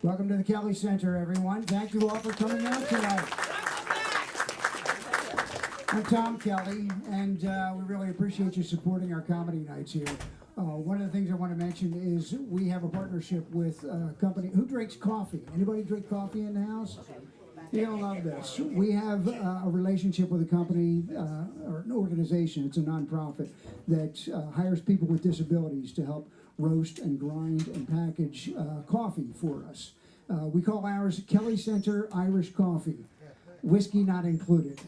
Welcome to the Kelly Center, everyone. Thank you all for coming out tonight. I'm Tom Kelly, and we really appreciate you supporting our comedy nights here. One of the things I want to mention is we have a partnership with a company. Who drinks coffee? Anybody drink coffee in the house? You'll love this. We have a relationship with a company or an organization. It's a nonprofit that hires people with disabilities to help roast and grind and package coffee for us. We call ours Kelly Center Irish Coffee, whiskey not included.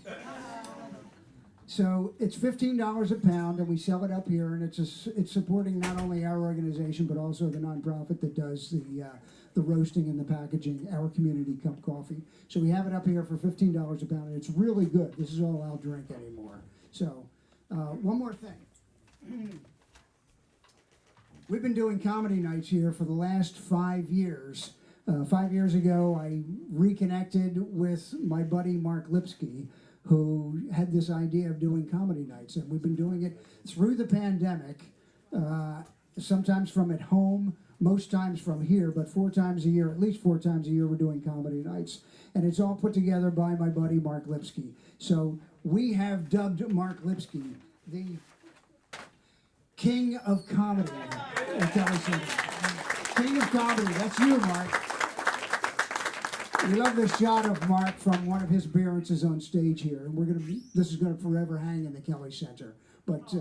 So it's $15 a pound, and we sell it up here, and it's supporting not only our organization but also the nonprofit that does the roasting and the packaging, our community cup coffee. So we have it up here for $15 a pound, and it's really good. This is all I'll drink anymore. So one more thing. We've been doing comedy nights here for the last 5 years. 5 years ago, I reconnected with my buddy Mark Lipsky, who had this idea of doing comedy nights, and we've been doing it through the pandemic, sometimes from at home, most times from here, but 4 times a year, at least 4 times a year, we're doing comedy nights, and it's all put together by my buddy Mark Lipsky. So we have dubbed Mark Lipsky the King of Comedy at Kelly Center. King of Comedy, that's you, Mark. We love this shot of Mark from one of his appearances on stage here, and this is going to forever hang in the Kelly Center. But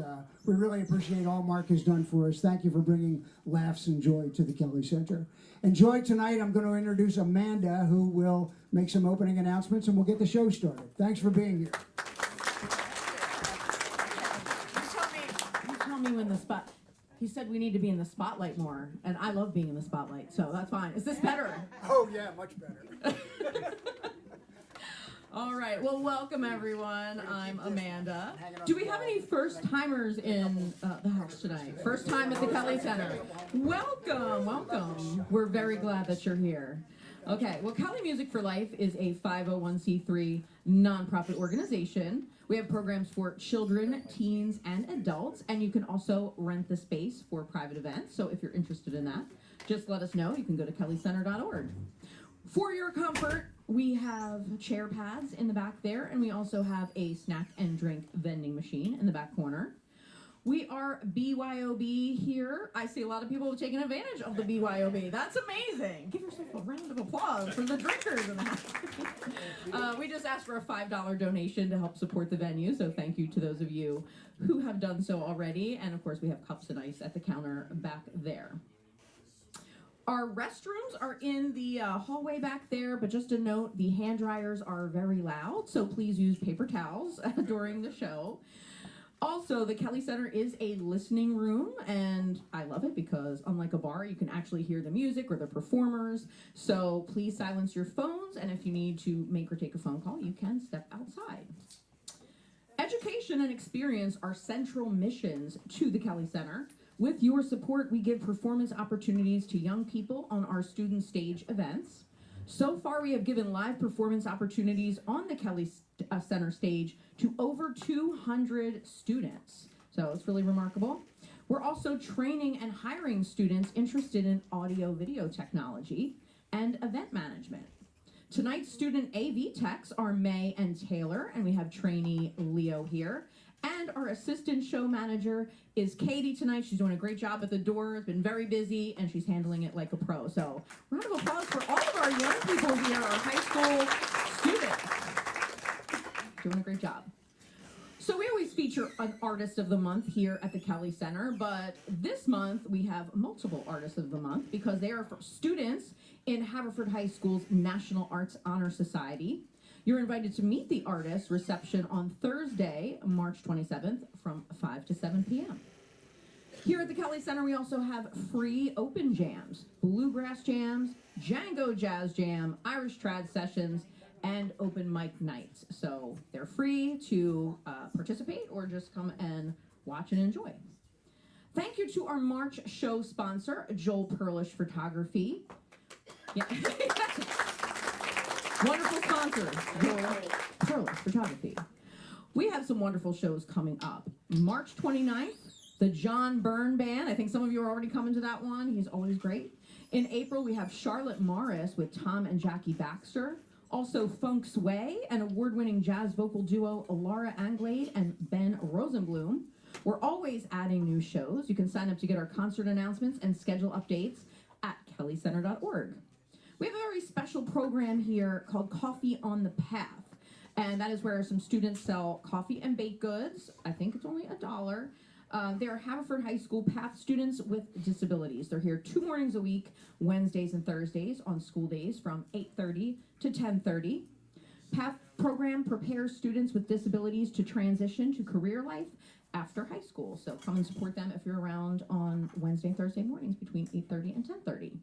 we really appreciate all Mark has done for us. Thank you for bringing laughs and joy to the Kelly Center. Enjoy tonight. I'm going to introduce Amanda, who will make some opening announcements, and we'll get the show started. Thanks for being here. You tell me when the spot. He said we need to be in the spotlight more, and I love being in the spotlight, so that's fine. Is this better? Oh, yeah, much better. All right, well, welcome, everyone. I'm Amanda. Do we have any first-timers in the house tonight? First time at the Kelly Center. Welcome, welcome. We're very glad that you're here. Okay, well, Kelly Music for Life is a 501c3 nonprofit organization. We have programs for children, teens, and adults, and you can also rent the space for private events. So if you're interested in that, just let us know. You can go to kellycenter.org. For your comfort, we have chair pads in the back there, and we also have a snack and drink vending machine in the back corner. We are BYOB here. I see a lot of people have taken advantage of the BYOB. That's amazing. Give yourself a round of applause for the drinkers in the house. We just asked for a $5 donation to help support the venue, so thank you to those of you who have done so already. And of course, we have cups and ice at the counter back there. Our restrooms are in the hallway back there, but just a note, the hand dryers are very loud, so please use paper towels during the show. Also, the Kelly Center is a listening room, and I love it because unlike a bar, you can actually hear the music or the performers. So please silence your phones, and if you need to make or take a phone call, you can step outside. Education and experience are central missions to the Kelly Center. With your support, we give performance opportunities to young people on our student stage events. So far, we have given live performance opportunities on the Kelly Center stage to over 200 students. So it's really remarkable. We're also training and hiring students interested in audio-video technology and event management. Tonight's student AV techs are May and Taylor, and we have trainee Leo here. And our assistant show manager is Katie tonight. She's doing a great job at the door. It's been very busy, and she's handling it like a pro. So round of applause for all of our young people here, our high school students. Doing a great job. So we always feature an Artist of the Month here at the Kelly Center, but this month we have multiple Artists of the Month because they are for students in Haverford High School's National Arts Honor Society. You're invited to meet the artist reception on Thursday, March 27th from 5 to 7 p.m. Here at the Kelly Center, we also have free open jams, bluegrass jams, Django Jazz Jam, Irish Trad sessions, and open mic nights. So they're free to participate or just come and watch and enjoy. Thank you to our March show sponsor, Joel Perlish Photography. Yeah. Wonderful sponsor, Joel Perlish Photography. We have some wonderful shows coming up. March 29th, the John Byrne Band. I think some of you are already coming to that one. He's always great. In April, we have Charlotte Morris with Tom and Jackie Baxter. Also, Funk Sway and award-winning jazz vocal duo Laura Anglade and Ben Rosenblum. We're always adding new shows. You can sign up to get our concert announcements and schedule updates at kellycenter.org. We have a very special program here called Coffee on the Path, and that is where some students sell coffee and baked goods. I think it's only $1. They're Haverford High School PATH students with disabilities. They're here 2 mornings a week, Wednesdays and Thursdays, on school days from 8:30 to 10:30. PATH program prepares students with disabilities to transition to career life after high school. So come and support them if you're around on Wednesday and Thursday mornings between 8:30 and 10:30.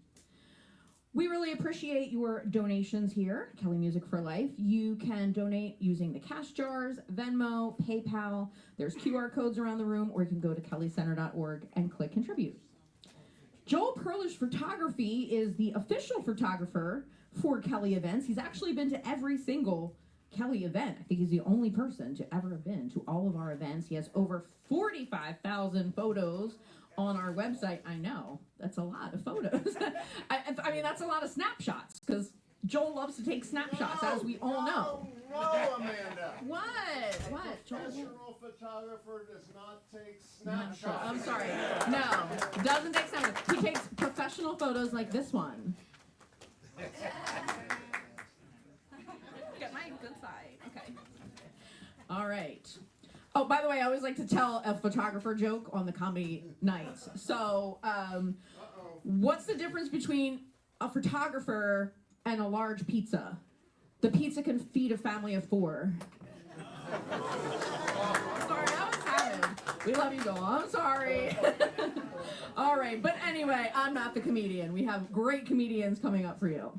We really appreciate your donations here, Kelly Music for Life. You can donate using the cash jars, Venmo, PayPal. There's QR codes around the room, or you can go to kellycenter.org and click contribute. Joel Perlish Photography is the official photographer for Kelly events. He's actually been to every single Kelly event. I think he's the only person to ever have been to all of our events. He has over 45,000 photos on our website. I know, that's a lot of photos. I mean, that's a lot of snapshots, because Joel loves to take snapshots, as we all know. No, Amanda. What? Joel? Professional photographer does not take snapshots. I'm sorry. No, doesn't take snapshots. He takes professional photos like this one. Get my good side. Okay. All right. Oh, by the way, I always like to tell a photographer joke on the comedy nights. So, what's the difference between a photographer and a large pizza? The pizza can feed a family of 4. Sorry, that was savage. We love you, Joel. I'm sorry. All right, but anyway, I'm not the comedian. We have great comedians coming up for you.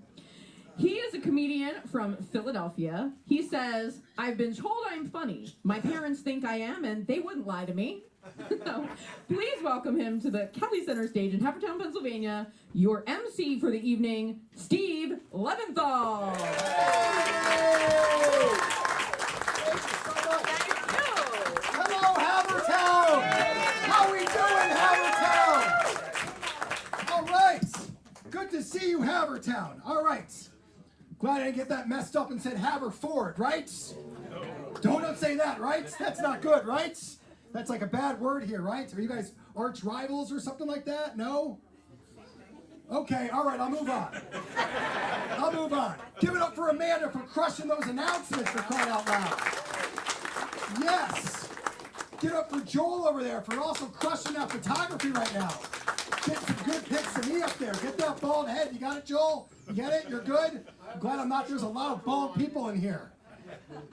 He is a comedian from Philadelphia. He says, "I've been told I'm funny. My parents think I am, and they wouldn't lie to me." So, please welcome him to the Kelly Center stage in Havertown, Pennsylvania, your MC for the evening, Steve Leventhal. Hello, Havertown! How we doing, Havertown? All right. Good to see you, Havertown. All right. Glad I didn't get that messed up and said Haverford, right? Don't say that, right? That's not good, right? That's like a bad word here, right? Are you guys arch rivals or something like that? No? Okay, all right, I'll move on. Give it up for Amanda for crushing those announcements, for crying out loud. Yes. Give it up for Joel over there for also crushing that photography right now. Get some good pics of me up there. Get that bald head. You got it, Joel? You get it? You're good? I'm glad I'm not. There's a lot of bald people in here.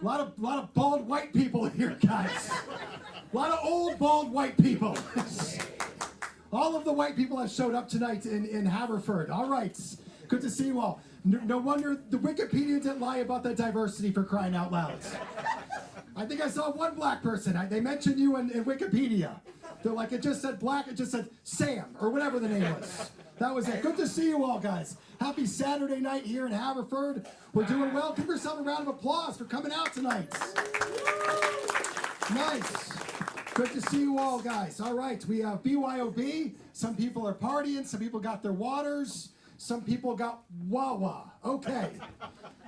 A lot of bald white people in here, guys. A lot of old bald white people. All of the white people have showed up tonight in Haverford. All right. Good to see you all. No wonder the Wikipedia didn't lie about the diversity, for crying out loud. I think I saw one black person. They mentioned you in Wikipedia. They're like, it just said black, it just said Sam, or whatever the name was. That was it. Good to see you all, guys. Happy Saturday night here in Haverford. We're doing well. Give yourself a round of applause for coming out tonight. Nice. Good to see you all, guys. All right, we have BYOB. Some people are partying. Some people got their waters. Some people got Wawa. Okay.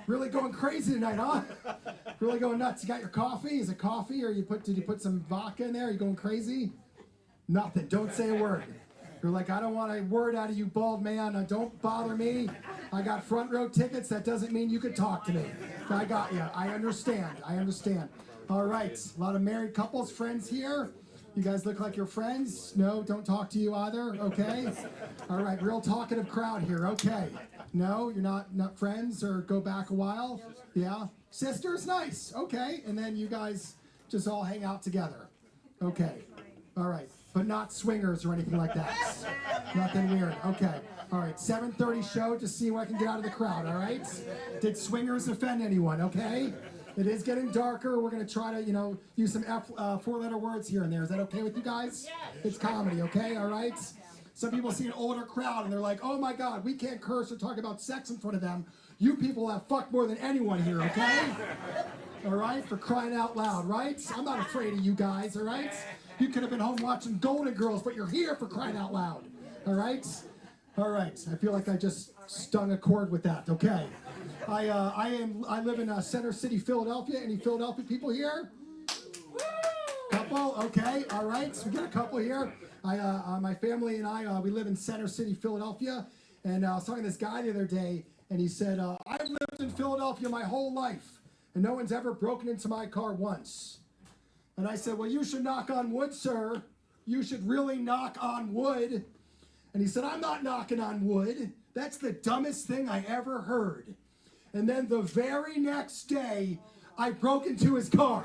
Really going crazy tonight, huh? Really going nuts. You got your coffee? Is it coffee, or did you put some vodka in there? Are you going crazy? Nothing. Don't say a word. You're like, I don't want a word out of you, bald man. Don't bother me. I got front row tickets. That doesn't mean you can talk to me. I got you. I understand. All right. A lot of married couples, friends here. You guys look like you're friends. No, don't talk to you either. Okay. All right. Real talkative crowd here. Okay. No, you're not friends, or go back a while. Yeah. Sisters, nice. Okay. And then you guys just all hang out together. Okay. All right. But not swingers or anything like that. Nothing weird. Okay. All right. 7:30 show. Just see what I can get out of the crowd. All right. Did swingers offend anyone? Okay. It is getting darker. We're going to try to, use some 4-letter words here and there. Is that okay with you guys? It's comedy, okay? All right? Some people see an older crowd and they're like, oh my God, we can't curse or talk about sex in front of them. You people have fucked more than anyone here, okay? All right? For crying out loud, right? I'm not afraid of you guys, all right? You could have been home watching Golden Girls, but you're here, for crying out loud, all right? All right, I feel like I just stung a chord with that. Okay, I live in Center City, Philadelphia. Any Philadelphia people here? Couple, okay, all right. So we got a couple here. My family and I, we live in Center City, Philadelphia. And I was talking to this guy the other day, and he said, I've lived in Philadelphia my whole life, and no one's ever broken into my car once. And I said, well, you should knock on wood, sir. You should really knock on wood. And he said, I'm not knocking on wood. That's the dumbest thing I ever heard. And then the very next day, I broke into his car.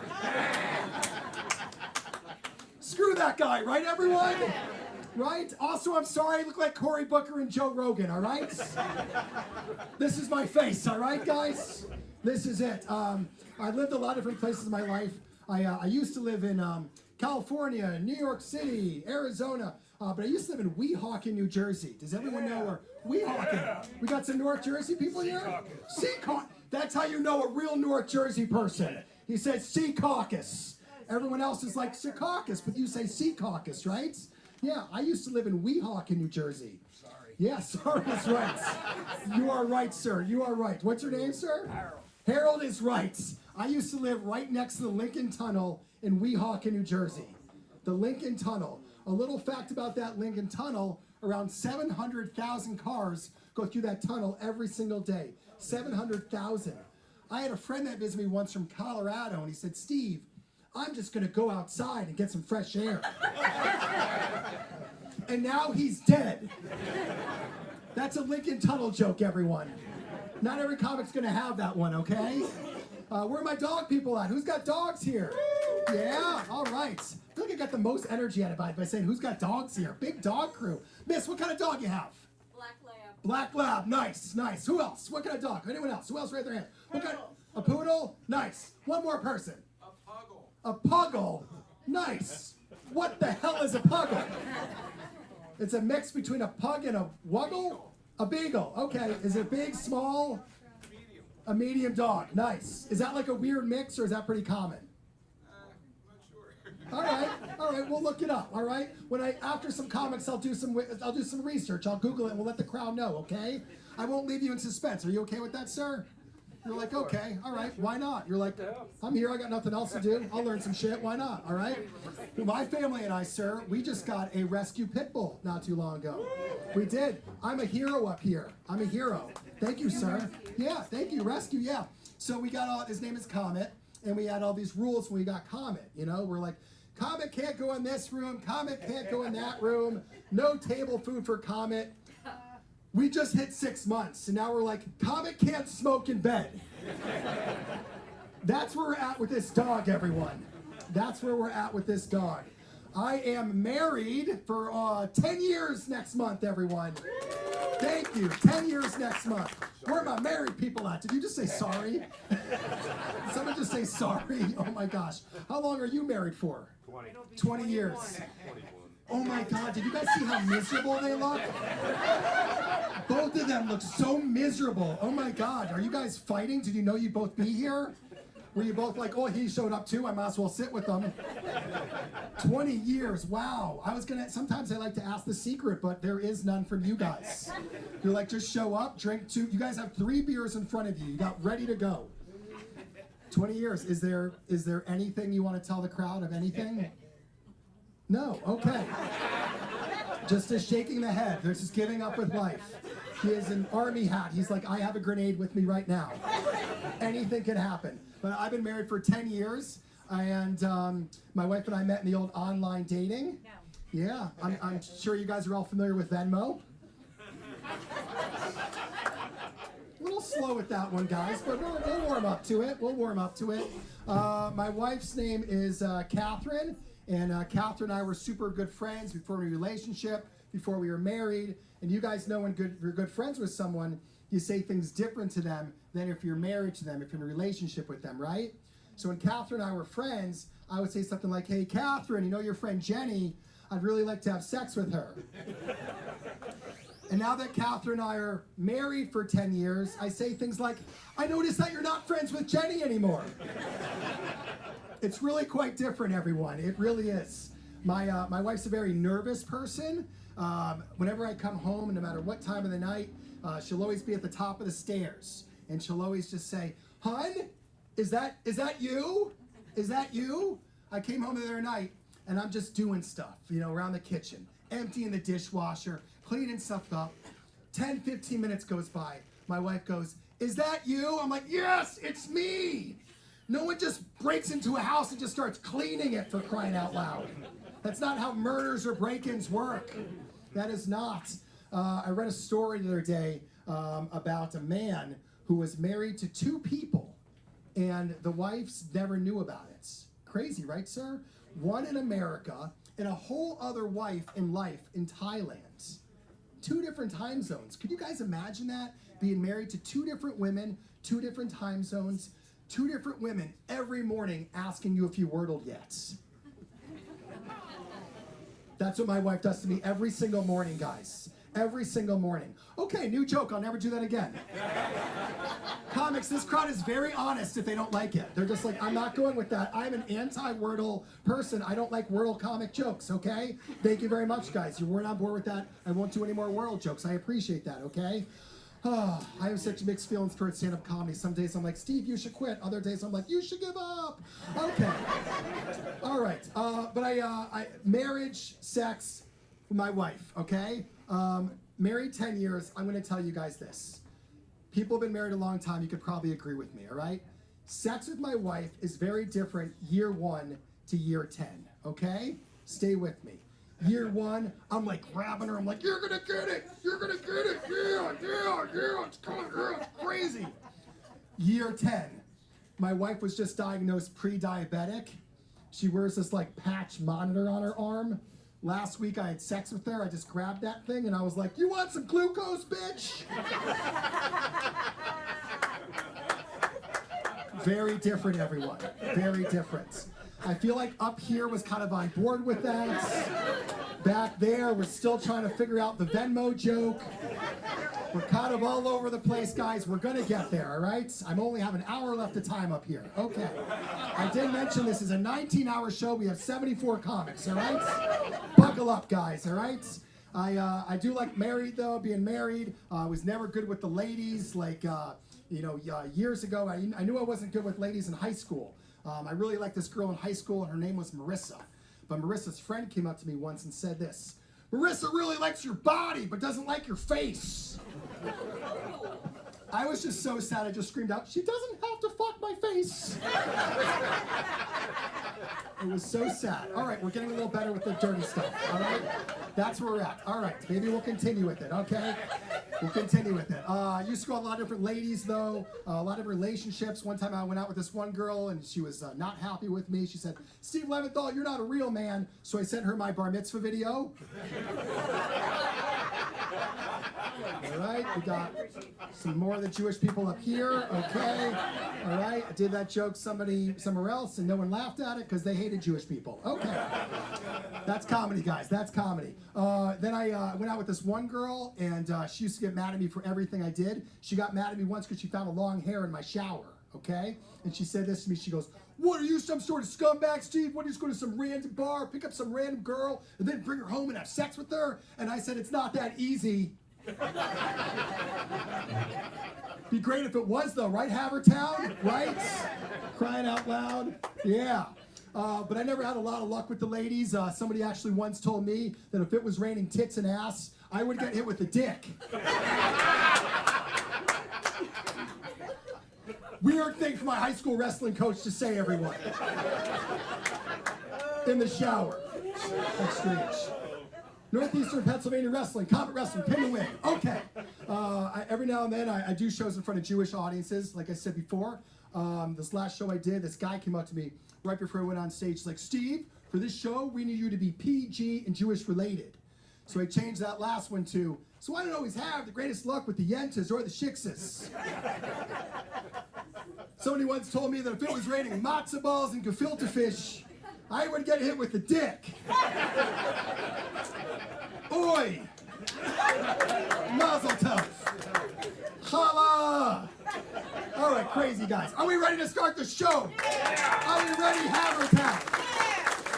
Screw that guy, right, everyone? Right? Also, I'm sorry, I look like Cory Booker and Joe Rogan, all right? This is my face, all right, guys? This is it. I lived a lot of different places in my life. I used to live in California, New York City, Arizona, but I used to live in Weehawken, New Jersey. Does everyone know where Weehawken? We got some North Jersey people here? Secaucus. That's how you know a real North Jersey person. He said Secaucus. Everyone else is like Secaucus, but you say Secaucus, right? Yeah, I used to live in Weehawken, New Jersey. Sorry. Yeah, sorry is right. You are right, sir. You are right. What's your name, sir? Harold. Harold is right. I used to live right next to the Lincoln Tunnel in Weehawken, New Jersey. The Lincoln Tunnel. A little fact about that Lincoln Tunnel, around 700,000 cars go through that tunnel every single day. 700,000. I had a friend that visited me once from Colorado, and he said, Steve, I'm just going to go outside and get some fresh air. And now he's dead. That's a Lincoln Tunnel joke, everyone. Not every comic's going to have that one, okay? Where are my dog people at? Who's got dogs here? Yeah, all right. I feel like I got the most energy out of it by saying, who's got dogs here? Big dog crew. Miss, what kind of dog you have? Black Lab. Black Lab, nice, nice. Who else? What kind of dog? Anyone else? Who else raised their hand? What kind? A poodle? Nice. One more person. A puggle? Nice. What the hell is a puggle? It's a mix between a pug and a wuggle? A beagle. Okay. Is it big, small? Medium. A medium dog. Nice. Is that like a weird mix or is that pretty common? Not sure. All right, we'll look it up, all right? After some comics, I'll do some research. I'll Google it and we'll let the crowd know, okay? I won't leave you in suspense. Are you okay with that, sir? You're like, okay, all right, why not? You're like, I'm here, I got nothing else to do. I'll learn some shit, why not, all right? My family and I, sir, we just got a rescue pit bull not too long ago. We did. I'm a hero up here. I'm a hero. Thank you, sir. Yeah, thank you, rescue, yeah. So we got his name is Comet, and we had all these rules when we got Comet, you know? We're like, Comet can't go in this room, Comet can't go in that room, no table food for Comet. We just hit 6 months, and now we're like, Comet can't smoke in bed. That's where we're at with this dog, everyone. That's where we're at with this dog. I am married for 10 years next month, everyone. Thank you. 10 years next month. Where are my married people at? Did you just say sorry? Someone just say sorry? Oh my gosh. How long are you married for? 20. 20 years. Oh my God, did you guys see how miserable they look? Both of them look so miserable. Oh my God, are you guys fighting? Did you know you'd both be here? Were you both like, oh, he showed up too, I might as well sit with them. 20 years, wow. Sometimes I like to ask the secret, but there is none from you guys. You're like, just show up, drink 2. You guys have 3 beers in front of you. You got ready to go. 20 years, is there anything you want to tell the crowd of anything? No, okay. Just a shaking the head. They're just giving up with life. He has an army hat. He's like, I have a grenade with me right now. Anything can happen. But I've been married for 10 years, and my wife and I met in the old online dating. No. Yeah, I'm sure you guys are all familiar with Venmo. A little slow with that one, guys, but we'll warm up to it. We'll warm up to it. My wife's name is Catherine. And Catherine and I were super good friends before we were in a relationship, before we were married. And you guys know when you're good friends with someone, you say things different to them than if you're married to them, if you're in a relationship with them, right? So when Catherine and I were friends, I would say something like, hey, Catherine, you know your friend Jenny? I'd really like to have sex with her. And now that Catherine and I are married for 10 years, I say things like, I noticed that you're not friends with Jenny anymore. It's really quite different, everyone. It really is. My wife's a very nervous person. Whenever I come home, no matter what time of the night, she'll always be at the top of the stairs. And she'll always just say, "Hun, is that you? Is that you?" I came home the other night, and I'm just doing stuff, around the kitchen, emptying the dishwasher, cleaning stuff up. 10, 15 minutes goes by. My wife goes, "Is that you?" I'm like, "Yes, it's me." No one just breaks into a house and just starts cleaning it, for crying out loud. That's not how murders or break-ins work. That is not. I read a story the other day about a man who was married to 2 people, and the wives never knew about it. Crazy, right, sir? One in America and a whole other wife in life in Thailand. 2 different time zones. Could you guys imagine that? Being married to 2 different women, 2 different time zones, 2 different women every morning asking you if you wordled yet. That's what my wife does to me every single morning, guys. Every single morning. Okay, new joke. I'll never do that again. Comics, this crowd is very honest if they don't like it. They're just like, "I'm not going with that. I'm an anti-Wordle person. I don't like Wordle comic jokes," okay? Thank you very much, guys. You weren't on board with that. I won't do any more Wordle jokes. I appreciate that, okay? I have such mixed feelings towards stand-up comedy. Some days I'm like, "Steve, you should quit." Other days I'm like, "You should give up." Okay. All right. But I marriage, sex, with my wife, okay? Married 10 years. I'm going to tell you guys this. People have been married a long time. You could probably agree with me, all right? Sex with my wife is very different year 1 to year 10, okay? Stay with me. Year 1, I'm like grabbing her. I'm like, "You're going to get it. You're going to get it. Yeah. It's coming. Yeah, it's crazy." Year 10, my wife was just diagnosed pre-diabetic. She wears this like patch monitor on her arm. Last week I had sex with her. I just grabbed that thing and I was like, "You want some glucose, bitch?" Very different, everyone. Very different. I feel like up here was kind of on board with that. Back there, we're still trying to figure out the Venmo joke. We're kind of all over the place, guys. We're gonna get there, all right? I'm only have an hour left of time up here. Okay. I did mention this is a 19-hour show. We have 74 comics, all right? Buckle up, guys, all right? I do like married, though, being married. I was never good with the ladies. Like, years ago, I knew I wasn't good with ladies in high school. I really liked this girl in high school, and her name was Marissa. But Marissa's friend came up to me once and said this: "Marissa really likes your body, but doesn't like your face." I was just so sad, I just screamed out, "She doesn't have to fuck my face." It was so sad. All right, we're getting a little better with the dirty stuff, all right? That's where we're at. All right, maybe we'll continue with it, okay? We'll continue with it. I used to go with a lot of different ladies, though, a lot of relationships. One time I went out with this one girl, and she was not happy with me. She said, "Steve Leventhal, you're not a real man." So I sent her my bar mitzvah video. All right, we got some more of the Jewish people up here, okay? All right, I did that joke somewhere else, and no one laughed at it because they hated Jewish people. Okay, that's comedy, guys, that's comedy. Then I went out with this one girl, and she used to get mad at me for everything I did. She got mad at me once because she found a long hair in my shower, okay? And she said this to me, she goes, "What, are you some sort of scumbag, Steve? What, are you just go to some random bar, pick up some random girl, and then bring her home and have sex with her?" And I said, "It's not that easy." Be great if it was, though, right, Havertown? Right? Crying out loud. Yeah. But I never had a lot of luck with the ladies. Somebody actually once told me that if it was raining tits and ass, I would get hit with a dick. Weird thing for my high school wrestling coach to say, everyone. In the shower. That's strange. Northeastern Pennsylvania Wrestling, Comet Wrestling, pin to win. Okay. Every now and then I do shows in front of Jewish audiences, like I said before. This last show I did, this guy came up to me right before I went on stage. He's like, "Steve, for this show, we need you to be PG and Jewish related." So I changed that last one to, "So I don't always have the greatest luck with the yentas or the shikses." Somebody once told me that if it was raining matzo balls and gefilte fish, I would get hit with the dick. Oi! Mazel tov! Chala! All right, crazy guys. Are we ready to start the show? Are we ready, Havertown?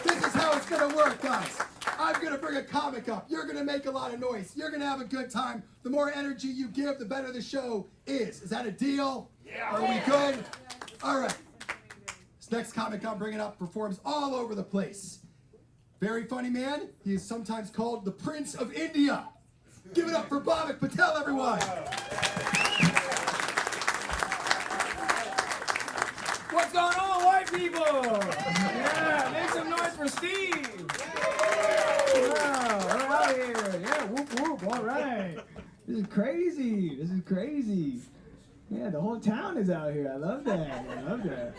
This is how it's gonna work, guys. I I'm going to bring a comic up. You're going to make a lot of noise. You're going to have a good time. The more energy you give, the better the show is. Is that a deal? Yeah. Are we good? All right. This next comic I'm bringing up performs all over the place. Very funny man. He is sometimes called the Prince of India. Give it up for Bhavik Patel, everyone. What's going on, white people? Yeah, make some noise for Steve. Wow, we're out here. Yeah, whoop whoop. All right. This is crazy. This is crazy. Yeah, the whole town is out here. I love that. I love that.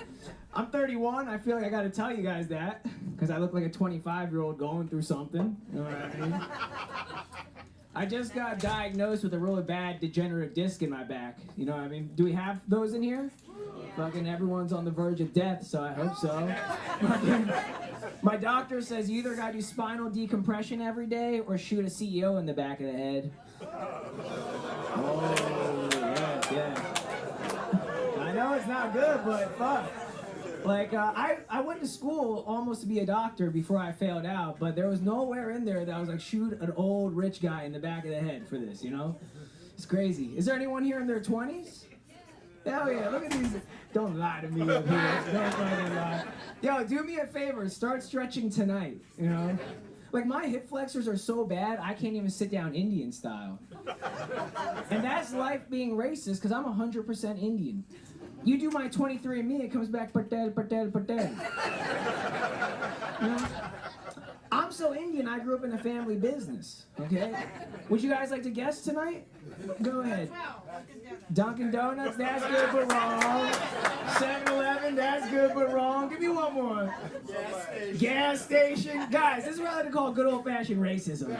I'm 31. I feel like I got to tell you guys that because I look like a 25-year-old going through something. You know what I mean? I just got diagnosed with a really bad degenerative disc in my back. You know what I mean? Do we have those in here? Fucking everyone's on the verge of death, so I hope so. My doctor says you either gotta do spinal decompression every day or shoot a CEO in the back of the head. Oh, yeah. I know it's not good, but fuck. Like, I went to school almost to be a doctor before I failed out, but there was nowhere in there that I was like, shoot an old rich guy in the back of the head for this, you know? It's crazy. Is there anyone here in their 20s? Hell yeah, look at these. Don't lie to me up here. Don't fucking lie. Yo, do me a favor. Start stretching tonight, you know? Like, my hip flexors are so bad, I can't even sit down Indian style. And that's life being racist, because I'm 100% Indian. You do my 23andMe, it comes back Patel, Patel, Patel. You know? I'm so Indian, I grew up in a family business, okay? Would you guys like to guess tonight? Go ahead. Dunkin' Donuts, that's good but wrong. 7-Eleven, that's good but wrong. Give me one more. Gas station. Guys, this is what I like to call good old-fashioned racism.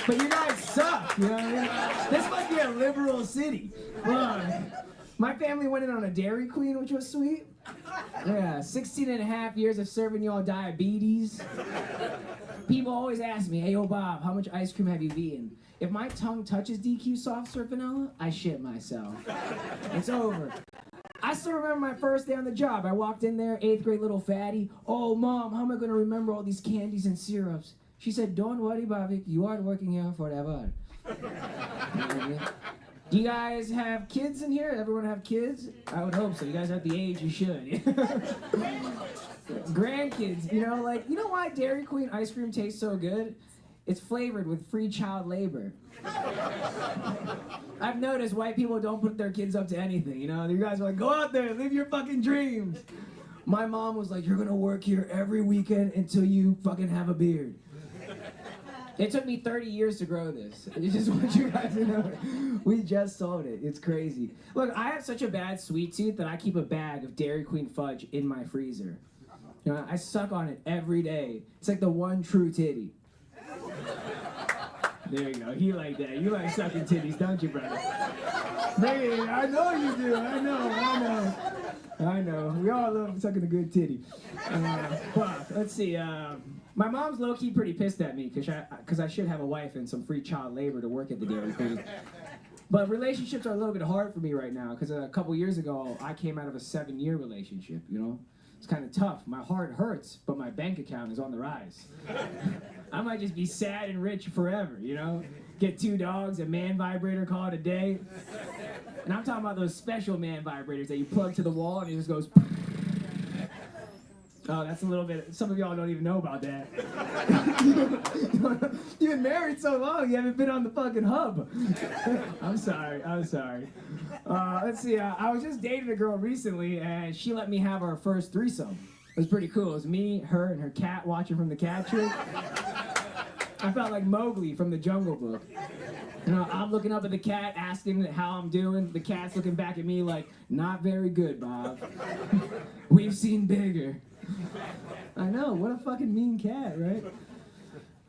But you guys suck, you know what I mean? This must be a liberal city. My family went in on a Dairy Queen, which was sweet. Yeah, 16 and a half years of serving y'all diabetes. People always ask me, hey, yo, Bob, how much ice cream have you eaten? If my tongue touches DQ soft serve vanilla, I shit myself. It's over. I still remember my first day on the job. I walked in there, 8th grade little fatty. Oh, Mom, how am I going to remember all these candies and syrups? She said, don't worry, Bhavik, you are working here forever. Do you guys have kids in here? Everyone have kids? I would hope so. You guys are at the age you should. Grandkids, you know, like, you know why Dairy Queen ice cream tastes so good? It's flavored with free child labor. I've noticed white people don't put their kids up to anything, you know? You guys are like, go out there, live your fucking dreams. My mom was like, you're gonna work here every weekend until you fucking have a beard. It took me 30 years to grow this. I just want you guys to know. We just sold it. It's crazy. Look, I have such a bad sweet tooth that I keep a bag of Dairy Queen fudge in my freezer. You know, I suck on it every day. It's like the one true titty. There you go. You like that. You like sucking titties, don't you, brother? Hey, I know you do. I know. We all love sucking a good titty. But let's see. My mom's low-key pretty pissed at me because I should have a wife and some free child labor to work at the Dairy Queen. But relationships are a little bit hard for me right now because a couple years ago, I came out of a 7-year relationship, you know? It's kind of tough. My heart hurts, but my bank account is on the rise. I might just be sad and rich forever, you know? Get 2 dogs, a man vibrator, call it a day. And I'm talking about those special man vibrators that you plug to the wall and it just goes... Oh, that's a little bit... Some of y'all don't even know about that. You've been married so long, you haven't been on the fucking hub. I'm sorry. Let's see, I was just dating a girl recently, and she let me have our first threesome. It was pretty cool. It was me, her, and her cat watching from the cat tree. I felt like Mowgli from the Jungle Book. You know, I'm looking up at the cat, asking how I'm doing. The cat's looking back at me like, not very good, Bob. We've seen bigger. I know, what a fucking mean cat, right?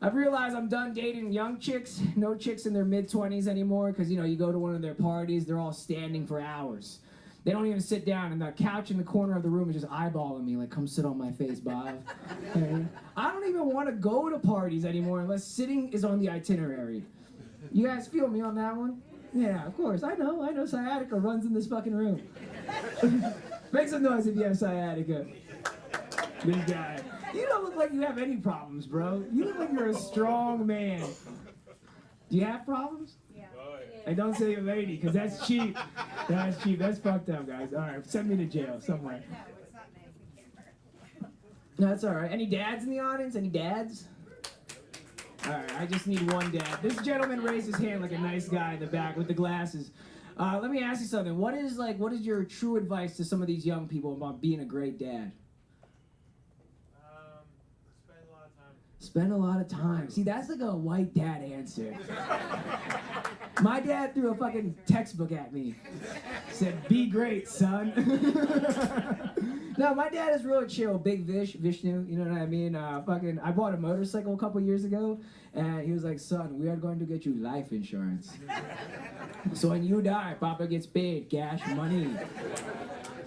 I've realized I'm done dating young chicks, no chicks in their mid-20s anymore, because, you know, you go to one of their parties, they're all standing for hours. They don't even sit down, and the couch in the corner of the room is just eyeballing me, like, come sit on my face, Bob. Okay? I don't even want to go to parties anymore unless sitting is on the itinerary. You guys feel me on that one? Yeah, of course, I know sciatica runs in this fucking room. Make some noise if you have sciatica. This guy. You don't look like you have any problems, bro. You look like you're a strong man. Do you have problems? Yeah. And don't say a lady, because that's cheap. That's cheap. That's fucked up, guys. All right, send me to jail somewhere. No, it's not nice. We can't burn. No, that's all right. Any dads in the audience? Any dads? All right, I just need one dad. This gentleman raised his hand like a nice guy in the back with the glasses. Let me ask you something. What is your true advice to some of these young people about being a great dad? Spend a lot of time. Spend a lot of time. See, that's like a white dad answer. My dad threw a fucking textbook at me. Said, be great, son. No, my dad is real chill. Big Vishnu, you know what I mean? I bought a motorcycle a couple years ago, and he was like, son, we are going to get you life insurance. So when you die, Papa gets paid, cash money.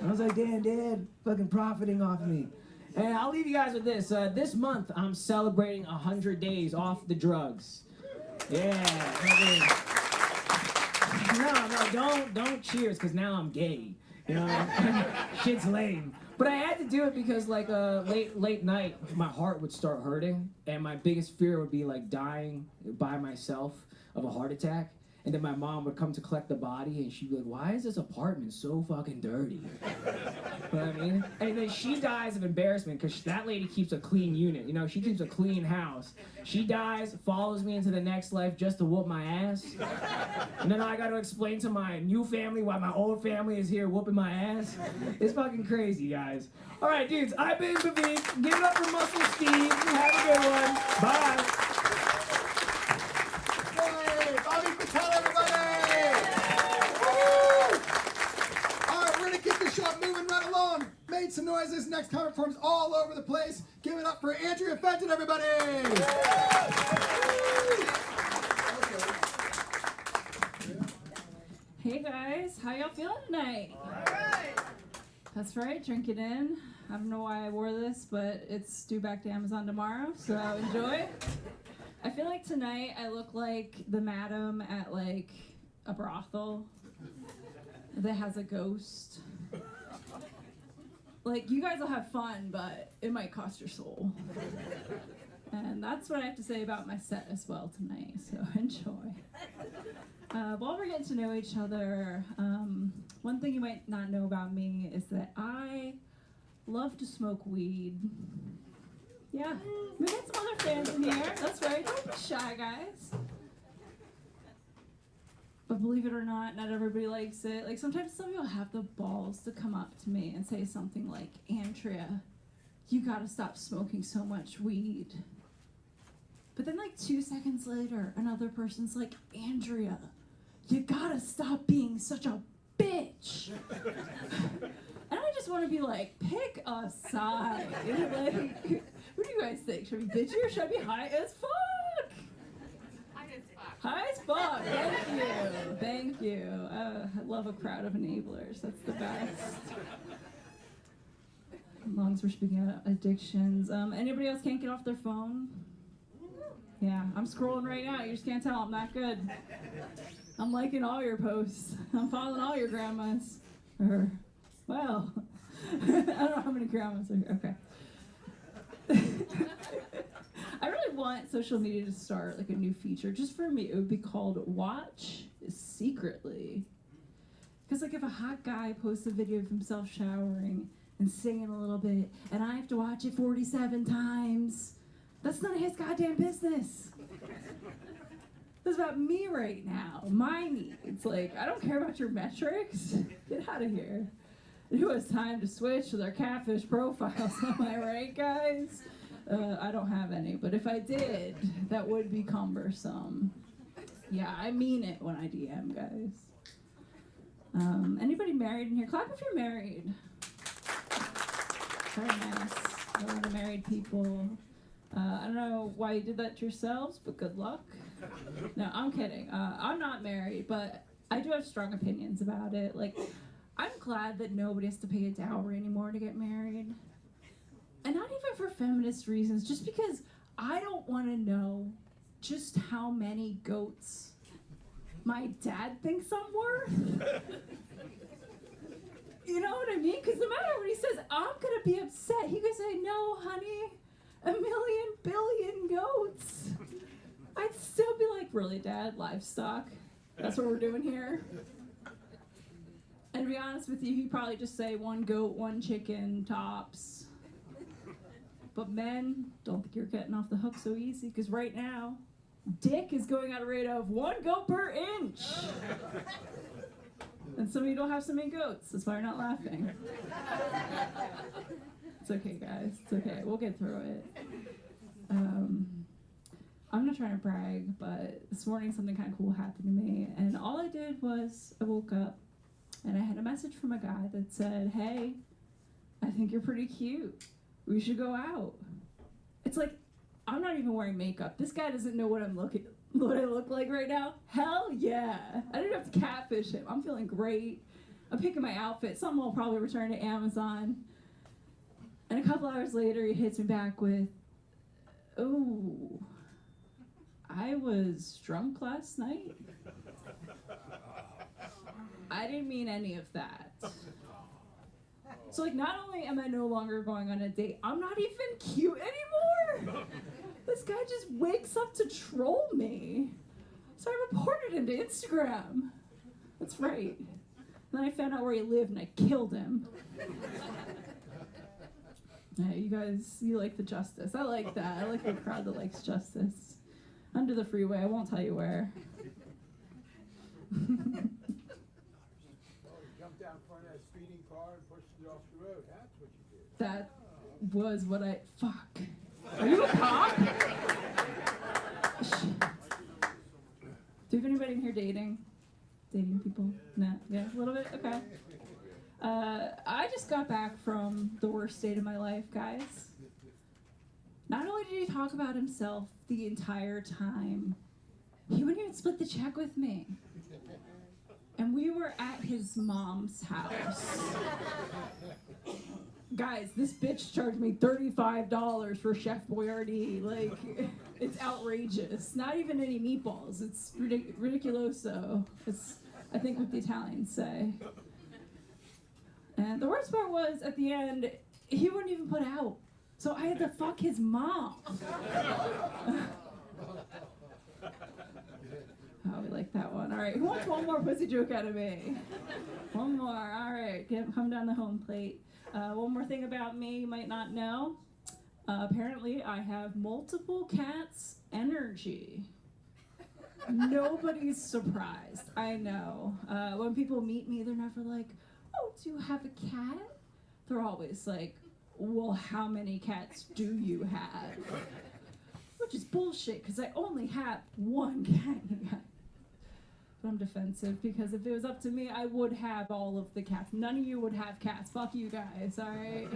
I was like, damn, Dad, fucking profiting off me. And I'll leave you guys with this. This month, I'm celebrating 100 days off the drugs. Yeah. No, don't cheers, because now I'm gay. You know, shit's lame. But I had to do it because, like, late night, my heart would start hurting, and my biggest fear would be, like, dying by myself of a heart attack. And then my mom would come to collect the body, and she'd be like, why is this apartment so fucking dirty? You know what I mean? And then she dies of embarrassment, because that lady keeps a clean unit. You know, she keeps a clean house. She dies, follows me into the next life just to whoop my ass. And then I got to explain to my new family why my old family is here whooping my ass. It's fucking crazy, guys. All right, dudes, I've been Bhavik. Give it up for Muscle Steve. Have a good one. Bye. Hey, Bhavik, Patel, everybody! Woo! All right, we're gonna keep this show moving right along. Made some noises. Next time performs all over the place. Give it up for Andrea Fenton, everybody! Hey guys, how y'all feeling tonight? That's right, drink it in. I don't know why I wore this, but it's due back to Amazon tomorrow, so enjoy. I feel like tonight I look like the madam at like a brothel that has a ghost. Like, you guys will have fun, but it might cost your soul. And that's what I have to say about my set as well tonight, so enjoy. While we're getting to know each other, one thing you might not know about me is that I love to smoke weed. Yeah, we got some other fans in here. That's right, don't be shy, guys. But believe it or not everybody likes it. Like, sometimes some people have the balls to come up to me and say something like, Andrea, you gotta stop smoking so much weed. But then like 2 seconds later, another person's like, Andrea, you gotta stop being such a bitch. And I just want to be like, pick a side. Like, what do you guys think? Should I be bitchy or should I be high as fuck? High as fuck. Thank you. Thank you. I love a crowd of enablers. That's the best. As long as we're speaking about addictions. Anybody else can't get off their phone? Yeah, I'm scrolling right now. You just can't tell. I'm that good. I'm liking all your posts. I'm following all your grandmas. Or, well, I don't know how many grandmas are here. Okay. I really want social media to start like a new feature. Just for me, it would be called Watch Secretly. Because like if a hot guy posts a video of himself showering and singing a little bit, and I have to watch it 47 times, that's none of his goddamn business. This is about me right now, my needs. Like, I don't care about your metrics. Get out of here. And who has time to switch to their catfish profiles? Am I right, guys? I don't have any, but if I did, that would be cumbersome. Yeah, I mean it when I DM, guys. Anybody married in here? Clap if you're married. Very nice. A lot of married people. I don't know why you did that to yourselves, but good luck. No, I'm kidding. I'm not married, but I do have strong opinions about it. Like, I'm glad that nobody has to pay a dowry anymore to get married. And not even for feminist reasons, just because I don't want to know just how many goats my dad thinks I'm worth. You know what I mean? Because no matter what he says, I'm going to be upset. He could say, no, honey, 1 million billion goats. I'd still be like, really, Dad? Livestock? That's what we're doing here? And to be honest with you, he'd probably just say 1 goat, 1 chicken, tops. But men, don't think you're getting off the hook so easy, because right now, Dick is going at a rate of 1 goat per inch. And some of you don't have so many goats, that's why you're not laughing. It's okay, guys, it's okay, we'll get through it. I'm not trying to brag, but this morning something kind of cool happened to me, and all I did was I woke up, and I had a message from a guy that said, hey, I think you're pretty cute. We should go out. It's like, I'm not even wearing makeup. This guy doesn't know what I look like right now. Hell yeah. I didn't have to catfish him. I'm feeling great. I'm picking my outfit. Some will probably return to Amazon. And a couple hours later, he hits me back with, oh, I was drunk last night. I didn't mean any of that. So, like, not only am I no longer going on a date, I'm not even cute anymore. This guy just wakes up to troll me. So I reported him to Instagram. That's right. And then I found out where he lived and I killed him. Yeah, you guys, you like the justice. I like that. I like the crowd that likes justice. Under the freeway, I won't tell you where. Down in front of that speeding car and pushed it off the road. That's what you did. That was what I... Fuck. Are you a cop? Do you have anybody in here dating? Dating people? No? Yeah, a little bit? Okay. I just got back from the worst date of my life, guys. Not only did he talk about himself the entire time, he wouldn't even split the check with me. And we were at his mom's house. Guys, this bitch charged me $35 for Chef Boyardee. Like, it's outrageous. Not even any meatballs. It's ridiculoso. It's, I think, what the Italians say. And the worst part was, at the end, he wouldn't even put out. So I had to fuck his mom. Oh, we like that one. All right, who wants one more pussy joke out of me? One more. All right, come down the home plate. One more thing about me you might not know. Apparently, I have multiple cats' energy. Nobody's surprised. I know. When people meet me, they're never like, oh, do you have a cat? They're always like, well, how many cats do you have? Which is bullshit, because I only have 1 cat. But I'm defensive, because if it was up to me, I would have all of the cats. None of you would have cats. Fuck you guys, all right?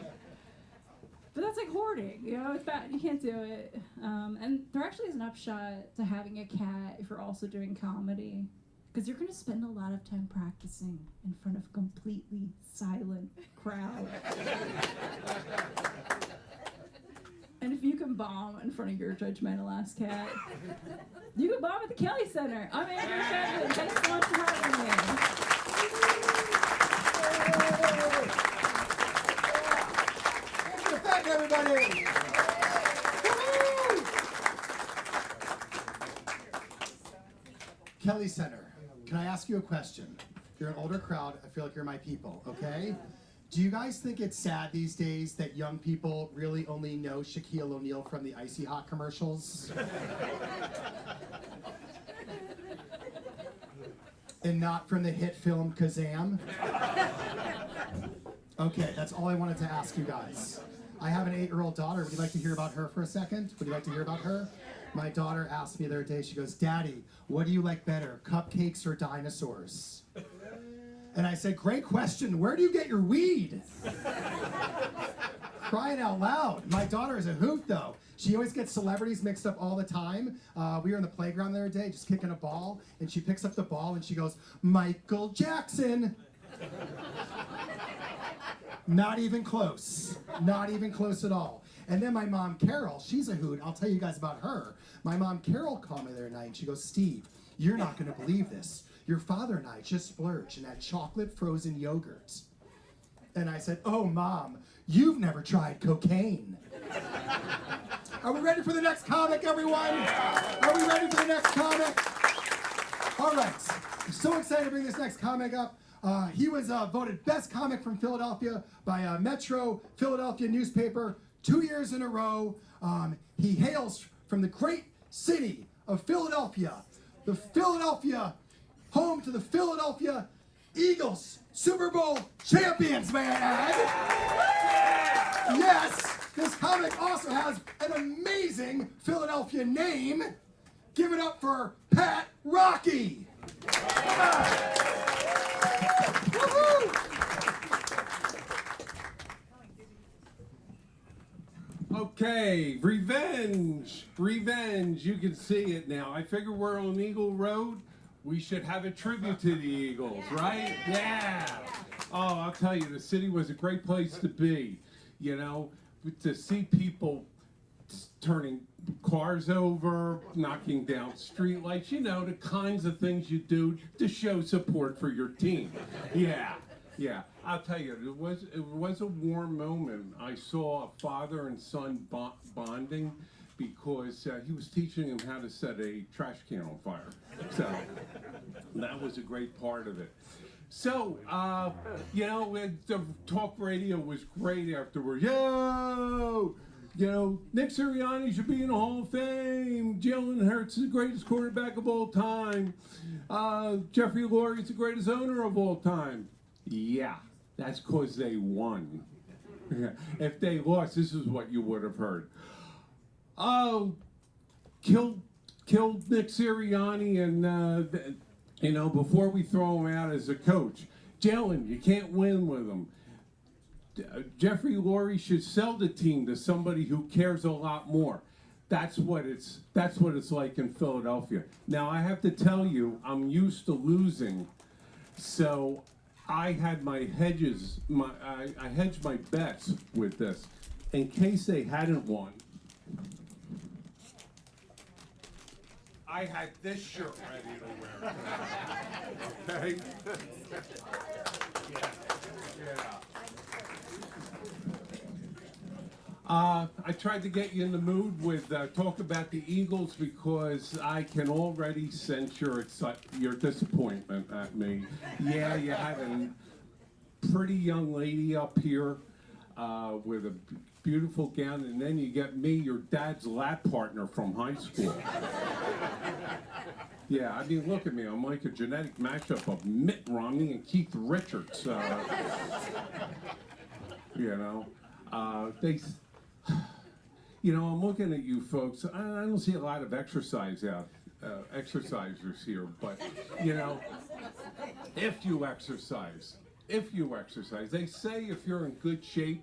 But that's like hoarding, you know? It's bad. You can't do it. And there actually is an upshot to having a cat if you're also doing comedy, because you're going to spend a lot of time practicing in front of a completely silent crowd. And if you can bomb in front of your judgmental ass cat, you can bomb at the Kelly Center. I'm Andrea Fenton. Thanks so much for having me. Thank you, everybody. Kelly Center, can I ask you a question? You're an older crowd. I feel like you're my people, okay? Do you guys think it's sad these days that young people really only know Shaquille O'Neal from the Icy Hot commercials? And not from the hit film Kazam? Okay, that's all I wanted to ask you guys. I have an 8-year-old daughter. Would you like to hear about her for a second? Would you like to hear about her? My daughter asked me the other day, she goes, Daddy, what do you like better, cupcakes or dinosaurs? And I said, great question. Where do you get your weed? Crying out loud. My daughter is a hoot, though. She always gets celebrities mixed up all the time. We were in the playground the other day, just kicking a ball, and she picks up the ball and she goes, Michael Jackson. Not even close. Not even close at all. And then my mom, Carol, she's a hoot. I'll tell you guys about her. My mom, Carol, called me the other night, and she goes, Steve, you're not going to believe this. Your father and I just splurged and had chocolate frozen yogurt. And I said, oh, Mom, you've never tried cocaine. Are we ready for the next comic, everyone? Are we ready for the next comic? All right. I'm so excited to bring this next comic up. He was voted best comic from Philadelphia by Metro Philadelphia newspaper 2 years in a row. He hails from the great city of Philadelphia, the Philadelphia, home to the Philadelphia Eagles, Super Bowl champions, may I add. Yes, this comic also has an amazing Philadelphia name. Give it up for Pat Rocchi. Okay, revenge, revenge. You can see it now. I figure we're on Eagle Road. We should have a tribute to the Eagles, right? Yeah. Oh, I'll tell you, the city was a great place to be. You know, to see people turning cars over, knocking down streetlights, you know, the kinds of things you do to show support for your team. Yeah. Yeah, I'll tell you, it was a warm moment. I saw a father and son bonding because he was teaching him how to set a trash can on fire. So that was a great part of it. So, you know, the talk radio was great afterwards. Yo! You know, Nick Sirianni should be in the Hall of Fame. Jalen Hurts is the greatest quarterback of all time. Jeffrey Lurie is the greatest owner of all time. Yeah, that's because they won. If they lost, this is what you would have heard. Oh, killed Nick Sirianni, and you know, before we throw him out as a coach, Jalen, you can't win with him. Jeffrey Lurie should sell the team to somebody who cares a lot more. That's what it's like in Philadelphia. Now I have to tell you, I'm used to losing, so I had my hedges. I hedged my bets with this in case they hadn't won. I had this shirt ready to wear. Okay. Yeah. I tried to get you in the mood with talk about the Eagles because I can already sense your disappointment at me. Yeah, you had a pretty young lady up here with a beautiful gown, and then you get me, your dad's lap partner from high school. Yeah, I mean, look at me. I'm like a genetic mashup of Mitt Romney and Keith Richards. You know, you know, I'm looking at you folks. I don't see a lot of exercisers here, but you know, if you exercise, they say if you're in good shape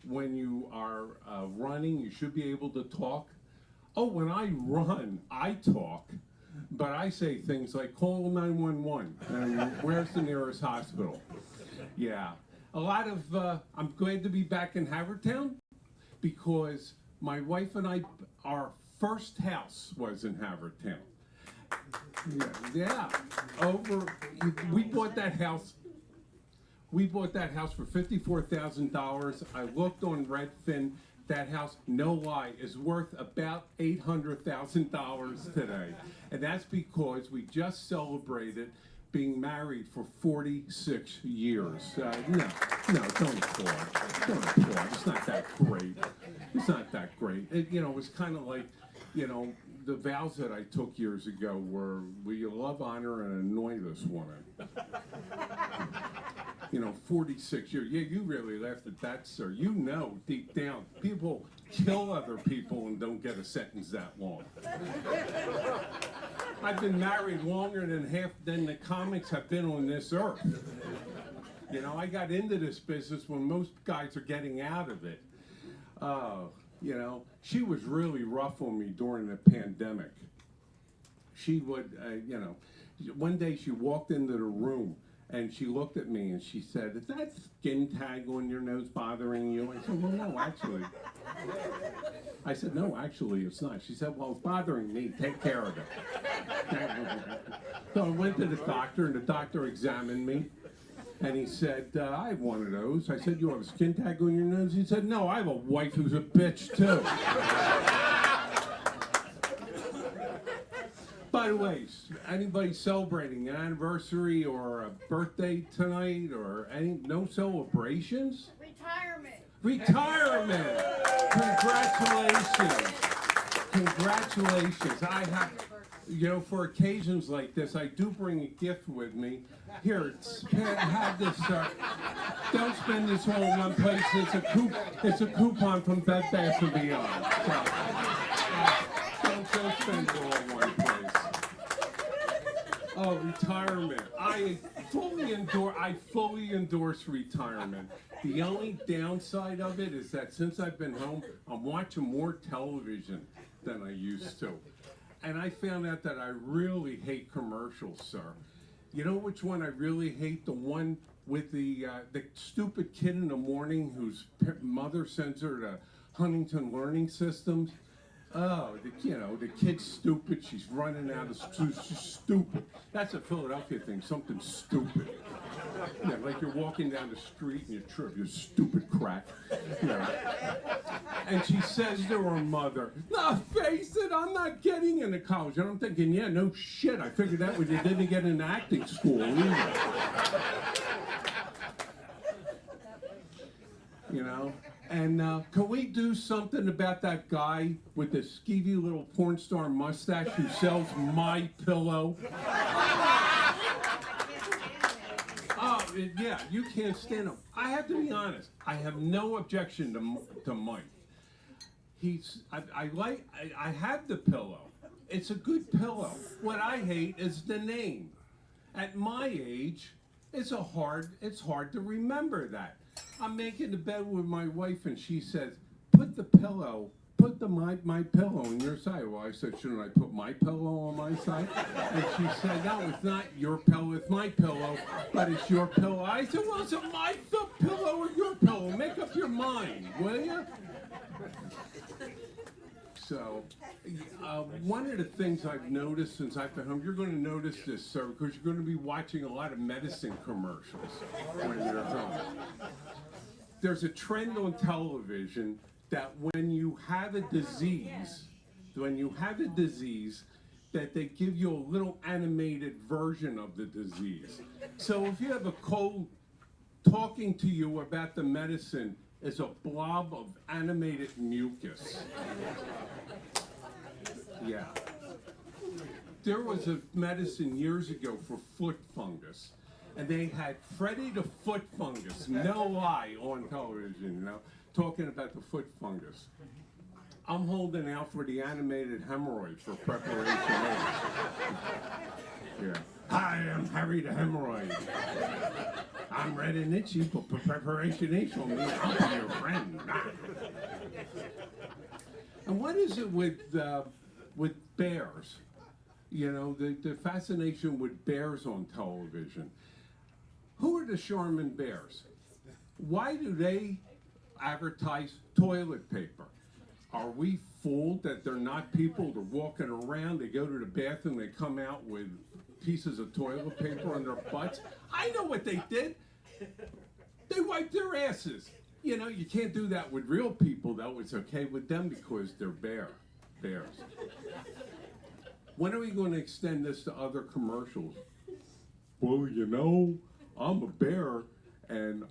when you are running, you should be able to talk. Oh, when I run, I talk, but I say things like call 911 and where's the nearest hospital? Yeah, a lot of. I'm glad to be back in Havertown because my wife and I, our first house was in Havertown. Yeah. We bought that house. We bought that house for $54,000. I looked on Redfin. That house, no lie, is worth about $800,000 today. And that's because we just celebrated being married for 46 years. No, don't applaud. Don't applaud. It's not that great. It's not that great. You know, it was kind of like, you know, the vows that I took years ago were, will you love, honor, and annoy this woman? You know, 46 years. Yeah, you really laughed at that, sir. You know, deep down, people kill other people and don't get a sentence that long. I've been married longer than the comics have been on this earth. You know, I got into this business when most guys are getting out of it. You know, she was really rough on me during the pandemic. She would, you know, one day she walked into the room and she looked at me and she said, is that skin tag on your nose bothering you? I said, well, no, actually. I said, no, actually, it's not. She said, well, it's bothering me. Take care of it. So I went to the doctor and the doctor examined me. And he said, I have one of those. I said, you have a skin tag on your nose? He said, no, I have a wife who's a bitch, too. By the way, anybody celebrating an anniversary or a birthday tonight, or no celebrations? Retirement! Congratulations! Congratulations! I have, for occasions like this, I do bring a gift with me. Here, have this. Don't spend this all in one place. It's a coupon from Bed Bath & Beyond. So, don't spend it all in one place. Oh, retirement! I fully endorse retirement. The only downside of it is that since I've been home, I'm watching more television than I used to. And I found out that I really hate commercials, sir. You know which one I really hate? The one with the stupid kid in the morning whose mother sends her to Huntington Learning Systems. Oh, the kid's stupid. She's running out of she's stupid. That's a Philadelphia thing, something stupid. Yeah, like you're walking down the street and you trip, you stupid crack. And she says to her mother, "No, face it, I'm not getting into college." And I'm thinking, yeah, no shit. I figured that when you didn't get into acting school either. And can we do something about that guy with the skeevy little porn star mustache who sells My Pillow? Oh, yeah, you can't stand him. I have to be honest. I have no objection to Mike. I have the pillow. It's a good pillow. What I hate is the name. At my age, it's hard to remember that. I'm making the bed with my wife and she says, put my pillow on your side. Well, I said, shouldn't I put my pillow on my side? And she said, no, it's not your pillow, it's my pillow, but it's your pillow. I said, well, is it my pillow or your pillow? Make up your mind, will you? So, one of the things I've noticed since I've been home, you're going to notice this, sir, because you're going to be watching a lot of medicine commercials when you're home. There's a trend on television that when you have a disease, that they give you a little animated version of the disease. So if you have a cold, talking to you about the medicine is a blob of animated mucus. Yeah. There was a medicine years ago for foot fungus, and they had Freddy the Foot Fungus, no lie, on television, talking about the foot fungus. I'm holding out for the animated hemorrhoid for preparation A. Yeah. Hi, I'm Harry the Hemorrhoid. I'm red and itchy, but for preparation H will mean I'll be your friend. And what is it with bears? The fascination with bears on television. Who are the Charmin bears? Why do they advertise toilet paper? Are we fooled that they're not people? They're walking around, they go to the bathroom, they come out with pieces of toilet paper on their butts. I know what they did. They wiped their asses. You can't do that with real people, though. It's okay with them because they're bears. When are we going to extend this to other commercials? Well, I'm a bear, and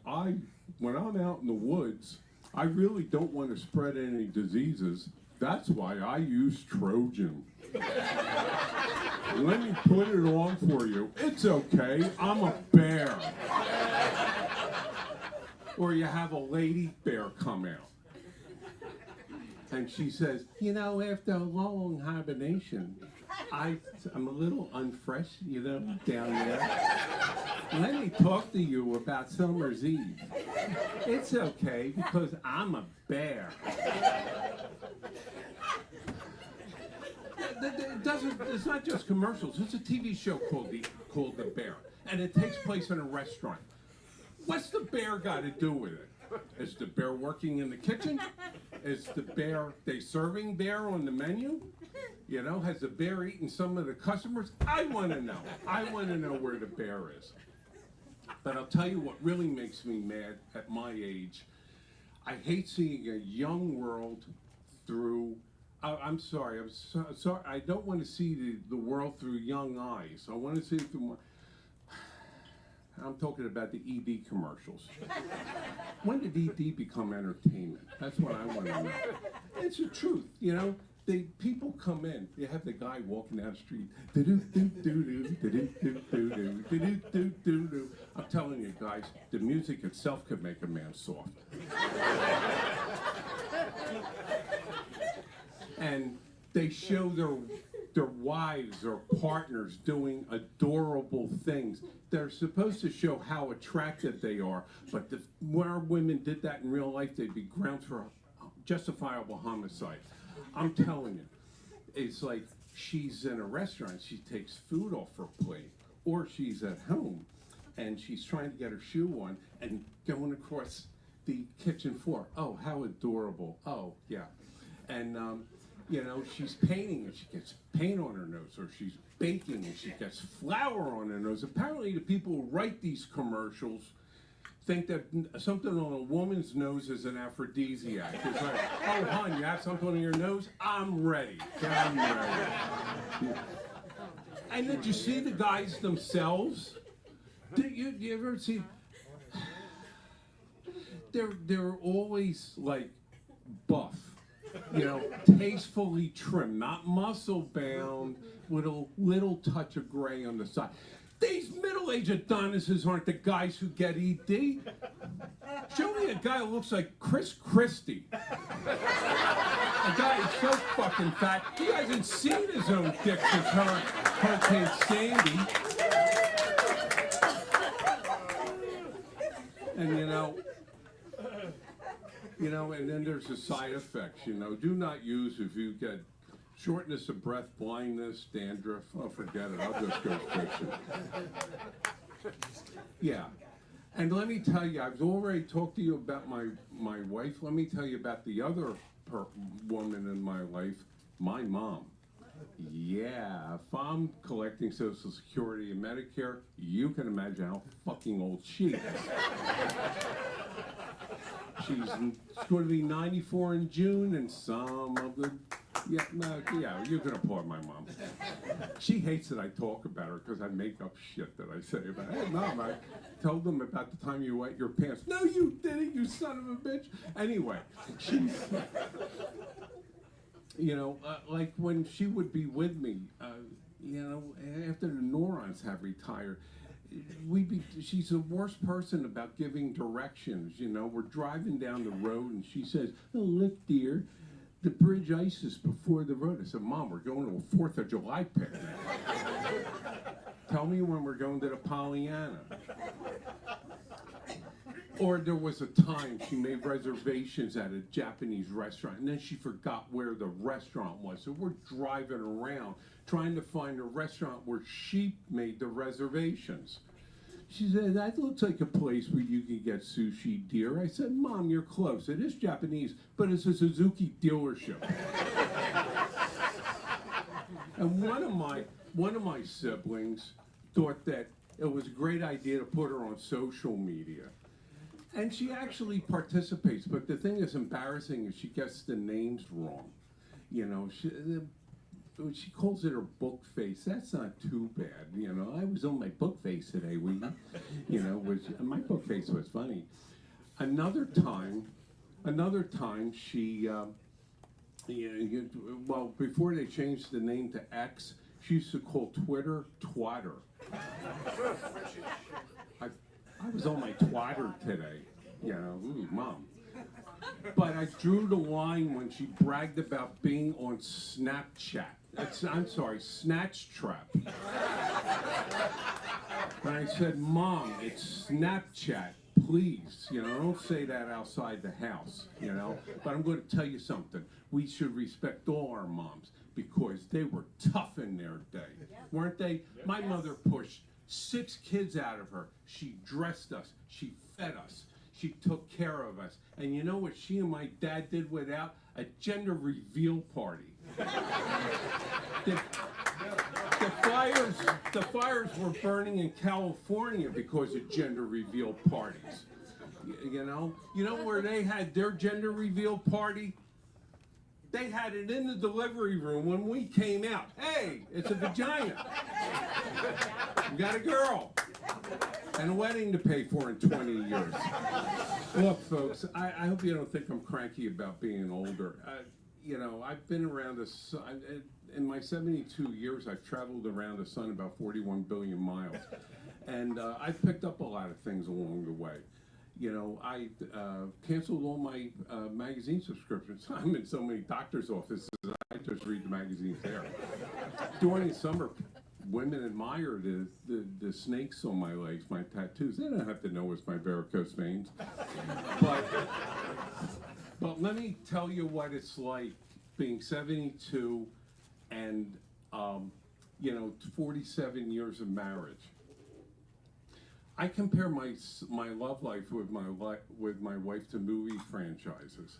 when I'm out in the woods, I really don't want to spread any diseases. That's why I use Trojan. Let me put it on for you. It's okay, I'm a bear. Or you have a lady bear come out. And she says, after a long hibernation, I'm a little unfresh, down there. Let me talk to you about Summer's Eve. It's okay because I'm a bear. It's not just commercials. It's a TV show called The Bear, and it takes place in a restaurant. What's the bear got to do with it? Is the bear working in the kitchen? Is the bear, they serving bear on the menu? Has the bear eaten some of the customers? I want to know. I want to know where the bear is. But I'll tell you what really makes me mad at my age. I hate seeing a young world through I'm sorry. I'm sorry. I don't want to see the world through young eyes. I want to see it through more. I'm talking about the ED commercials. When did ED become entertainment? That's what I want to know. It's the truth, you know. People come in. You have the guy walking down the street. I'm telling you guys, the music itself could make a man soft. And they show their wives or partners doing adorable things. They're supposed to show how attractive they are, but if more women did that in real life, they'd be grounds for justifiable homicide. I'm telling you, it's like she's in a restaurant, she takes food off her plate, or she's at home and she's trying to get her shoe on and going across the kitchen floor. Oh, how adorable. Oh, yeah. And, you know, she's painting and she gets paint on her nose, or she's baking and she gets flour on her nose. Apparently the people who write these commercials think that something on a woman's nose is an aphrodisiac. It's like, oh, hon, you have something on your nose? I'm ready. I'm ready. And did you see the guys themselves? Did you ever see? They're always like buff, you know, tastefully trimmed, not muscle bound, with a little touch of gray on the side. These middle-aged Adonises aren't the guys who get ED. Show me a guy who looks like Chris Christie. A guy who's so fucking fat, he hasn't seen his own dick since Hurricane Sandy. And you know, and then there's the side effects, you know. Do not use if you get shortness of breath, blindness, dandruff. Oh, forget it. I'll just go fishing. Yeah. And let me tell you, I've already talked to you about my wife. Let me tell you about the other woman in my life, my mom. Yeah, if I'm collecting Social Security and Medicare, you can imagine how fucking old she is. She's going to be 94 in June, and some of the... Yeah, you can applaud my mom. She hates that I talk about her because I make up shit that I say about her. Hey, Mom, I told them about the time you wet your pants. No, you didn't, you son of a bitch. Anyway, she's... You know, like when she would be with me, you know, after the neurons have retired, she's the worst person about giving directions, you know. We're driving down the road and she says, oh, look, dear, the bridge ices before the road. I said, Mom, we're going to a 4th of July picnic. Tell me when we're going to the Pollyanna. Or there was a time she made reservations at a Japanese restaurant, and then she forgot where the restaurant was. So we're driving around trying to find a restaurant where she made the reservations. She said, that looks like a place where you can get sushi, dear. I said, Mom, you're close. It is Japanese, but it's a Suzuki dealership. And one of my siblings thought that it was a great idea to put her on social media. And she actually participates, but the thing that's embarrassing is she gets the names wrong. You know, she calls it her book face. That's not too bad. You know, I was on my book face today, you know, my book face was funny. Another time she, well, before they changed the name to X, she used to call Twitter Twatter. I was on my twatter today, you know, Mom. But I drew the line when she bragged about being on Snapchat. I'm sorry, Snatch Trap. And I said, Mom, it's Snapchat, please. You know, don't say that outside the house, you know. But I'm going to tell you something. We should respect all our moms because they were tough in their day, weren't they? My mother pushed 6 kids out of her. She dressed us. She fed us. She took care of us. And you know what she and my dad did without? A gender reveal party. The fires were burning in California because of gender reveal parties. You know where they had their gender reveal party? They had it in the delivery room when we came out. Hey, it's a vagina. We got a girl. And a wedding to pay for in 20 years. Look, folks, I hope you don't think I'm cranky about being older. You know, I've been around the sun. In my 72 years, I've traveled around the sun about 41 billion miles. And I've picked up a lot of things along the way. You know, I canceled all my magazine subscriptions. I'm in so many doctor's offices, I just read the magazines there. During the summer, women admire the snakes on my legs, my tattoos. They don't have to know it's my varicose veins. But let me tell you what it's like being 72 and, you know, 47 years of marriage. I compare my love life with my wife to movie franchises.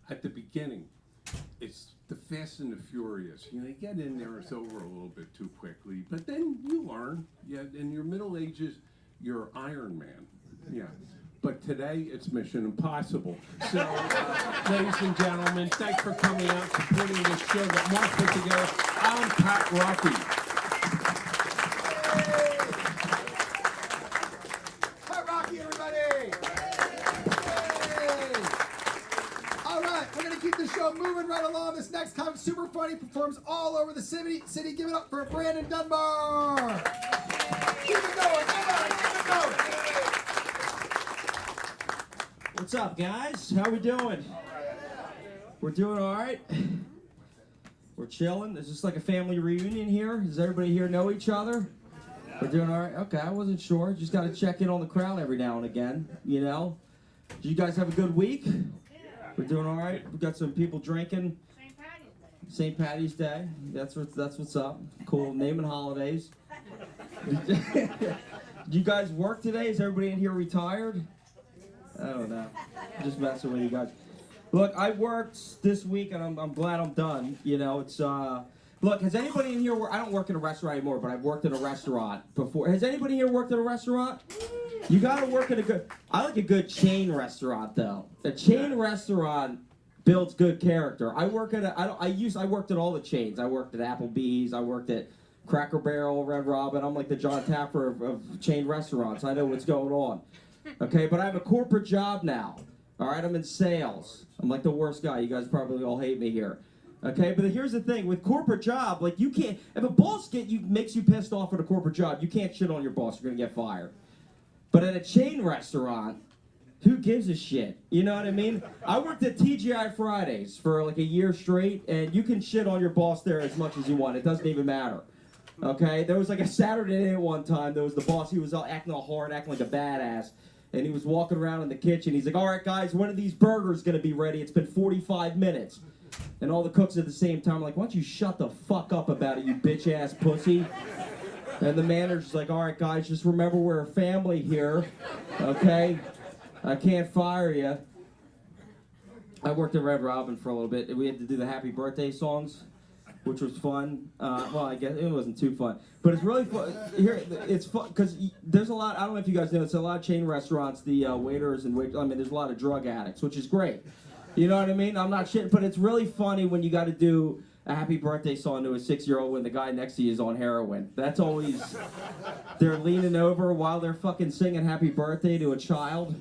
At the beginning, it's the Fast and the Furious. You know, you get in there, it's over a little bit too quickly, but then you learn. Yeah, in your middle ages, you're Iron Man. Yeah. But today, it's Mission Impossible. So, ladies and gentlemen, thanks for coming out and supporting this show that Mark put together. I'm Pat Rocchi. Hi, Rocchi, everybody! Hey. All right, we're going to keep the show moving right along. This next comic, super funny, performs all over the city. Give it up for Brandon Dunbar. Keep it going, everybody, keep it going. What's up, guys? How we doing? We're doing all right. We're chilling. Is this like a family reunion here? Does everybody here know each other? We're doing all right. Okay, I wasn't sure. Just got to check in on the crowd every now and again. You know. Did you guys have a good week? We're doing all right. We got some people drinking. St. Patty's Day. That's what's up. Cool. Naming holidays. Did you guys work today? Is everybody in here retired? I don't know. Just messing with you guys. Look, I worked this week, and I'm glad I'm done. You know, it's look. Has anybody in here? I don't work in a restaurant anymore, but I've worked in a restaurant before. Has anybody here worked in a restaurant? You gotta work at a good. I like a good chain restaurant though. A chain restaurant builds good character. I work at I worked at all the chains. I worked at Applebee's. I worked at Cracker Barrel, Red Robin. I'm like the John Tapper of chain restaurants. I know what's going on. Okay, but I have a corporate job now. All right, I'm in sales. I'm like the worst guy. You guys probably all hate me here. Okay, but here's the thing. With corporate job, like you can't, if a boss makes you pissed off at a corporate job, you can't shit on your boss. You're going to get fired. But at a chain restaurant, who gives a shit? You know what I mean? I worked at TGI Fridays for like a year straight, and you can shit on your boss there as much as you want. It doesn't even matter. Okay, there was like a Saturday day one time. There was the boss. He was acting all hard, acting like a badass. And he was walking around in the kitchen. He's like, all right, guys, when are these burgers going to be ready? It's been 45 minutes. And all the cooks at the same time are like, why don't you shut the fuck up about it, you bitch-ass pussy? And the manager's like, all right, guys, just remember we're a family here, okay? I can't fire you. I worked at Red Robin for a little bit. We had to do the happy birthday songs, which was fun. Well, I guess it wasn't too fun. But it's really fun. Here, it's fun because there's a lot, I don't know if you guys know, it's a lot of chain restaurants, the waiters and there's a lot of drug addicts, which is great. You know what I mean? I'm not shitting, but it's really funny when you got to do a happy birthday song to a 6-year-old when the guy next to you is on heroin. That's always, they're leaning over while they're fucking singing happy birthday to a child.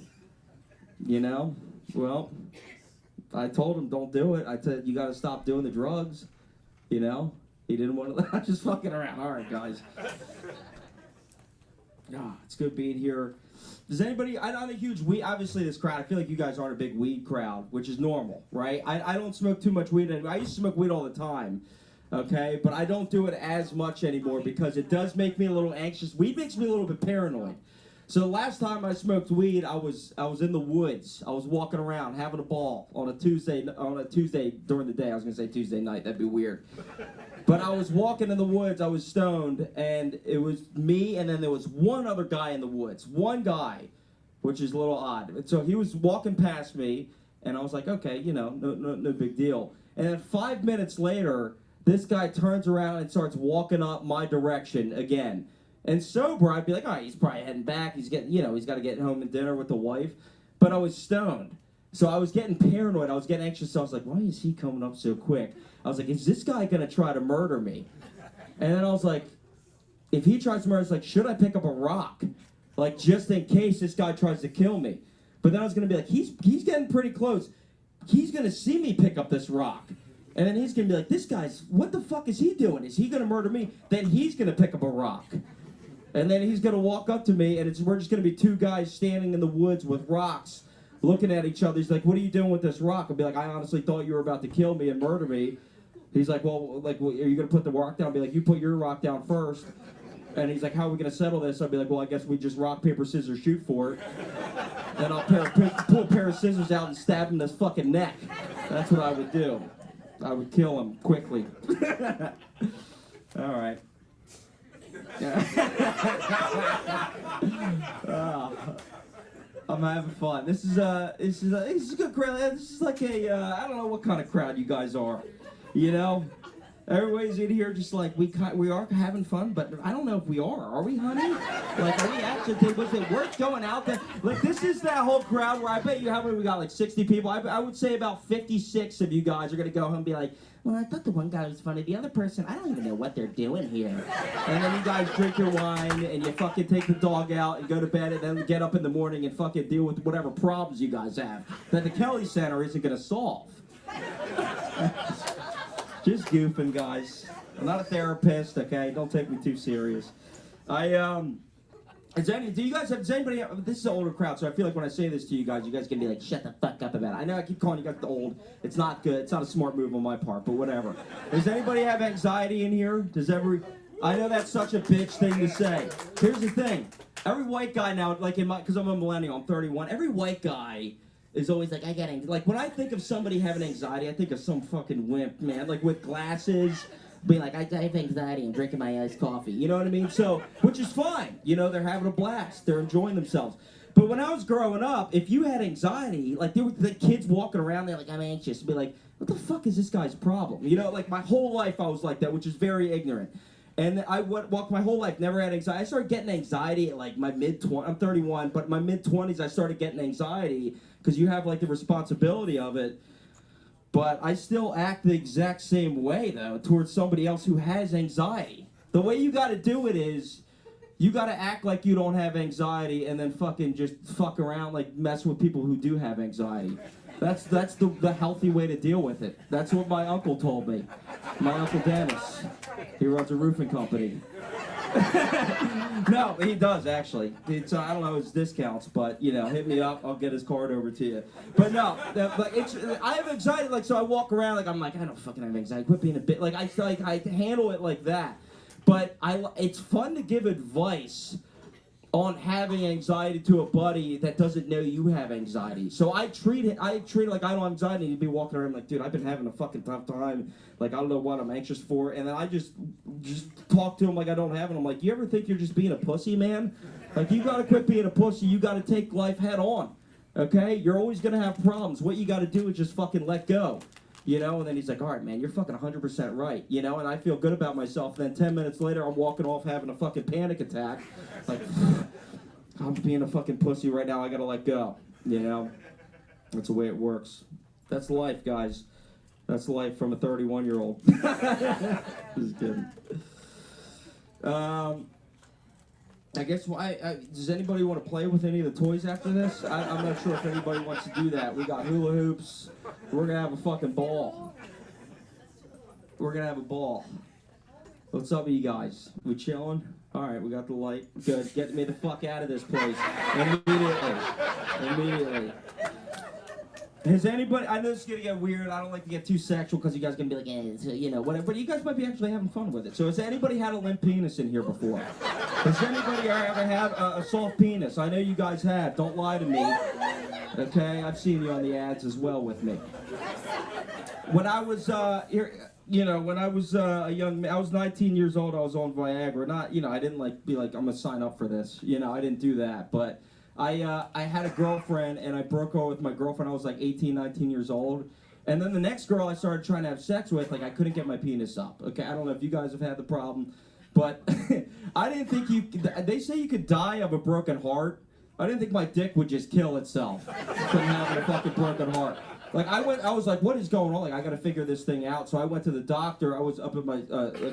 You know? Well, I told him, don't do it. I said, you got to stop doing the drugs. You know? He didn't want to, I'm just fucking around. All right, guys. It's good being here. Does anybody, I'm not a huge weed, obviously this crowd, I feel like you guys aren't a big weed crowd, which is normal, right? I don't smoke too much weed, I used to smoke weed all the time, okay? But I don't do it as much anymore because it does make me a little anxious. Weed makes me a little bit paranoid. So the last time I smoked weed, I was in the woods. I was walking around, having a ball on a Tuesday during the day. I was gonna say Tuesday night, that'd be weird. But I was walking in the woods, I was stoned, and it was me, and then there was one other guy in the woods. One guy, which is a little odd. So he was walking past me, and I was like, okay, you know, no big deal. And then 5 minutes later, this guy turns around and starts walking up my direction again. And sober, I'd be like, all right, he's probably heading back. He's getting, he's got to get home and dinner with the wife. But I was stoned. So I was getting paranoid. I was getting anxious. So I was like, why is he coming up so quick? I was like, is this guy going to try to murder me? And then I was like, if he tries to murder, I was like, should I pick up a rock? Like, just in case this guy tries to kill me. But then I was going to be like, he's getting pretty close. He's going to see me pick up this rock. And then he's going to be like, this guy's, what the fuck is he doing? Is he going to murder me? Then he's going to pick up a rock. And then he's going to walk up to me, and we're just going to be two guys standing in the woods with rocks, looking at each other. He's like, what are you doing with this rock? I'll be like, I honestly thought you were about to kill me and murder me. He's like, well, are you going to put the rock down? I'll be like, you put your rock down first. And he's like, how are we going to settle this? I'll be like, well, I guess we just rock, paper, scissors, shoot for it. And I'll pull a pair of scissors out and stab him in his fucking neck. That's what I would do. I would kill him quickly. All right. I'm having fun. This is a good crowd. This is like a I don't know what kind of crowd you guys are. You know, everybody's in here just like we are having fun, but I don't know if we are. Are we, honey? Like, are we actually? Was it worth going out there? Like, this is that whole crowd where I bet you how many we got, like 60 people. I would say about 56 of you guys are gonna go home and be like, well, I thought the one guy was funny. The other person, I don't even know what they're doing here. And then you guys drink your wine and you fucking take the dog out and go to bed and then get up in the morning and fucking deal with whatever problems you guys have that the Kelly Center isn't gonna solve. Just goofing, guys. I'm not a therapist, okay? Don't take me too serious. Does anybody, this is an older crowd, so I feel like when I say this to you guys can be like, shut the fuck up about it. I know I keep calling you guys old. It's not good. It's not a smart move on my part, but whatever. Does anybody have anxiety in here? I know that's such a bitch thing to say. Here's the thing. Every white guy now, like because I'm a millennial, I'm 31, every white guy is always like, I get anxiety. Like, when I think of somebody having anxiety, I think of some fucking wimp, man. Like, with glasses, being like, I have anxiety, I'm drinking my iced coffee. You know what I mean? So, which is fine. You know, they're having a blast. They're enjoying themselves. But when I was growing up, if you had anxiety, like, there were the kids walking around, they're like, I'm anxious. Be like, what the fuck is this guy's problem? You know, like, my whole life I was like that, which is very ignorant. And I walked my whole life, never had anxiety. I started getting anxiety at, like, my mid-20s. I'm 31, but my mid-20s, I started getting anxiety because you have, like, the responsibility of it. But I still act the exact same way, though, towards somebody else who has anxiety. The way you got to do it is, you got to act like you don't have anxiety and then fucking just fuck around, like, mess with people who do have anxiety. That's the healthy way to deal with it. That's what my uncle told me. My Uncle Dennis. He runs a roofing company. No, he does, actually. It's, I don't know his discounts, but, you know, hit me up. I'll get his card over to you. But no, I have anxiety, like, so I walk around, like, I'm like, I don't fucking have anxiety. Quit being a bit, like, I handle it like that. But it's fun to give advice on having anxiety to a buddy that doesn't know you have anxiety. So I treat it like I don't have anxiety. You'd be walking around like, dude, I've been having a fucking tough time. Like, I don't know what I'm anxious for. And then I just talk to him like I don't have it. I'm like, you ever think you're just being a pussy, man? Like, you gotta quit being a pussy. You gotta take life head on, okay? You're always gonna have problems. What you gotta do is just fucking let go. You know, and then he's like, all right, man, you're fucking 100% right, you know, and I feel good about myself. And then 10 minutes later, I'm walking off having a fucking panic attack. Like, I'm being a fucking pussy right now, I gotta let go, you know? That's the way it works. That's life, guys. That's life from a 31-year-old. Just kidding. I guess, does anybody want to play with any of the toys after this? I'm not sure if anybody wants to do that. We got hula hoops. We're going to have a fucking ball. We're going to have a ball. What's up with you guys? We chilling? All right, we got the light. Good. Get me the fuck out of this place. Immediately. Has anybody, I know this is going to get weird. I don't like to get too sexual because you guys are going to be like, you know, whatever. But you guys might be actually having fun with it. So has anybody had a limp penis in here before? Has anybody ever had a soft penis? I know you guys have. Don't lie to me. Okay? I've seen you on the ads as well with me. When I was, when I was a young man, I was 19 years old, I was on Viagra. Not, you know, I didn't be like, I'm going to sign up for this. You know, I didn't do that. But I had a girlfriend, and I broke up with my girlfriend. I was like 18, 19 years old. And then the next girl I started trying to have sex with, like, I couldn't get my penis up. Okay, I don't know if you guys have had the problem, but I didn't think they say you could die of a broken heart. I didn't think my dick would just kill itself from having a fucking broken heart. Like I was like, what is going on? Like I got to figure this thing out. So I went to the doctor. I was up at my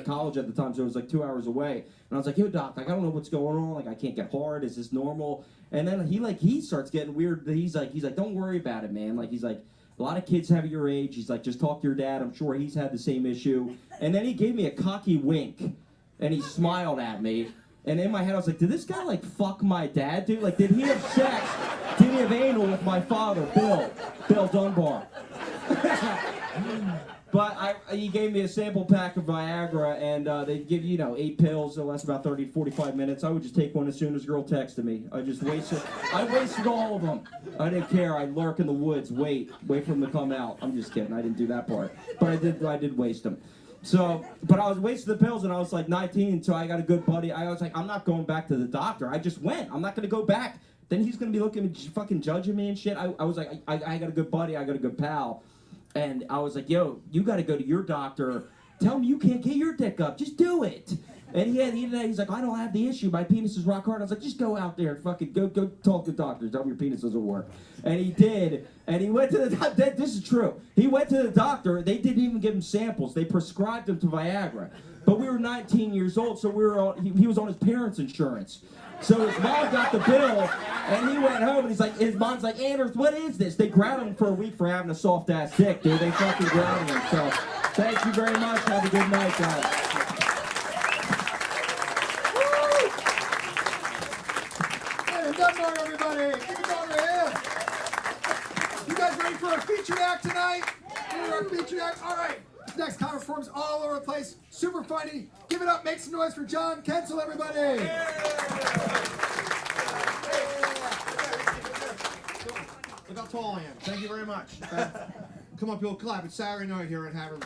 college at the time, so it was like 2 hours away. And I was like, yo, doc, like I don't know what's going on. Like I can't get hard. Is this normal? And then he starts getting weird. He's like, don't worry about it, man. Like he's like, a lot of kids have your age. He's like, just talk to your dad. I'm sure he's had the same issue. And then he gave me a cocky wink, and he smiled at me. And in my head, I was like, did this guy, like, fuck my dad, dude? Like, did he have sex? Did he have anal with my father, Bill Dunbar? But he gave me a sample pack of Viagra, and they give you, 8 pills. It lasts about 30 to 45 minutes. I would just take one as soon as a girl texted me. I wasted all of them. I didn't care. I'd lurk in the woods, wait for them to come out. I'm just kidding. I didn't do that part. But I did waste them. So, but I was wasting the pills, and I was like 19, so I got a good buddy. I was like, I'm not going back to the doctor. I just went. I'm not going to go back. Then he's going to be looking at me, fucking judging me and shit. I was like, I got a good buddy. I got a good pal. And I was like, yo, you got to go to your doctor. Tell him you can't get your dick up. Just do it. And he's like, I don't have the issue. My penis is rock hard. I was like, just go out there and fucking go talk to the doctor. Tell him your penis doesn't work. And he did. And he went to the doctor. This is true. He went to the doctor. They didn't even give him samples. They prescribed him to Viagra. But we were 19 years old, so he was on his parents' insurance. So his mom got the bill, and he went home, and his mom's like, Anders, what is this? They grounded him for a week for having a soft-ass dick, dude. They fucking grounded him. So thank you very much. Have a good night, guys. Dunbar, everybody. Give it on the head. You guys ready for a feature act tonight? Ready for our feature act? All right. Next time performs all over the place. Super funny. Give it up. Make some noise for John Kensil, everybody. Look how tall I am. Thank you very much. Come on, people, clap. It's Saturday night here at Haver.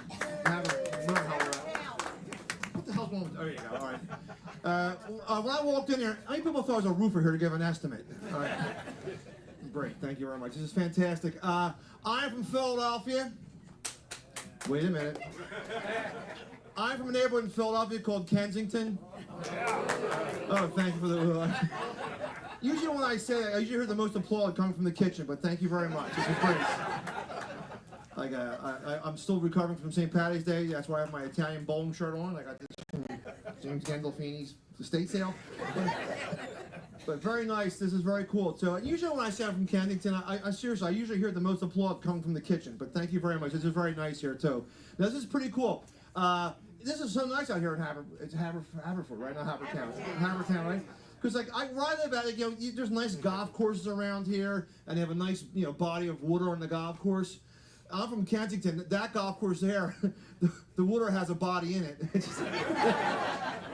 What the hell's wrong with? Oh, there you go. All right. When I walked in here, how many people thought I was a roofer here to give an estimate? All right. Great. Thank you very much. This is fantastic. I'm from Philadelphia. Wait a minute. I'm from a neighborhood in Philadelphia called Kensington. Oh, thank you for the. Usually when I say that, I usually hear the most applause coming from the kitchen, but thank you very much. This is great. Like, I'm still recovering from St. Patty's Day. That's why I have my Italian bowling shirt on. I got this from James Gandolfini's estate sale. But very nice. This is very cool. So usually when I say I'm from Kensington, I seriously, I usually hear the most applause coming from the kitchen. But thank you very much. This is very nice here too. Now, this is pretty cool. This is so nice out here in Haverford, right? Not Havertown. Havertown, right? Because like I live at it, there's nice golf courses around here, and they have a nice body of water on the golf course. I'm from Kensington. That golf course there, the water has a body in it.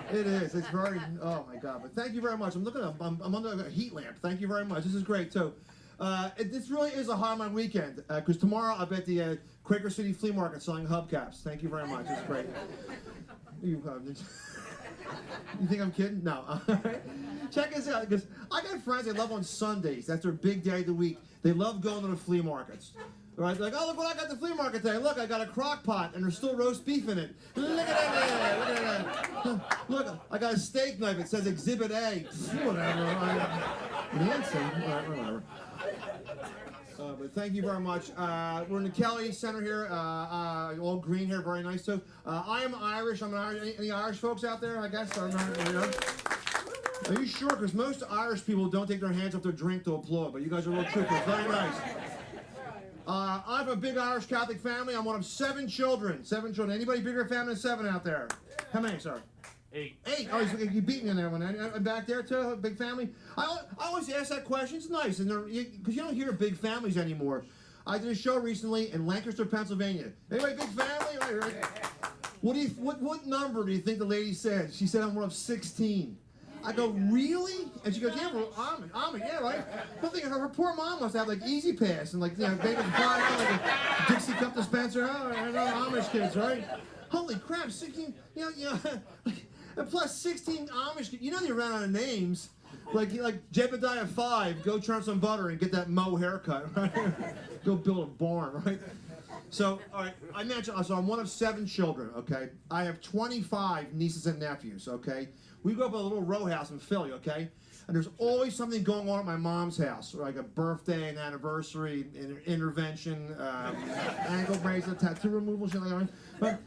It is. It's very. Oh my God! But thank you very much. I'm under a heat lamp. Thank you very much. This is great too. This really is a Hallmark weekend because tomorrow I'll be at the Quaker City Flea Market selling hubcaps. Thank you very much. It's great. You think I'm kidding? No. Check this out because I got friends they love on Sundays. That's their big day of the week. They love going to the flea markets. Right? They're like, oh, look what I got at the flea market today. Look, I got a crock pot and there's still roast beef in it. Look at that. Look at that. Look, I got a steak knife. It says Exhibit A. Whatever. Nancy. Whatever. But thank you very much. We're in the Kelly Center here. All green here. Very nice, too. I am Irish. I'm an Irish. Any Irish folks out there, I guess? Are you sure? Because most Irish people don't take their hands off their drink to applaud. But you guys are real troopers. Very nice. I have a big Irish Catholic family. I'm one of 7 children. 7 children. Anybody bigger family than 7 out there? How many, sir? 8. 8. Oh, you beat me in there one. And back there too, a big family. I always ask that question. It's nice, and because you don't hear big families anymore. I did a show recently in Lancaster, Pennsylvania. Anybody big family? Right? What number do you think the lady said? She said I'm one of 16. I go, really? And she goes, yeah, well, I'm yeah, right? I'm thinking her poor mom must have like Easy Pass and like baby product, like a Dixie cup dispenser. Oh, I know Amish kids, right? Holy crap, 16, and plus 16 Amish kids. You know they ran out of names. Like Jebediah 5, go churn some butter and get that Mo haircut, right? Go build a barn, right? So, all right, I mentioned, so I'm one of 7 children, okay? I have 25 nieces and nephews, okay? We grew up in a little row house in Philly, okay? And there's always something going on at my mom's house, like a birthday, an anniversary, intervention, ankle bracelet, tattoo removal, shit like that. But,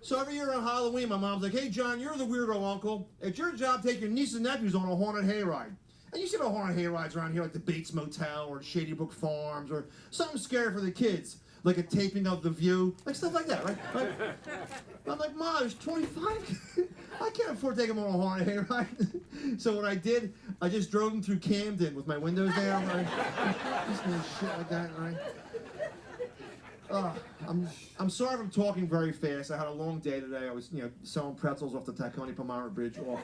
so every year on Halloween, my mom's like, hey, John, you're the weirdo uncle. It's your job to take your nieces and nephews on a haunted hayride. And you see the haunted hayrides around here, like the Bates Motel or Shady Brook Farms or something scary for the kids, like a taping of The View, like stuff like that, right? I'm like, Mom, there's 25. I can't afford to take them on a haunted hayride. So what I did, I just drove them through Camden with my windows down, right? Just doing shit like that, right? I'm sorry if I'm talking very fast. I had a long day today. I was, selling pretzels off the Tacony-Palmyra Bridge. No.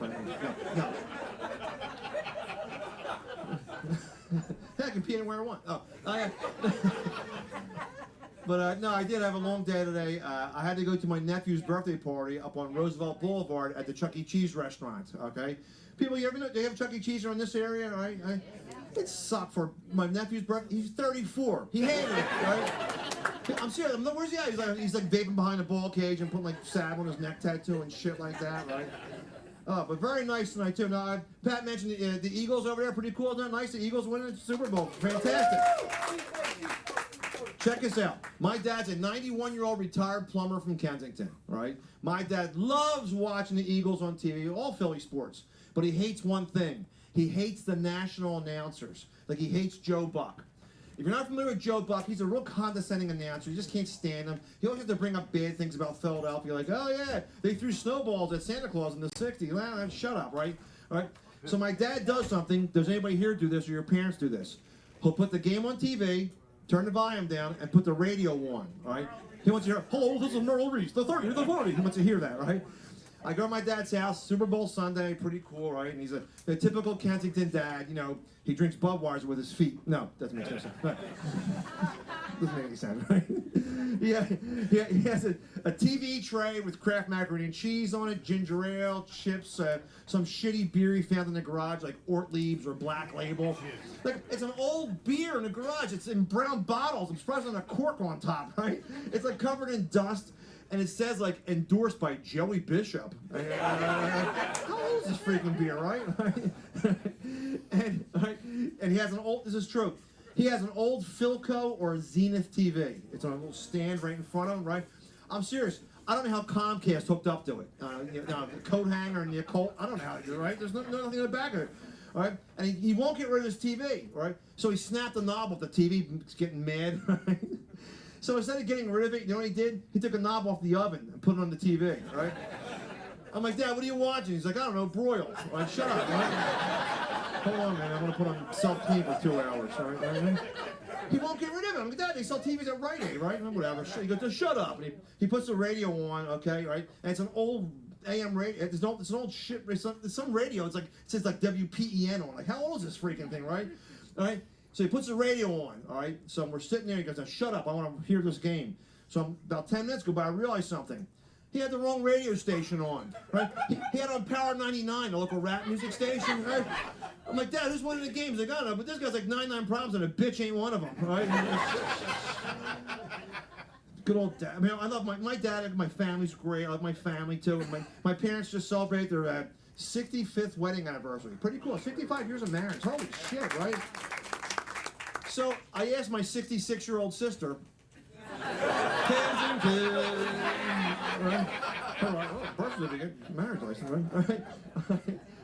I can pee anywhere I want. But no, I did have a long day today. I had to go to my nephew's birthday party up on Roosevelt Boulevard at the Chuck E. Cheese restaurant. Okay, people, you ever know they have Chuck E. Cheese around this area? Right? It sucked for my nephew's birthday. He's 34. He hated it. Right? I'm serious. Where's he at? He's like vaping behind a ball cage and putting like salve on his neck tattoo and shit like that. Right? But very nice tonight, too. Now, Pat mentioned the Eagles over there. Pretty cool. Isn't that nice? The Eagles winning the Super Bowl. Fantastic. Check this out. My dad's a 91-year-old retired plumber from Kensington, right? My dad loves watching the Eagles on TV, all Philly sports. But he hates one thing. He hates the national announcers. Like, he hates Joe Buck. If you're not familiar with Joe Buck, he's a real condescending announcer. You just can't stand him. He always has to bring up bad things about Philadelphia, like, oh yeah, they threw snowballs at Santa Claus in the 60s. Well, shut up, right? All right? So my dad does something. Does anybody here do this or your parents do this? He'll put the game on TV, turn the volume down, and put the radio on, all right? He wants to hear, hello, this is Merle Reese, the 30, the 40. He wants to hear that, right? I go to my dad's house, Super Bowl Sunday, pretty cool, right? And he's a typical Kensington dad, he drinks Budweiser with his feet. No, doesn't make sense. Doesn't make any sense, right? He has a TV tray with Kraft macaroni and cheese on it, ginger ale, chips, some shitty beer he found in the garage, like Ortlieb's or Black Label. Like, it's an old beer in the garage. It's in brown bottles. I'm surprised there's not a cork on top, right? It's like covered in dust. And it says, like, endorsed by Joey Bishop. How old is this freaking beer, right? And he has an old, this is true, he has an old Philco or a Zenith TV. It's on a little stand right in front of him, right? I'm serious. I don't know how Comcast hooked up to it. The coat hanger and the Colt, I don't know how to do it, right? There's nothing in the back of it. All right? And he won't get rid of his TV, right? So he snapped the knob off the TV, he's getting mad, right? So instead of getting rid of it, you know what he did? He took a knob off the oven and put it on the TV, right? I'm like, Dad, what are you watching? He's like, I don't know, broiled. I'm like, shut up, right? Hold on, man, I'm gonna put on self-clean for 2 hours, all right? He won't get rid of it. I'm like, Dad, they sell TVs at Rite Aid, right? Whatever. He goes, just shut up. And he puts the radio on, okay, right? And it's an old AM radio. It's an old shit. It's some radio. It's like, it says like WPEN on. Like, how old is this freaking thing, right? All right. So he puts the radio on, all right? So we're sitting there, he goes, now shut up, I want to hear this game. So about 10 minutes go by, I realized something. He had the wrong radio station on, right? He had on Power 99, the local rap music station, right? I'm like, Dad, who's winning the game? He's like, I don't know, but this guy's like 99 problems and a bitch ain't one of them, right? Good old dad. I mean, I love my dad, my family's great. I love my family too. And my parents just celebrate their 65th wedding anniversary. Pretty cool, 65 years of marriage, holy shit, right? So I asked my 66-year-old sister, Kensington, right? Birth certificate, marriage license, right?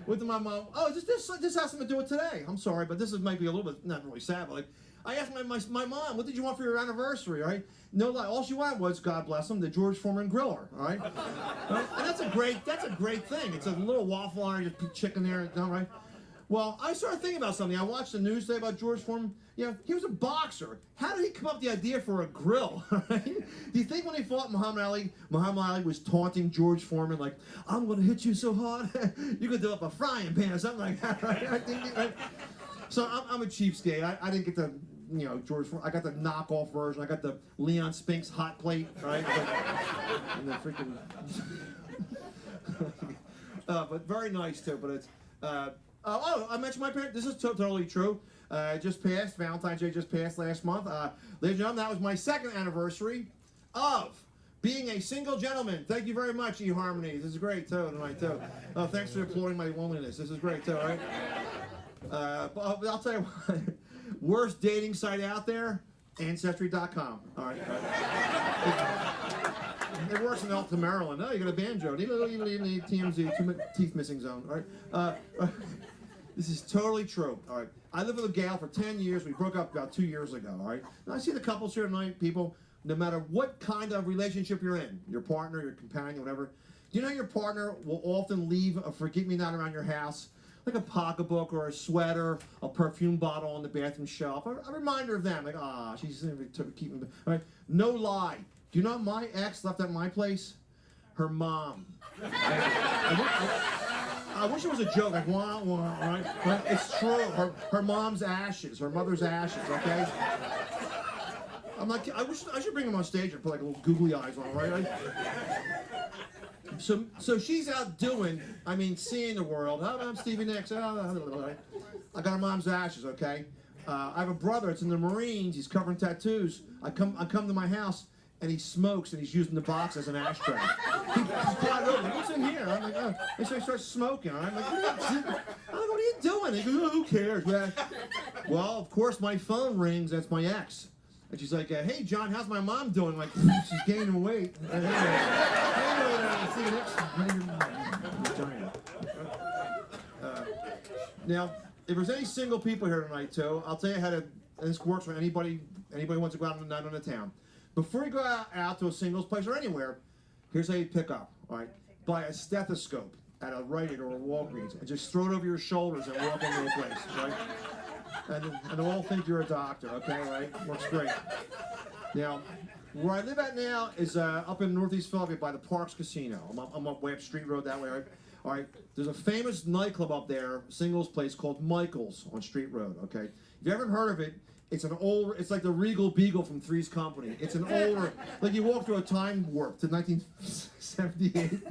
With my mom, oh, this has something to do with today. I'm sorry, but this might be a little bit, not really sad, but like, I asked my mom, what did you want for your anniversary, right? No lie, all she wanted was, God bless him, the George Foreman griller, all right? And that's a great thing. It's a little waffle iron, just put chicken there, right? Well, I started thinking about something. I watched the news today about George Foreman. He was a boxer. How did he come up with the idea for a grill? Right? Do you think when he fought Muhammad Ali was taunting George Foreman like, I'm going to hit you so hard, you could do up a frying pan or something like that, right? So I'm a cheapskate. I didn't get the, George Foreman. I got the knockoff version. I got the Leon Spinks hot plate, right? And the freaking... but very nice, too. But it's... I mentioned my parents. This is totally true. Just passed. Valentine's Day just passed last month. Ladies and gentlemen, that was my second anniversary of Being a single gentleman. Thank you very much, eHarmony. This is great, too, tonight, too. Thanks for applauding my loneliness. This is great, too, all right? But I'll tell you what. Worst dating site out there? Ancestry.com. All right. It works in Elton, Maryland. Oh, you got a banjo. TMZ, teeth missing zone. All right. This is totally true. All right. I lived with a gal for 10 years. We broke up about 2 years ago. All right. Now, I see the couples here tonight, people. No matter what kind of relationship you're in, your partner, your companion, whatever, do you know your partner will often leave a forget-me-not around your house, like a pocketbook or a sweater, a perfume bottle on the bathroom shelf, a reminder of them, like, she's keeping. All right, no lie. Do you know what my ex left at my place? Her mom. I wish it was a joke, like, wah, wah, right? But it's true. Her mom's ashes, her mother's ashes, okay? I'm like, I should bring him on stage and put like little googly eyes on him, right? So she's out doing, seeing the world. Oh, I'm Stevie Nicks. I got her mom's ashes, okay? I have a brother, it's in the Marines, he's covering tattoos. I come to my house, and he smokes, and he's using the box as an ashtray. He's brought it over, what's in here? I'm like, oh. And so he starts smoking. I'm like, what are you doing? He goes, oh, who cares? Well, of course, my phone rings, that's my ex. And she's like, hey, John, how's my mom doing? Like, she's gaining weight. Now, if there's any single people here tonight, too, I'll tell you how to, and this works for anybody wants to go out on a night on the town. Before you go out to a singles place or anywhere, here's how you pick up, all right? Buy a stethoscope at a Rite Aid or a Walgreens and just throw it over your shoulders and walk into a place, right? And they'll all think you're a doctor, okay, right? Works great. Now, where I live at now is up in Northeast Philadelphia by the Parks Casino. I'm up way up Street Road that way, right? All right, there's a famous nightclub up there, singles place called Michael's on Street Road, okay? If you haven't heard of it, it's like the Regal Beagle from Three's Company. It's an older, like you walk through a time warp to 1978.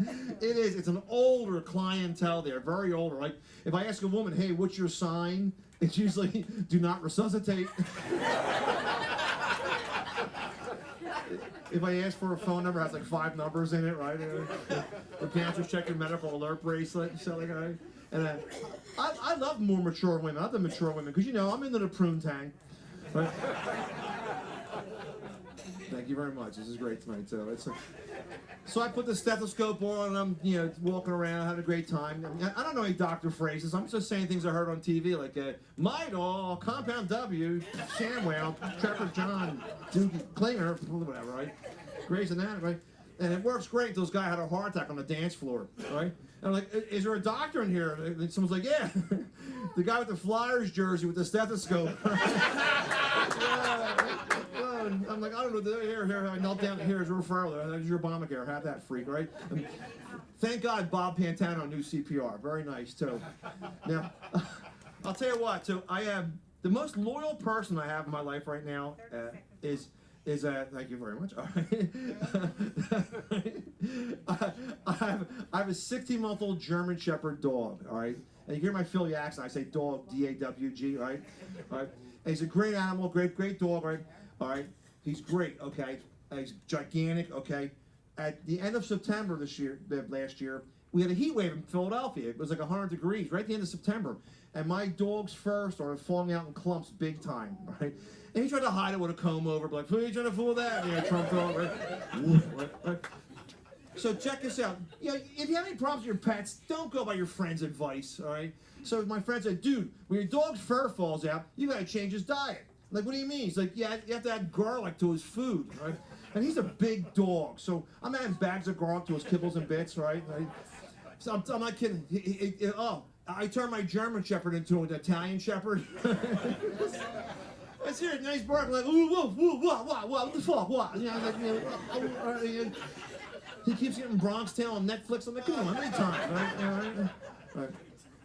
It's an older clientele there, very older. Like, if I ask a woman, hey, what's your sign? It's usually, do not resuscitate. If I ask for a phone number, it has like 5 numbers in it, right? The dancers check your medical alert bracelet, so like, right? And I love more mature women. I love the mature women, because, I'm into the prune tang. Right? Thank you very much. This is great tonight, too. So I put the stethoscope on, and I'm, walking around, having a great time. I don't know any doctor phrases. I'm just saying things I heard on TV, like Midol, Compound W, ShamWow, Trevor John, Doogie Klinger, whatever, right? Grey's Anatomy, right? And it works great until this guy had a heart attack on the dance floor, right? And I'm like, is there a doctor in here? And someone's like, yeah. The guy with the Flyers jersey with the stethoscope. I'm like, I don't know. Here. I knelt down. Here's a referral. There's your Obamacare. Have that freak, right? Thank God Bob Pantano knew CPR. Very nice, too. Now, I'll tell you what. So I have the most loyal person I have in my life right now is thank you very much. All right. I have a 16-month-old German Shepherd dog. All right. And you hear my Philly accent. I say dog, D-A-W-G. Right. All right. And he's a great animal, great dog. Right. All right. He's great. Okay. He's gigantic. Okay. At the end of September last year, we had a heat wave in Philadelphia. It was like 100 degrees right at the end of September. And my dog's fur started falling out in clumps big time, right? And he tried to hide it with a comb over, but like, who are you trying to fool that? Trump dog, right? So check this out. If you have any problems with your pets, don't go by your friend's advice, all right? So my friend said, dude, when your dog's fur falls out, you gotta change his diet. Like, what do you mean? He's like, yeah, you have to add garlic to his food, right? And he's a big dog, so I'm adding bags of garlic to his kibbles and bits, right? So I'm not kidding. I turned my German Shepherd into an Italian Shepherd. That's here, nice bark, like, ooh, what the fuck, what? He keeps getting Bronx Tale on Netflix. I'm like, come on, how many times, right?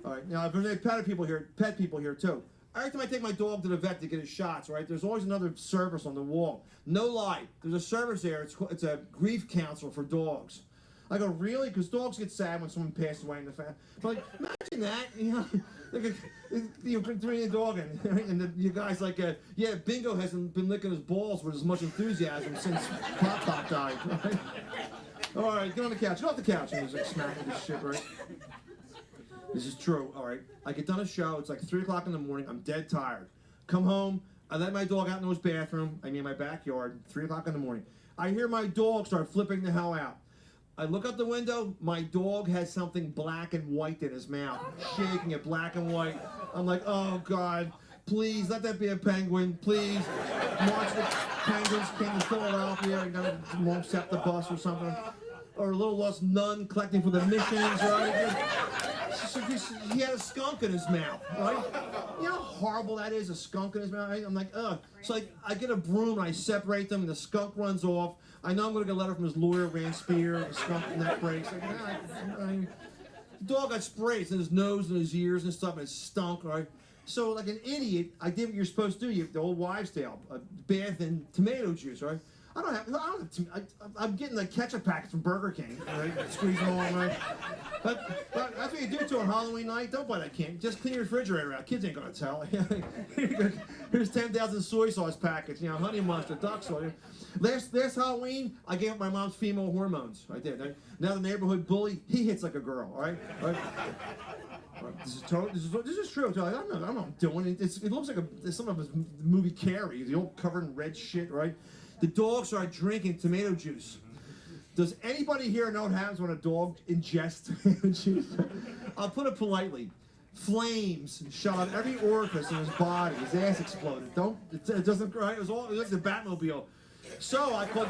All right. Now, if there's any pet people here too. Every time I take my dog to the vet to get his shots, right, there's always another service on the wall. No lie, there's a service there. It's a grief counselor for dogs. I go, really? Because dogs get sad when someone passes away in the family. But like, imagine that, you bring the dog in, and you guys like, yeah, Bingo hasn't been licking his balls with as much enthusiasm since Pop Pop died. Right? All right, get on the couch. Get off the couch. And he's like smacking this shit, right? This is true. All right, I get done a show. It's like 3 o'clock in the morning. I'm dead tired. Come home. I let my dog out in his bathroom. I mean, my backyard. 3 o'clock in the morning. I hear my dog start flipping the hell out. I look out the window. My dog has something black and white in his mouth, shaking it black and white. I'm like, oh God, please let that be a penguin, please. March the penguins came to Philadelphia and won't accept the bus or something. Or a little lost nun collecting for the missions, right? He had a skunk in his mouth, right? You know how horrible that is, a skunk in his mouth? Right? I'm like, ugh. So like, I get a broom and I separate them and the skunk runs off. I know I'm going to get a letter from his lawyer, Rand Spear, the skunk neck breaks. Like, the dog got sprays in his nose and his ears and stuff and it stunk, right? So like an idiot, I did what you're supposed to do. You have the old wives' tale, a bath in tomato juice, right? I'm getting the ketchup packets from Burger King, right? Squeezing them on, right? But that's what you do to on Halloween night. Don't buy that candy. Just clean your refrigerator out. Kids ain't gonna tell. Here's 10,000 soy sauce packets. You know, honey mustard, duck sauce. Last Halloween, I gave up my mom's female hormones. I did. Right? Now the neighborhood bully, he hits like a girl. All right. This is true. I'm not doing it. It looks like some of his movie Carrie. The old covered in red shit, right? The dog started drinking tomato juice. Does anybody here know what happens when a dog ingests tomato juice? I'll put it politely. Flames shot out every orifice in his body. His ass exploded. It doesn't, right? It was like the Batmobile. So I called,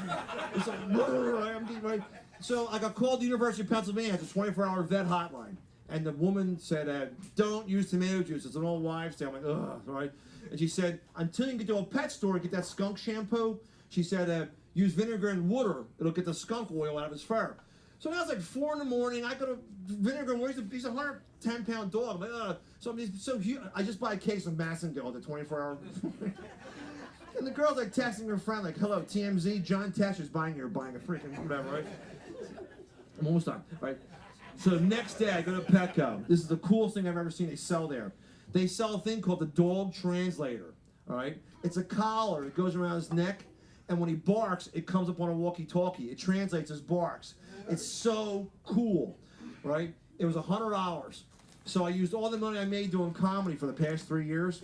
So I got called to the University of Pennsylvania. It's a 24-hour vet hotline. And the woman said, don't use tomato juice. It's an old wives' tale. I'm like, ugh, right? And she said, until you can get to a pet store and get that skunk shampoo, she said, use vinegar and water. It'll get the skunk oil out of his fur. So now it's like 4 in the morning. I go to vinegar and water. He's a 110-pound dog. I'm like, so huge. I just buy a case of Massengill, the 24-hour. And the girl's like texting her friend, like, hello, TMZ, John Tesh is buying a freaking whatever, right? I'm almost done, right? So the next day, I go to Petco. This is the coolest thing I've ever seen. They sell there. They sell a thing called the dog translator, all right? It's a collar that goes around his neck, and when he barks, it comes up on a walkie-talkie. It translates his barks. It's so cool, right? It was $100. So I used all the money I made doing comedy for the past 3 years.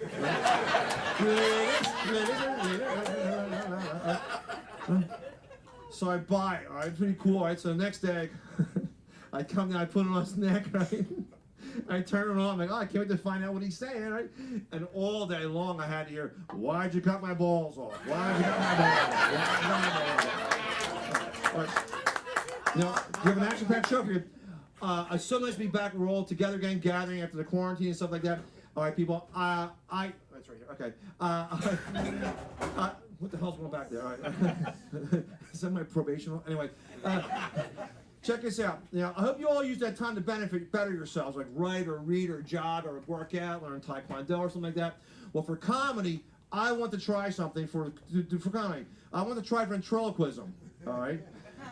So I buy it, all right? Pretty cool, all right? So the next day, I come down, I put it on his neck, right? I turn it on, I'm like, oh, I can't wait to find out what he's saying, right? And all day long I had to hear, why'd you cut my balls off? Why'd you cut my balls off? Why'd you cut my balls off? Now, we have an action-packed show for you. It's so nice to be back. We're all together again, gathering after the quarantine and stuff like that. All right, people, that's right here, okay. What the hell's going back there? All right. Is that my probation? Anyway. Check this out. Now, I hope you all use that time to better yourselves, like write or read or jog or work out, learn Taekwondo or something like that. Well, for comedy, I want to try something for comedy. I want to try ventriloquism, all right?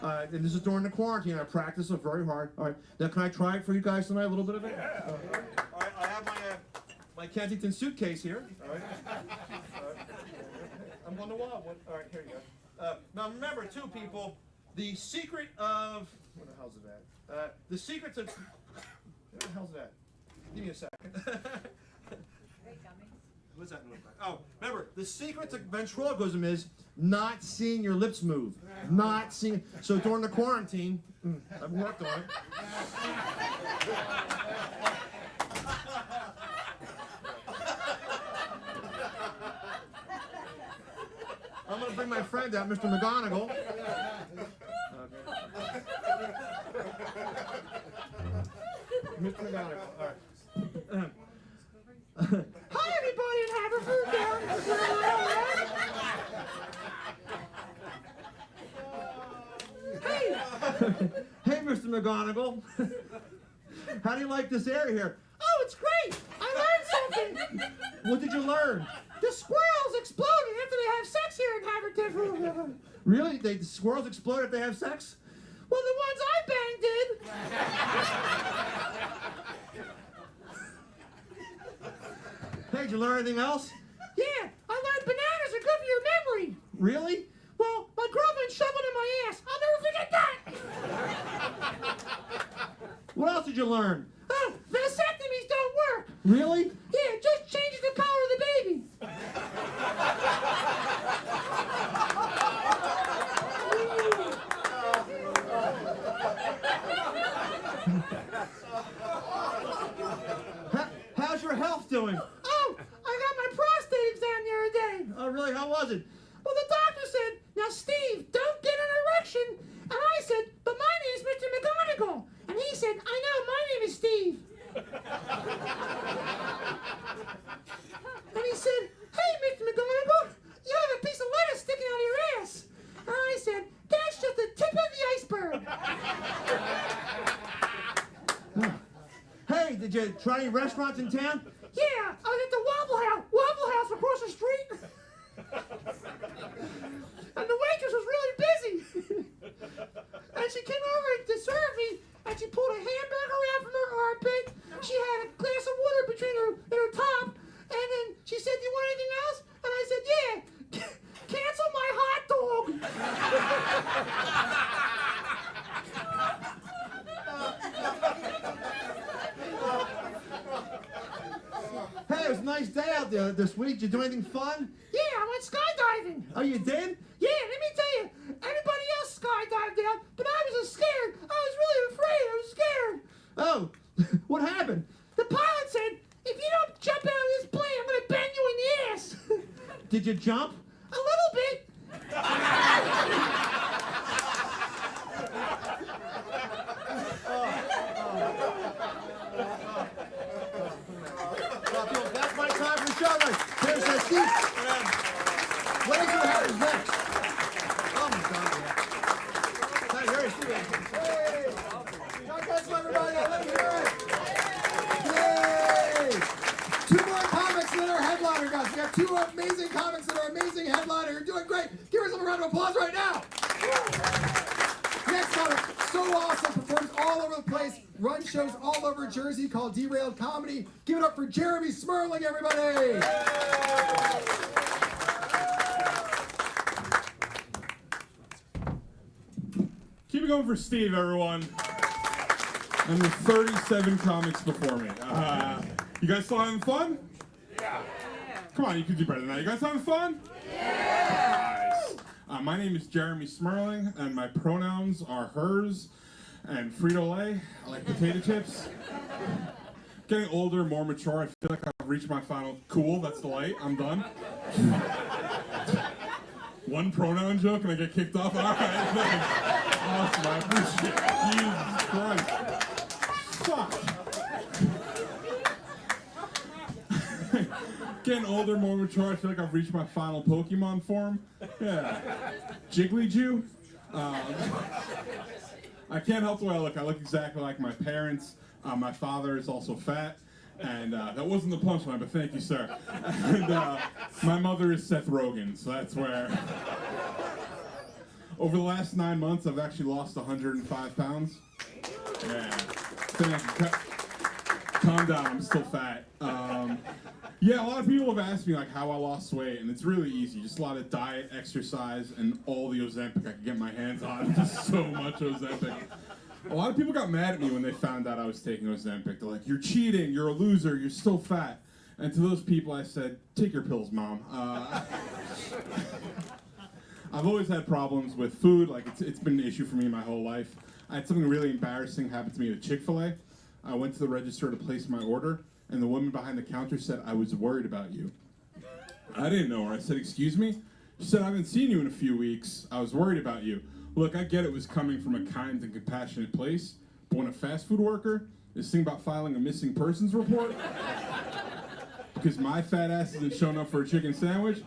And this is during the quarantine. I practice it very hard. All right. Now, can I try it for you guys tonight, a little bit of it? Yeah. All right. I have my Kensington suitcase here. All right. I'm on the wall. All right, here you go. Now, remember, too, people, the secret of... What the hell's that? The secret to... What the hell's that? Give me a second. What's that look like? Oh, remember, the secret to ventriloquism is not seeing your lips move. Not seeing... So during the quarantine, I've worked on it. I'm going to bring my friend out, Mr. McGonagall. Mr. McGonagall, all right. Hi, everybody in Haverford. Hey, Mr. McGonagall. How do you like this area here? Oh, it's great. I learned something. What did you learn? The squirrels exploded after they have sex here in Haverford. Really? The squirrels explode if they have sex? Well, the ones I banged did. Hey, did you learn anything else? Yeah, I learned bananas are good for your memory. Really? Well, my girlfriend shoved one in my ass. I'll never forget that. What else did you learn? Oh, vasectomies don't work. Really? Yeah, it just changes the color of the baby. How's your health doing? Oh, I got my prostate exam the other day. Oh, really? How was it? Well, the doctor said, now, Steve, don't get an erection. And I said, but my name's Mr. McGonagall. And he said, I know, my name is Steve. And he said, hey, Mr. McGonagall, you have a piece of lettuce sticking out of your ass. And I said, that's just the tip of the iceberg. Hey, did you try any restaurants in town? Yeah, I was at the Waffle House across the street. And the waitress was really busy. And she came over to serve me, and she pulled a hamburger out from her armpit. She had a glass of water between her top, and then she said, do you want anything else? And I said, yeah, cancel my hot dog. Hey, it was a nice day out there this week. Did you do anything fun? Yeah, I went skydiving. Oh, you did? Yeah, let me tell you, everybody else skydived out, but I was scared. I was really afraid. I was scared. Oh, what happened? The pilot said, if you don't jump out of this plane, I'm going to bang you in the ass. Did you jump? A little bit. That's my time for the show. Here's Steve. What is your happens next? Oh my God! Hey, here is Steve. Hey, God bless everybody. Let me hear it. Yay! 2 more comics that are headliner, guys. We got 2 amazing comics that are amazing headliner. You're doing great. Give yourself a round of applause right now. Next comic, so awesome, performs all over the place, runs shows all over Jersey called Derailed Comedy. Give it up for Jeremy Smerling, everybody. Keep it going for Steve, everyone. And the 37 comics before me. You guys still having fun? Yeah. Come on, you can do better than that. You guys having fun? Yeah. Nice. My name is Jeremy Smerling, and my pronouns are hers and Frito-Lay. I like potato chips. Getting older, more mature, I feel like I've reached my final cool, that's the light, I'm done. One pronoun joke and I get kicked off? All right, thanks. Awesome, I appreciate it. Jesus Christ. Fuck. Getting older, more mature, I feel like I've reached my final Pokemon form. Yeah. Jigglyjew. I can't help the way I look. I look exactly like my parents. My father is also fat. And that wasn't the punchline, but thank you, sir. And my mother is Seth Rogen, so that's where... Over the last 9 months, I've actually lost 105 pounds. Yeah. Thank you. Calm down, I'm still fat. Yeah, a lot of people have asked me like how I lost weight, and it's really easy. Just a lot of diet, exercise, and all the Ozempic I could get my hands on. Just so much Ozempic. A lot of people got mad at me when they found out I was taking Ozempic. They're like, you're cheating, you're a loser, you're still fat. And to those people I said, take your pills, Mom. I've always had problems with food. Like it's been an issue for me my whole life. I had something really embarrassing happen to me at Chick-fil-A. I went to the register to place my order, and the woman behind the counter said, I was worried about you. I didn't know her. I said, excuse me? She said, I haven't seen you in a few weeks. I was worried about you. Look, I get it was coming from a kind and compassionate place, but when a fast food worker is thinking about filing a missing persons report because my fat ass isn't showing up for a chicken sandwich,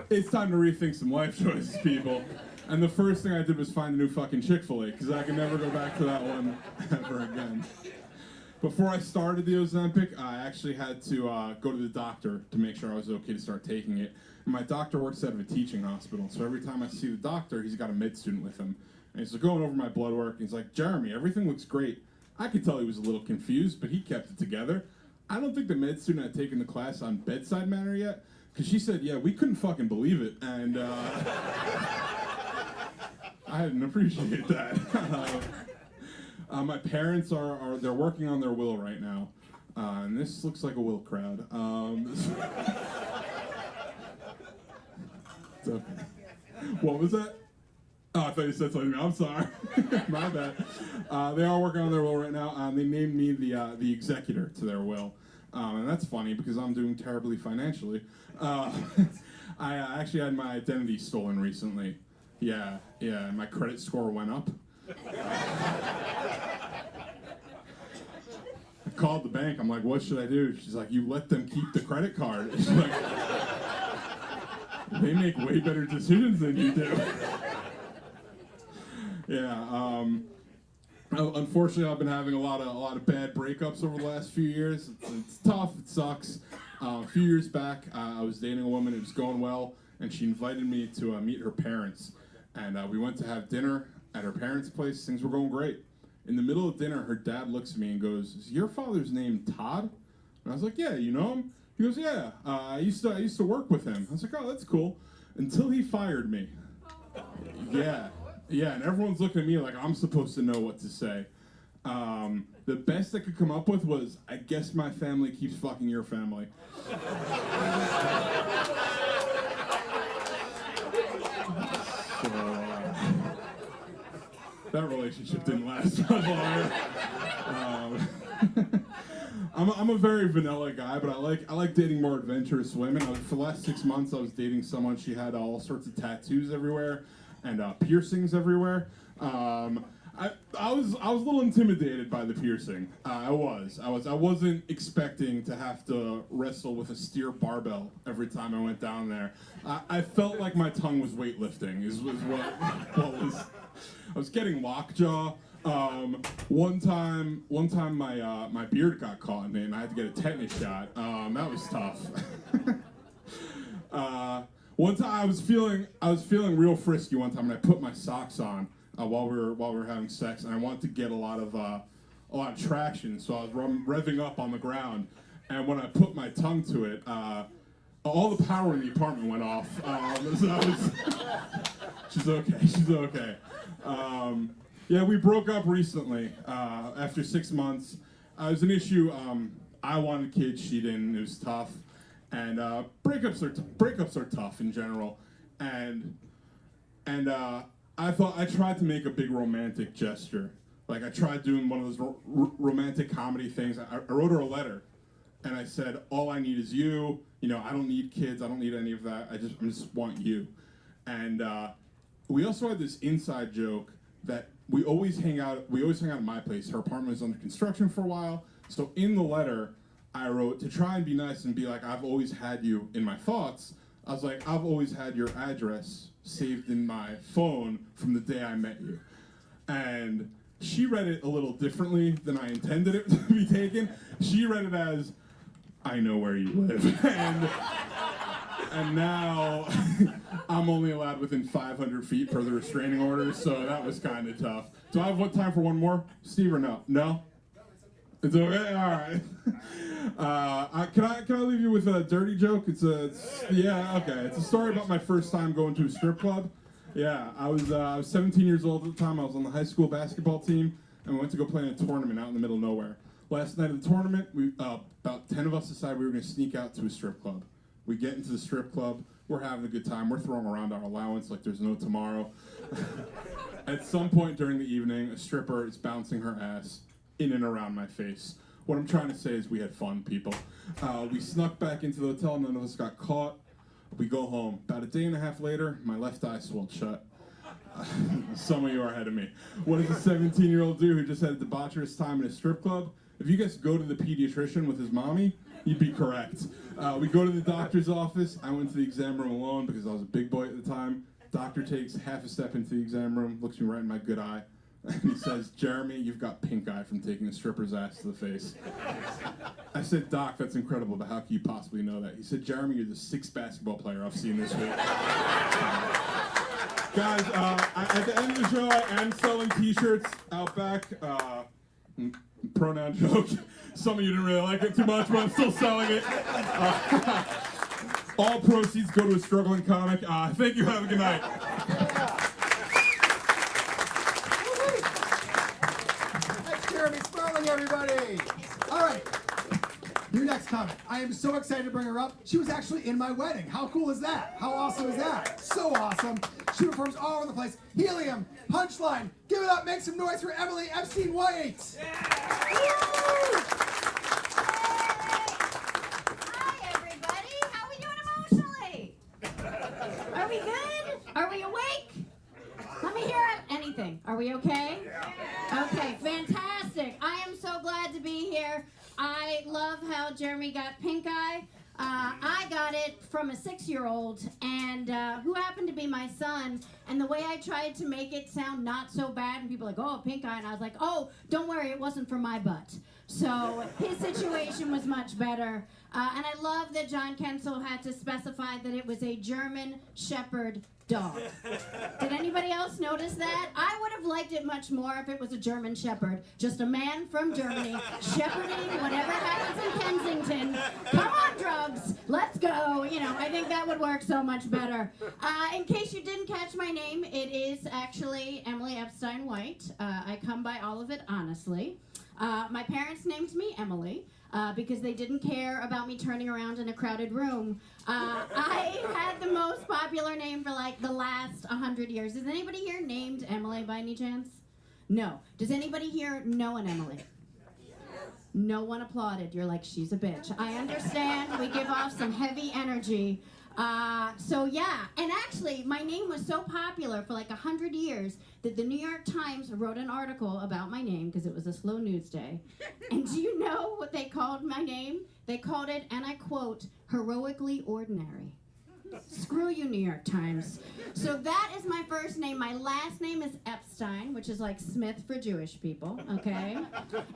it's time to rethink some life choices, people. And the first thing I did was find a new fucking Chick-fil-A, because I can never go back to that one ever again. Before I started the Ozempic, I actually had to go to the doctor to make sure I was okay to start taking it. And my doctor works out of a teaching hospital, so every time I see the doctor, he's got a med student with him. And he's like going over my blood work, and he's like, Jeremy, everything looks great. I could tell he was a little confused, but he kept it together. I don't think the med student had taken the class on bedside manner yet, because she said, yeah, we couldn't fucking believe it, and I didn't appreciate that. My parents they're working on their will right now, and this looks like a will crowd. It's okay. What was that? Oh, I thought you said something. I'm sorry. My bad. They are working on their will right now. They named me the executor to their will. And that's funny because I'm doing terribly financially. I actually had my identity stolen recently. Yeah, my credit score went up. I called the bank. I'm like, what should I do? She's like, you let them keep the credit card. She's like, they make way better decisions than you do. Yeah. Unfortunately, I've been having a lot of bad breakups over the last few years. It's tough. It sucks. A few years back, I was dating a woman. It was going well, and she invited me to meet her parents. And we went to have dinner at her parents' place. Things were going great. In the middle of dinner, her dad looks at me and goes, "Is your father's name Todd?" And I was like, "Yeah, you know him?" He goes, "Yeah, I used to work with him." I was like, "Oh, that's cool." Until he fired me. Yeah, and everyone's looking at me like I'm supposed to know what to say. The best I could come up with was, "I guess my family keeps fucking your family." So, that relationship didn't last much longer. I'm a very vanilla guy, but I like dating more adventurous women. For the last 6 months, I was dating someone. She had all sorts of tattoos everywhere and piercings everywhere. I was a little intimidated by the piercing. I wasn't expecting to have to wrestle with a steer barbell every time I went down there. I felt like my tongue was weightlifting. Is what was. I was getting lockjaw. One time my beard got caught in it, and I had to get a tetanus shot. That was tough. One time I was feeling real frisky one time, and I put my socks on while we were having sex, and I wanted to get a lot of traction, so I was revving up on the ground, and when I put my tongue to it, all the power in the apartment went off. She's okay. Yeah, we broke up recently after 6 months. It was an issue. I wanted kids, she didn't. It was tough, and breakups are tough in general. And I tried to make a big romantic gesture. Like I tried doing one of those romantic comedy things. I wrote her a letter, and I said, "All I need is you. You know, I don't need kids. I don't need any of that. I just want you." And we also had this inside joke that we always hang out at my place. Her apartment was under construction for a while. So in the letter, I wrote, to try and be nice and be like, "I've always had you in my thoughts." I was like, "I've always had your address saved in my phone from the day I met you." And she read it a little differently than I intended it to be taken. She read it as, "I know where you live." And now I'm only allowed within 500 feet per the restraining order, so that was kind of tough. Do I have time for one more, Steve, or no? No? It's okay? All right. Can I leave you with a dirty joke? It's a story about my first time going to a strip club. Yeah, I was 17 years old at the time. I was on the high school basketball team, and we went to go play in a tournament out in the middle of nowhere. Last night of the tournament, about 10 of us decided we were going to sneak out to a strip club. We get into the strip club, we're having a good time, we're throwing around our allowance like there's no tomorrow. At some point during the evening, a stripper is bouncing her ass in and around my face. What I'm trying to say is we had fun, people. We snuck back into the hotel, none of us got caught. We go home. About a day and a half later, my left eye swelled shut. Some of you are ahead of me. What does a 17-year-old do who just had a debaucherous time in a strip club? If you guys go to the pediatrician with his mommy, you'd be correct. We go to the doctor's office. I went to the exam room alone because I was a big boy at the time. Doctor takes half a step into the exam room, looks me right in my good eye, and he says, "Jeremy, you've got pink eye from taking a stripper's ass to the face." I said, "Doc, that's incredible, but how can you possibly know that?" He said, "Jeremy, you're the 6th basketball player I've seen this week." Guys, at the end of the show, I am selling t-shirts out back. pronoun joke. Some of you didn't really like it too much, but I'm still selling it. All proceeds go to a struggling comic. Thank you. Have a good night. That's Jeremy Smerling, everybody. All right. Your next comic. I am so excited to bring her up. She was actually in my wedding. How cool is that? How awesome is that? So awesome. She performs all over the place. Helium, Punchline. Give it up. Make some noise for Emily Epstein White. Hi, everybody. How are we doing emotionally? Are we good? Are we awake? Let me hear anything. Are we okay? Okay, fantastic. I am so glad to be here. I love how Jeremy got pink eye. I got it from a 6-year-old, and who happened to be my son. And the way I tried to make it sound not so bad, and people were like, oh, pink eye, and I was like, oh, don't worry, it wasn't for my butt. So his situation was much better. And I love that John Kensil had to specify that it was a German Shepherd dog. Did anybody else notice that? I would have liked it much more if it was a German Shepherd. Just a man from Germany shepherding whatever happens in Kensington. Come on, drugs, let's go. You know, I think that would work so much better. In case you didn't catch my name, it is actually Emily Epstein White. I come by all of it honestly. My parents named me Emily. Because they didn't care about me turning around in a crowded room. I had the most popular name for like the last 100 years. Is anybody here named Emily by any chance? No. Does anybody here know an Emily? No one applauded. You're like, she's a bitch. I understand. We give off some heavy energy. So yeah, and actually my name was so popular for like 100 years that the New York Times wrote an article about my name because it was a slow news day. And do you know what they called my name? They called it, and I quote, heroically ordinary. Screw you, New York Times. So that is my first name. My last name is Epstein, which is like Smith for Jewish people, okay?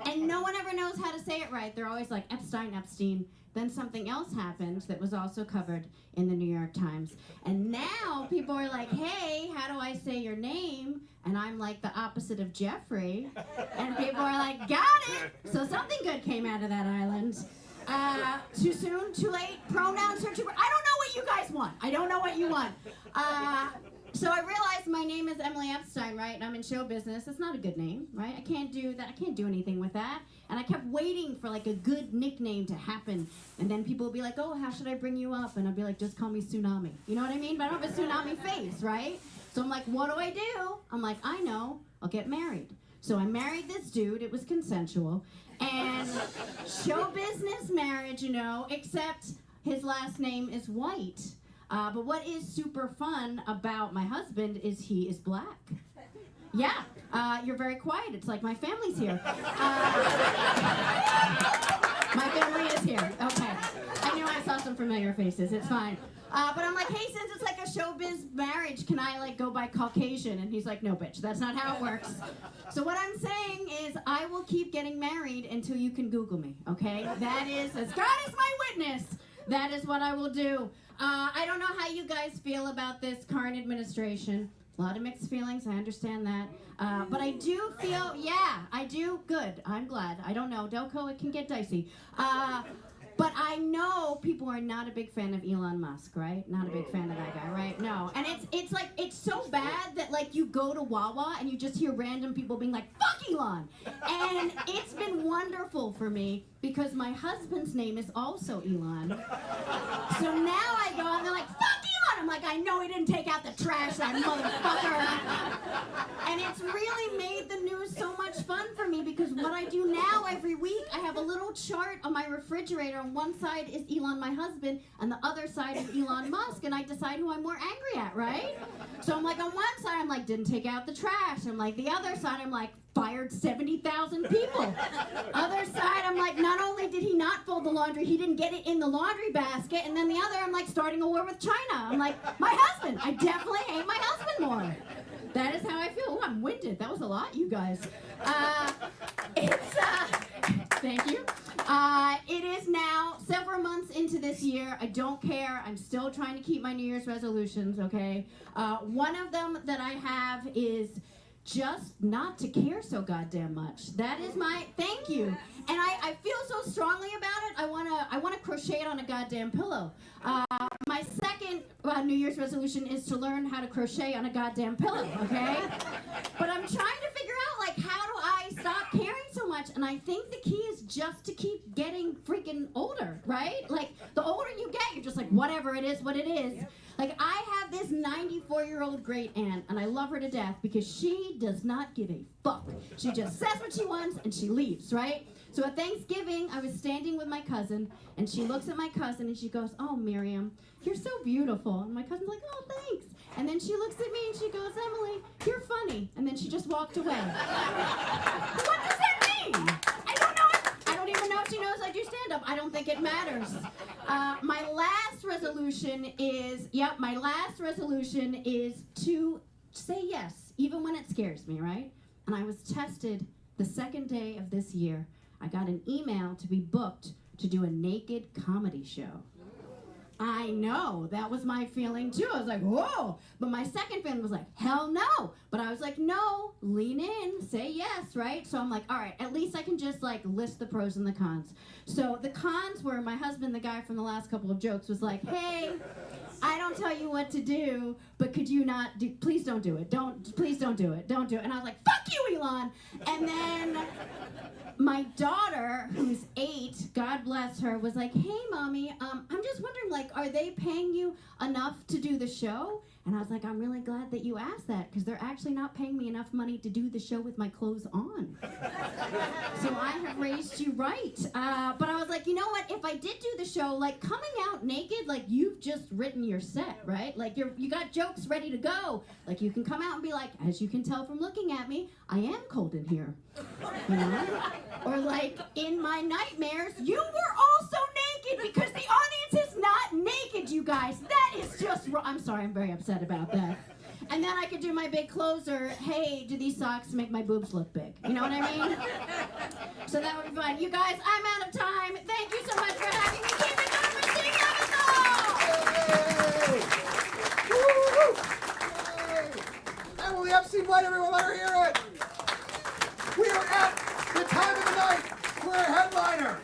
And no one ever knows how to say it right. They're always like Epstein, Epstein. Then something else happened that was also covered in the New York Times. And now people are like, hey, how do I say your name? And I'm like the opposite of Jeffrey. And people are like, got it! So something good came out of that island. Too soon, too late, pronouns are too... I don't know what you guys want. I don't know what you want. So I realized my name is Emily Epstein, right? And I'm in show business. It's not a good name, right? I can't do that. I can't do anything with that. And I kept waiting for like a good nickname to happen. And then people would be like, oh, how should I bring you up? And I'd be like, just call me Tsunami. You know what I mean? But I don't have a tsunami face, right? So I'm like, what do I do? I'm like, I know. I'll get married. So I married this dude. It was consensual. And show business marriage, you know, except his last name is White. But what is super fun about my husband is he is black. Yeah, you're very quiet. It's like my family's here. My family is here. Okay. I knew I saw some familiar faces. It's fine. But I'm like, hey, since it's like a showbiz marriage, can I like go by Caucasian? And he's like, no, bitch, that's not how it works. So what I'm saying is I will keep getting married until you can Google me, okay? That is, as God is my witness, that is what I will do. I don't know how you guys feel about this current administration. A lot of mixed feelings, I understand that. But I do feel, yeah, I do, good, I'm glad. I don't know, Delco, it can get dicey. But I know people are not a big fan of Elon Musk, right? Not a big fan of that guy, right? No, and it's like, it's so bad that like you go to Wawa and you just hear random people being like, fuck Elon! And it's been wonderful for me because my husband's name is also Elon. So now I go and they're like, fuck Elon! I'm like, I know he didn't take out the trash, that motherfucker! And it's really made the news so much fun for me because what I do now every week, I have a little chart on my refrigerator. On one side is Elon, my husband, and the other side is Elon Musk, and I decide who I'm more angry at, right? So I'm like, on one side, I'm like, didn't take out the trash. I'm like, the other side, I'm like, fired 70,000 people. Other side, I'm like, not only did he not fold the laundry, he didn't get it in the laundry basket, and then the other, I'm like, starting a war with China. I'm like, my husband, I definitely hate my husband more. That is how I feel. Oh, I'm winded. That was a lot, you guys. Thank you. It is now several months into this year. I don't care. I'm still trying to keep my New Year's resolutions, okay? One of them that I have is just not to care so goddamn much. That is my, thank you. And I feel so strongly about it, I wanna crochet it on a goddamn pillow. My second New Year's resolution is to learn how to crochet on a goddamn pillow, okay? But I'm trying to figure out, like, how do I stop caring so much? And I think the key is just to keep getting freaking older, right? Like, the older you get, you're just like, whatever, it is what it is. Like, I have this 94-year-old great aunt, and I love her to death because she does not give a fuck. She just says what she wants, and she leaves, right? So at Thanksgiving, I was standing with my cousin, and she looks at my cousin, and she goes, "Oh, Miriam, you're so beautiful." And my cousin's like, "Oh, thanks." And then she looks at me, and she goes, "Emily, you're funny." And then she just walked away. What does that mean? I don't know. I don't even know if she knows I do stand-up. I don't think it matters. My last resolution is to say yes, even when it scares me, right? And I was tested the second day of this year. I got an email to be booked to do a naked comedy show. I know, that was my feeling too. I was like, whoa. But my second feeling was like, hell no. But I was like, no, lean in, say yes, right? So I'm like, all right, at least I can just like list the pros and the cons. So the cons were my husband, the guy from the last couple of jokes, was like, hey, I don't tell you what to do, but could you not do, please don't do it. Please don't do it. Don't do it. And I was like, fuck you, Elon. And then my daughter, who's 8, God bless her, was like, hey, mommy, I'm just wondering, like, are they paying you enough to do the show? And I was like, I'm really glad that you asked that, because they're actually not paying me enough money to do the show with my clothes on. So I have raised you right. But I was like, you know what, if I did do the show, like, coming out naked, like, you've just written your set, right? Like, you got jokes ready to go. Like, you can come out and be like, as you can tell from looking at me, I am cold in here. You know? Or like, in my nightmares, you were also naked because the audience is not naked, you guys. That is just wrong. I'm sorry, I'm very upset about that. And then I could do my big closer, hey, do these socks make my boobs look big? You know what I mean? So that would be fun. You guys, I'm out of time. Thank you so much for having me. Keep it going. We're seeing Leventhal! Emily Epstein, let everyone let her hear it. We are at the time of the night for a headliner.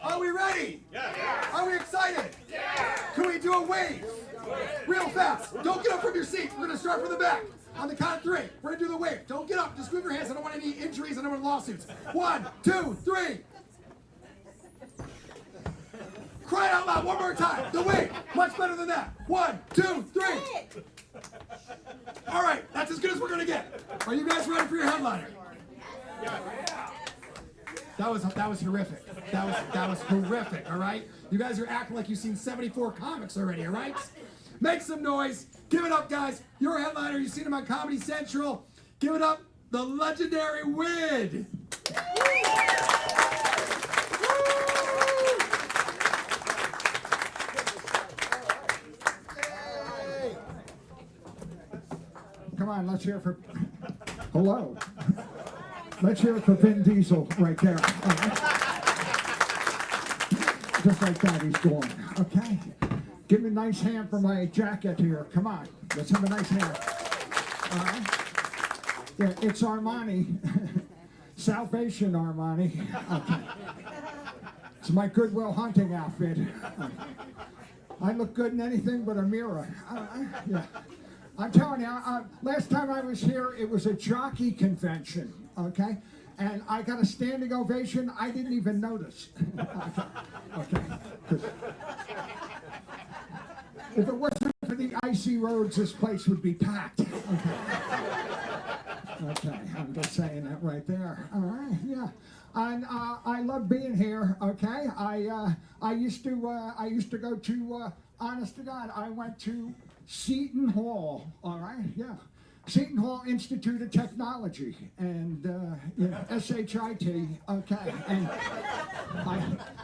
Are we ready? Yeah. Are we excited? Yeah. Can we do a wave? Real fast. Don't get up from your seat. We're going to start from the back. On the count of 3, we're going to do the wave. Don't get up. Just move your hands. I don't want any injuries. I don't want lawsuits. 1, 2, 3. Cry out loud one more time. The wave. Much better than that. 1, 2, 3. All right. That's as good as we're going to get. Are you guys ready for your headliner? That was horrific. That was horrific, all right? You guys are acting like you've seen 74 comics already, all right? Make some noise. Give it up, guys. Your headliner, you've seen him on Comedy Central. Give it up, the legendary Wid. Come on, let's hear it for, hello. Let's hear it for Vin Diesel right there. Just like that, he's gone. Okay. Give me a nice hand for my jacket here. Come on. Let's have a nice hand. All right. Yeah, it's Armani. Salvation Armani. Okay. It's my Goodwill Hunting outfit. I look good in anything but a mirror. Yeah. I'm telling you, last time I was here, it was a jockey convention, okay? And I got a standing ovation. I didn't even notice. Okay. If it wasn't for the icy roads, this place would be packed. Okay, I'm just saying that right there. All right, yeah. And I love being here. Okay, I used to go to. Honest to God, I went to Seton Hall. All right, yeah. Seton Hall Institute of Technology, and SHIT, okay, and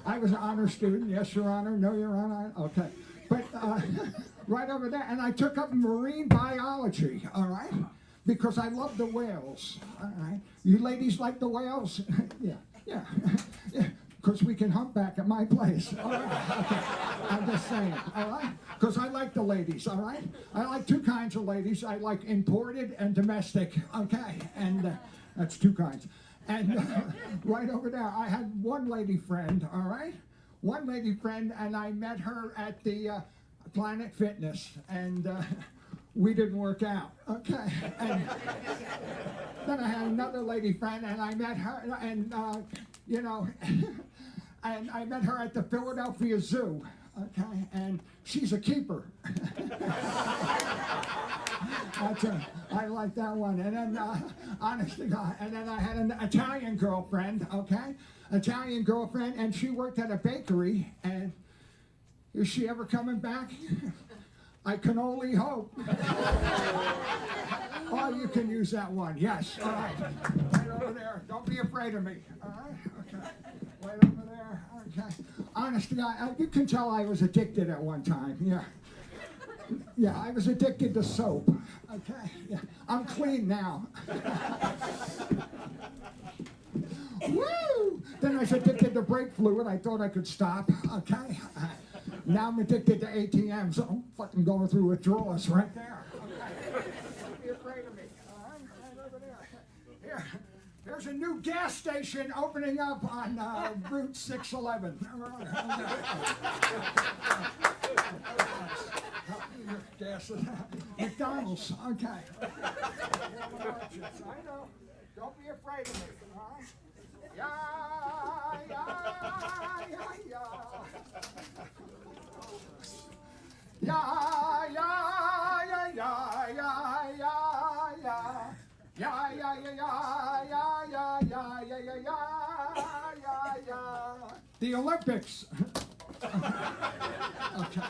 I was an honor student, yes, Your Honor, no, Your Honor, okay, but right over there, and I took up marine biology, all right, because I love the whales, all right, you ladies like the whales? Yeah, Because we can humpback at my place. All right, okay. I'm just saying, all right? Because I like the ladies, all right? I like two kinds of ladies. I like imported and domestic, okay? And that's two kinds. And right over there, I had one lady friend, all right? One lady friend, and I met her at the Planet Fitness, and we didn't work out, okay? And then I had another lady friend, and I met her, and you know, and I met her at the Philadelphia Zoo, okay? And she's a keeper. I like that one. And then, honest to God, and then I had an Italian girlfriend, okay? Italian girlfriend, and she worked at a bakery, and is she ever coming back? I can only hope. Oh, you can use that one, yes, all right. Right over there, don't be afraid of me, all right? Okay, right over there, okay. Honest to God, you can tell I was addicted at one time, yeah. Yeah, I was addicted to soap, okay? Yeah. I'm clean now. Woo! Then I was addicted to brake fluid. I thought I could stop, okay? Now I'm addicted to ATMs. I'm fucking going through withdrawals right there. Okay. Don't be afraid of me. Right over there. Here. There's a new gas station opening up on Route 611. Gas. McDonald's, okay. I know. Don't be afraid of me, all right? Yeah, yeah, yeah, yeah. Yeah, yeah, yeah, yeah, yeah, yeah, yeah. Yeah, yeah, yeah, yeah, yeah, yeah, yeah, yeah, yeah, yeah, yeah. The Olympics. Okay,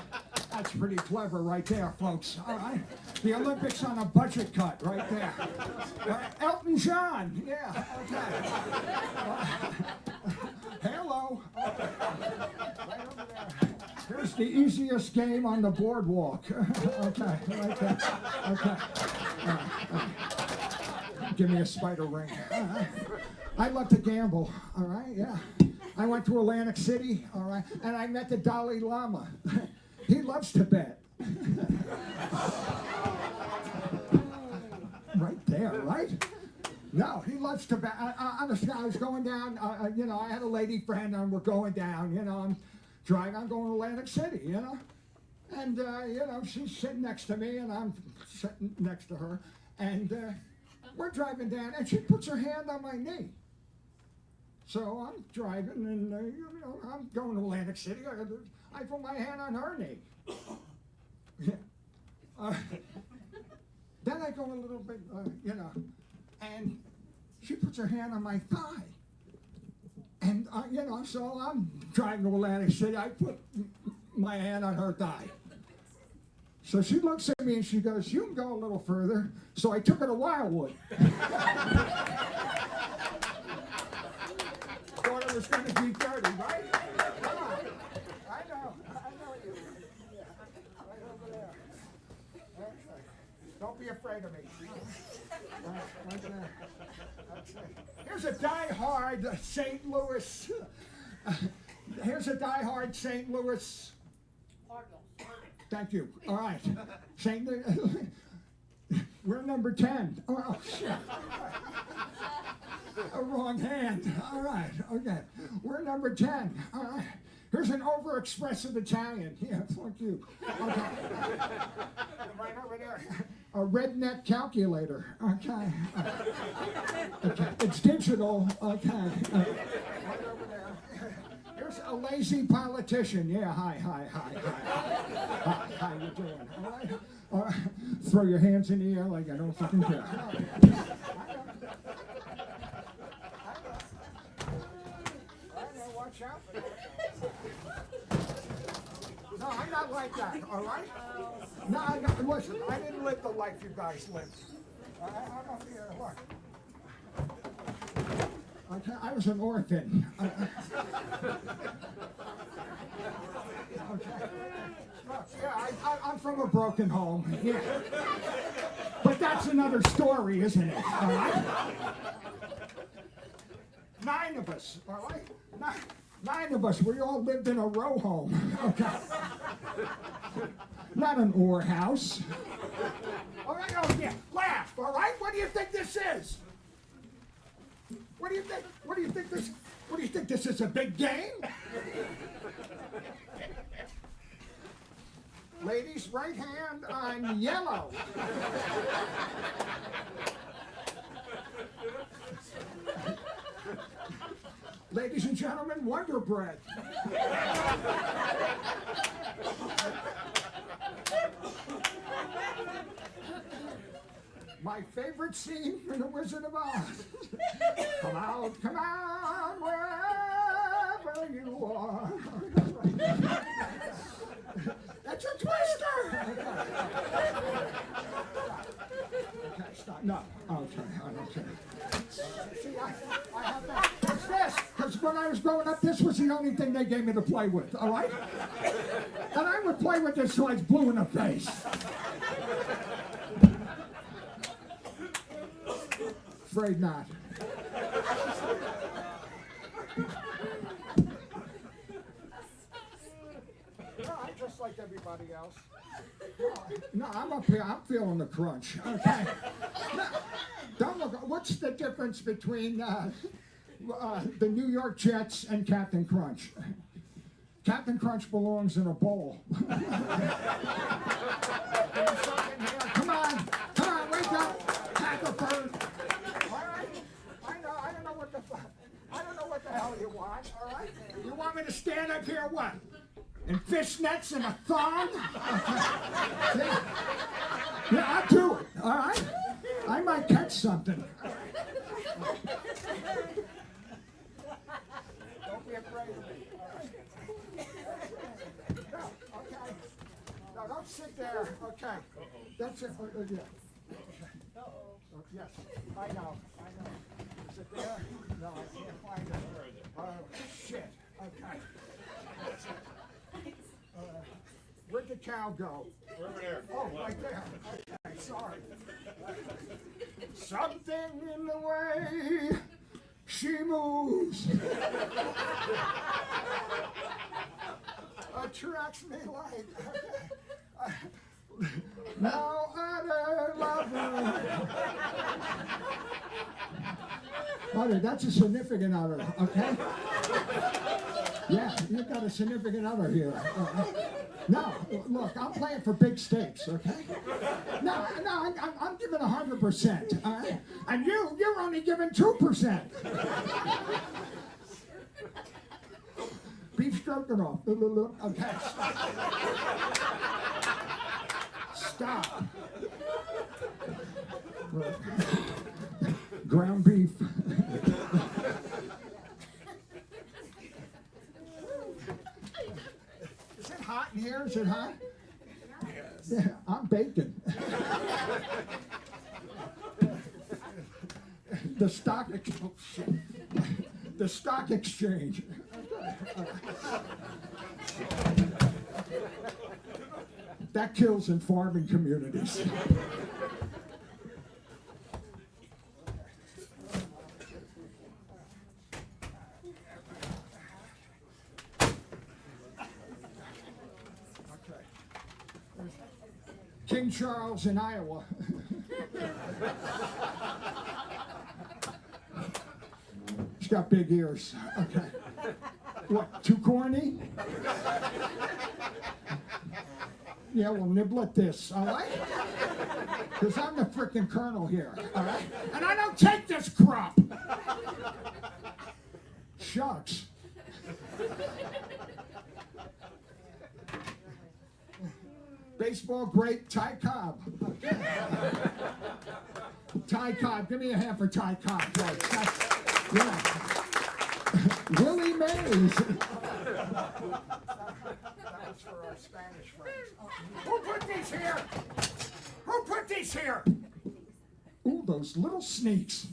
that's pretty clever right there, folks, all right? The Olympics on a budget cut right there. Elton John, yeah, okay. Hello. Right over there. Here's the easiest game on the boardwalk. Okay, right there. Okay. Give me a spider ring. I love to gamble, all right, yeah. I went to Atlantic City, all right, and I met the Dalai Lama. He loves to bet. Right there, right? No, he loves to bet. Honestly, I was going down, you know, I had a lady friend, and we're going down, you know, I'm going to Atlantic City, you know? And, you know, she's sitting next to me, and I'm sitting next to her, and we're driving down, and she puts her hand on my knee. So I'm driving, and you know, I'm going to Atlantic City. I put my hand on her knee. Yeah. Then I go a little bit, you know, and she puts her hand on my thigh. And, you know, so I'm driving to Atlantic City. I put my hand on her thigh. So she looks at me and she goes, "You can go a little further." So I took her to Wildwood. Thought it was going to be dirty, right? Come on. I know you. Yeah. Right over there. Don't be afraid of me. Right there. That's it. Here's a die-hard St. Louis. Here's a die-hard St. Louis. Thank you. All right. St. Louis. We're number 10. Oh, shit. A wrong hand. All right. Okay. We're number 10. All right. Here's an over-expressive Italian. Yeah, fuck you. Okay. Right over there. A redneck calculator. Okay. Okay. It's digital. Okay. Right over there. Here's a lazy politician. Yeah, hi. How you doing? All right. All right. Throw your hands in the air like I don't fucking care. Watch out for that. No, I'm not like that, all right? No, listen, I didn't live the life you guys lived. I'm up here, look. Okay, I was an orphan. Okay. Look, yeah, I'm from a broken home, yeah. But that's another story, isn't it, all right? 9 of us, all right? 9 of us, we all lived in a row home. Okay. Not an ore house. All right, oh yeah, laugh, all right? What do you think this is? What do you think? What do you think this? What do you think this is, a big game? Ladies, right hand on yellow. Ladies and gentlemen, Wonder Bread. My favorite scene from The Wizard of Oz. Come out, wherever you are. That's a twister! Okay, stop. No, okay, I don't care. See, I have that. What's this? Because when I was growing up, this was the only thing they gave me to play with, all right? And I would play with this so I was blue in the face. Afraid not. No, I'm just like everybody else. No, I'm up here. I'm feeling the crunch. Okay. No, don't look. What's the difference between the New York Jets and Captain Crunch? Captain Crunch belongs in a bowl. Come on, wake up, Hackleberg. All right, I don't know what the hell you want. All right, you want me to stand up here, what? In fishnets and a thong? Yeah, I'll do it. All right, I might catch something. Don't be afraid of me. No, okay. No, don't sit there. Okay. That's it. Yeah. Oh, yes, I know. Is it there? No, I can't find it. Oh, shit. Okay. Where'd the cow go? Over there. Oh, right there. Okay, sorry. Something in the way she moves attracts me like no other lover. Mother, that's a significant other, okay? Yeah, you've got a significant other here. No, look, I'm playing for big stakes, okay? No, I'm giving 100%, all right? And you're only giving 2%. Beef stroganoff. Okay, stop. Ground beef. Is it hot in here? Is it hot? Yes. Yeah, I'm baking. The stock exchange. That kills in farming communities. King Charles in Iowa. He's got big ears. Okay. What, too corny? Yeah, well, nibble at this, all right? Because I'm the frickin' colonel here, all right? And I don't take this crap. Shucks. Baseball great Ty Cobb. Ty Cobb, give me a hand for Ty Cobb, folks. Yeah. Willie Mays. That was for our Spanish friends. Who put these here? Who put these here? Ooh, those little sneaks.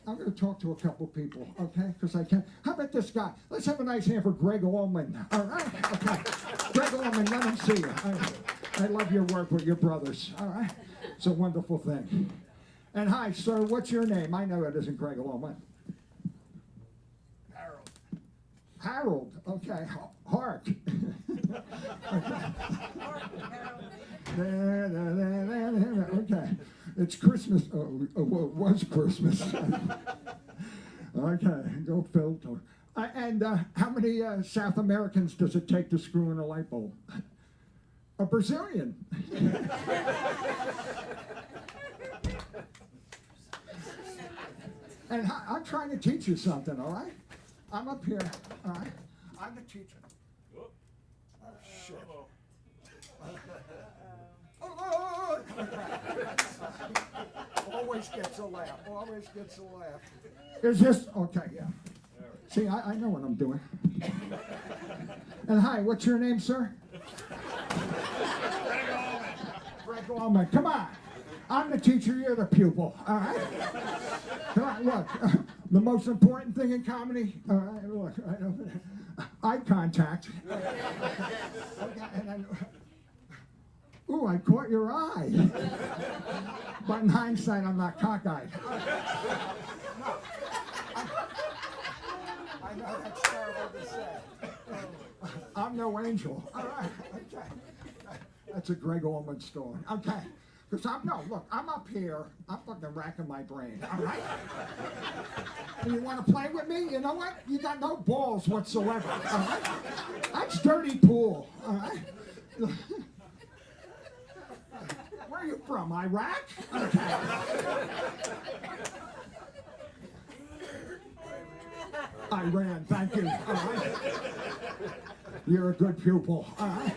I'm going to talk to a couple people, okay? Because I can. How about this guy? Let's have a nice hand for Greg Allman. All right? Okay. Greg Allman, let him see you. I love your work with your brothers. All right? It's a wonderful thing. And hi, sir, what's your name? I know it isn't Greg Allman. Harold. Harold, okay. Hark. Okay. It's Christmas. Oh, well, it was Christmas. Okay, go filter. And how many South Americans does it take to screw in a light bulb? A Brazilian. And I'm trying to teach you something, all right? I'm up here, all right? I'm the teacher. Oh, shit. Oh, always gets a laugh, always gets a laugh. Is this, okay, yeah. See, I know what I'm doing. And hi, what's your name, sir? Greg Allman. Come on. I'm the teacher, you're the pupil, all right? Come on, look, the most important thing in comedy, all right, look, right over there. Eye contact. Ooh, I caught your eye. But in hindsight, I'm not cockeyed. I know that's terrible to say. I'm no angel. All right, okay. That's a Greg Allman story. Okay. Because I'm up here, I'm fucking racking my brain, all right? And you want to play with me? You know what? You got no balls whatsoever, all right? That's dirty pool, all right? Where are you from, Iraq? Okay. Iran, thank you, all right? You're a good pupil, all right?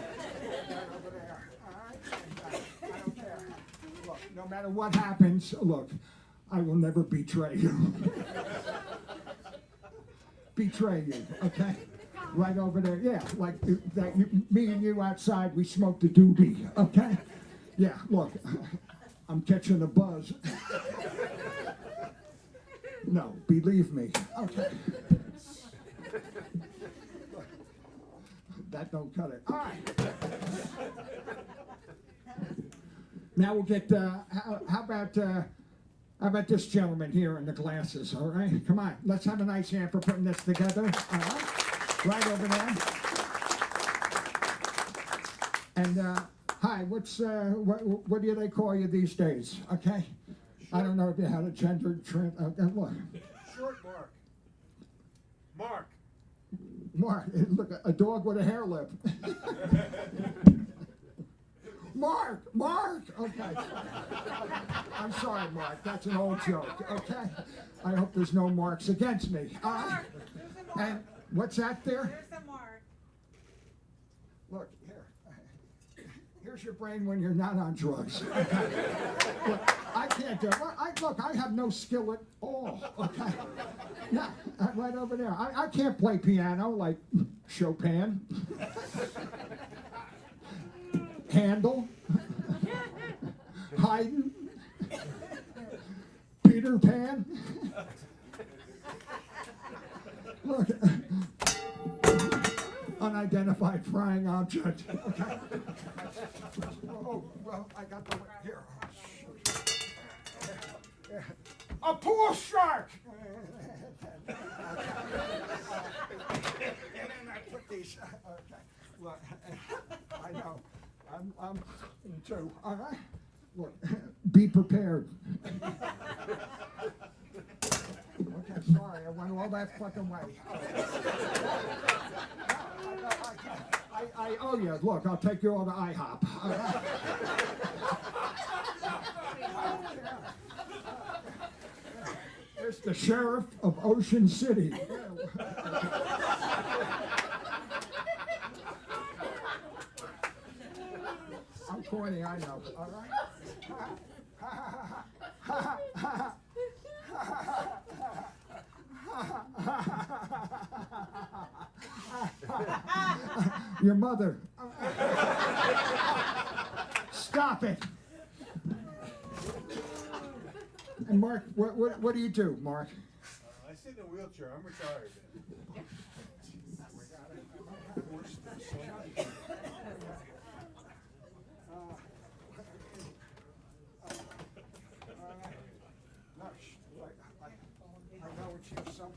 No matter what happens, look, I will never betray you. Betray you, okay? Right over there, yeah, like that. Me and you outside, we smoked a doobie, okay? Yeah, look, I'm catching a buzz. No, believe me, okay. That don't cut it. All right. Now we'll get, how about this gentleman here in the glasses, all right? Come on, let's have a nice hand for putting this together, all right? Right over there. And, hi, what do they call you these days, okay? I don't know if you had a gender trend, look. Short Mark. Mark. Mark, look, a dog with a hair lip. Mark, okay. I'm sorry, Mark, that's an old joke, okay? I hope there's no marks against me. And what's that there? There's a mark. Look, here's your brain when you're not on drugs. Okay. Look, I can't do it. Look, I have no skill at all, okay? Yeah, right over there. I can't play piano like Chopin. Handel, Haydn, Peter Pan. Look, unidentified flying object. Okay. Oh, well, I got the here. A pool shark. And then I put these. Okay. Look, I know. I'm too. All right. Look, be prepared. Okay, sorry, I went all that fucking way. I owe you. Look, I'll take you all to IHOP. All right. There's the sheriff of Ocean City. I'm corny, I know. All right. Your mother. Stop it. And Mark, what do you do, Mark? I sit in a wheelchair. I'm retired.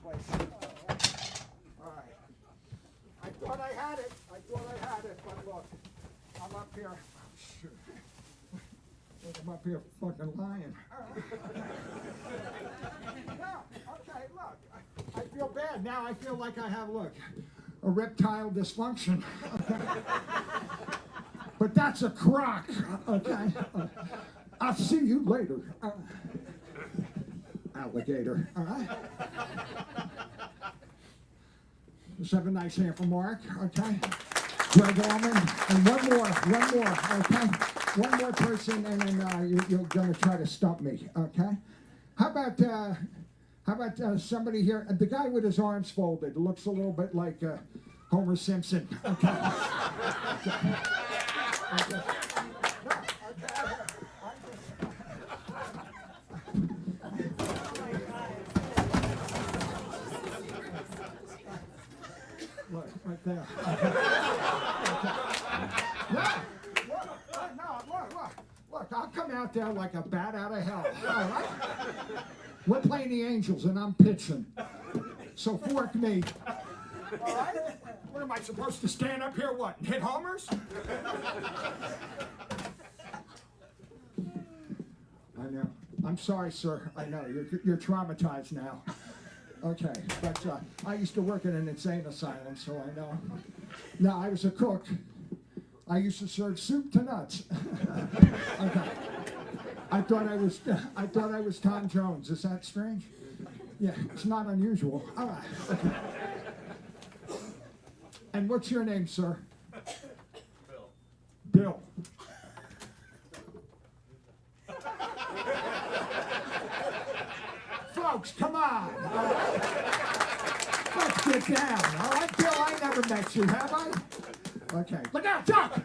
place. All right. I thought I had it. But look, I'm up here. Oh, shoot. Look, I'm up here fucking lying. No, okay, look. I feel bad. Now I feel like I have, look, a erectile dysfunction. Okay. But that's a crock, okay? I'll see you later. Alligator, all right? Let's have a nice hand for Mark, okay? Greg Allman, and one more, okay? One more person, and then you're gonna try to stump me, okay? How about somebody here, the guy with his arms folded, looks a little bit like Homer Simpson, okay? Okay. Okay. Look, right there. Look, I'll come out there like a bat out of hell. All right? We're playing the Angels and I'm pitching. So fork me. All right? What am I supposed to stand up here, what, and hit homers? I know. I'm sorry, sir. I know. You're traumatized now. Okay, but I used to work in an insane asylum, so I know. No, I was a cook. I used to serve soup to nuts. Okay. I thought I was Tom Jones. Is that strange? Yeah, it's not unusual. All right. Okay. And what's your name, sir? Bill. Folks, come on. Let's get down. All right, Bill, I never met you, have I? Okay. Look out, duck!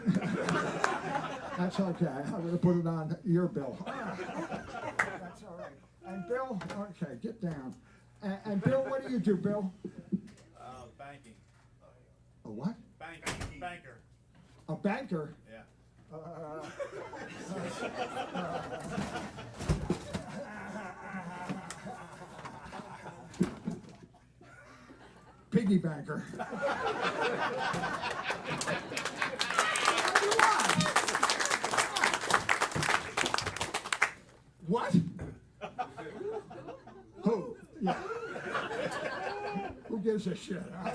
That's okay. I'm going to put it on your bill. That's all right. And Bill, okay, get down. And Bill, what do you do, Bill? Banking. A what? Banker. A banker? Yeah. Piggy banker. What? Who? Yeah. Who gives a shit? Huh?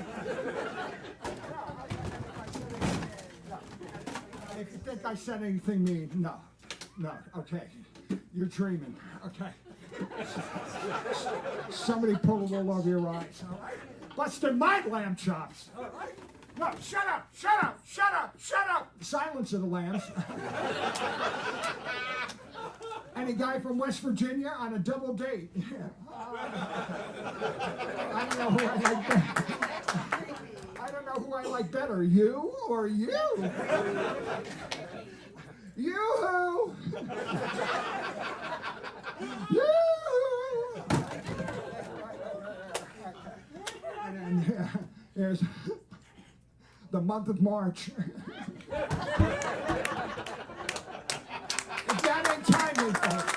If you think I said anything mean, no. No, okay. You're dreaming, okay. Somebody pull a little over your eyes, all right? Busted my lamb chops, all right? No, shut up, shut up, shut up, shut up! Silence of the lambs. Any guy from West Virginia on a double date? I don't know who I like better. I don't know who I like better, you or you? You-hoo! You-hoo! And then there's the month of March. If that ain't timely, folks.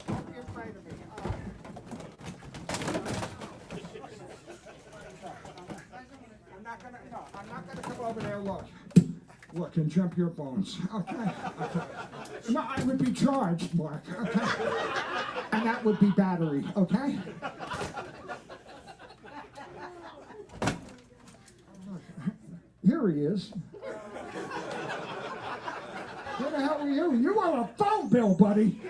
Don't be afraid of me. I'm not gonna come over there, look, and jump your bones, okay? No, I would be charged, Mark, okay? And that would be battery, okay? Here he is. Who the hell are you? You are a phone bill, buddy.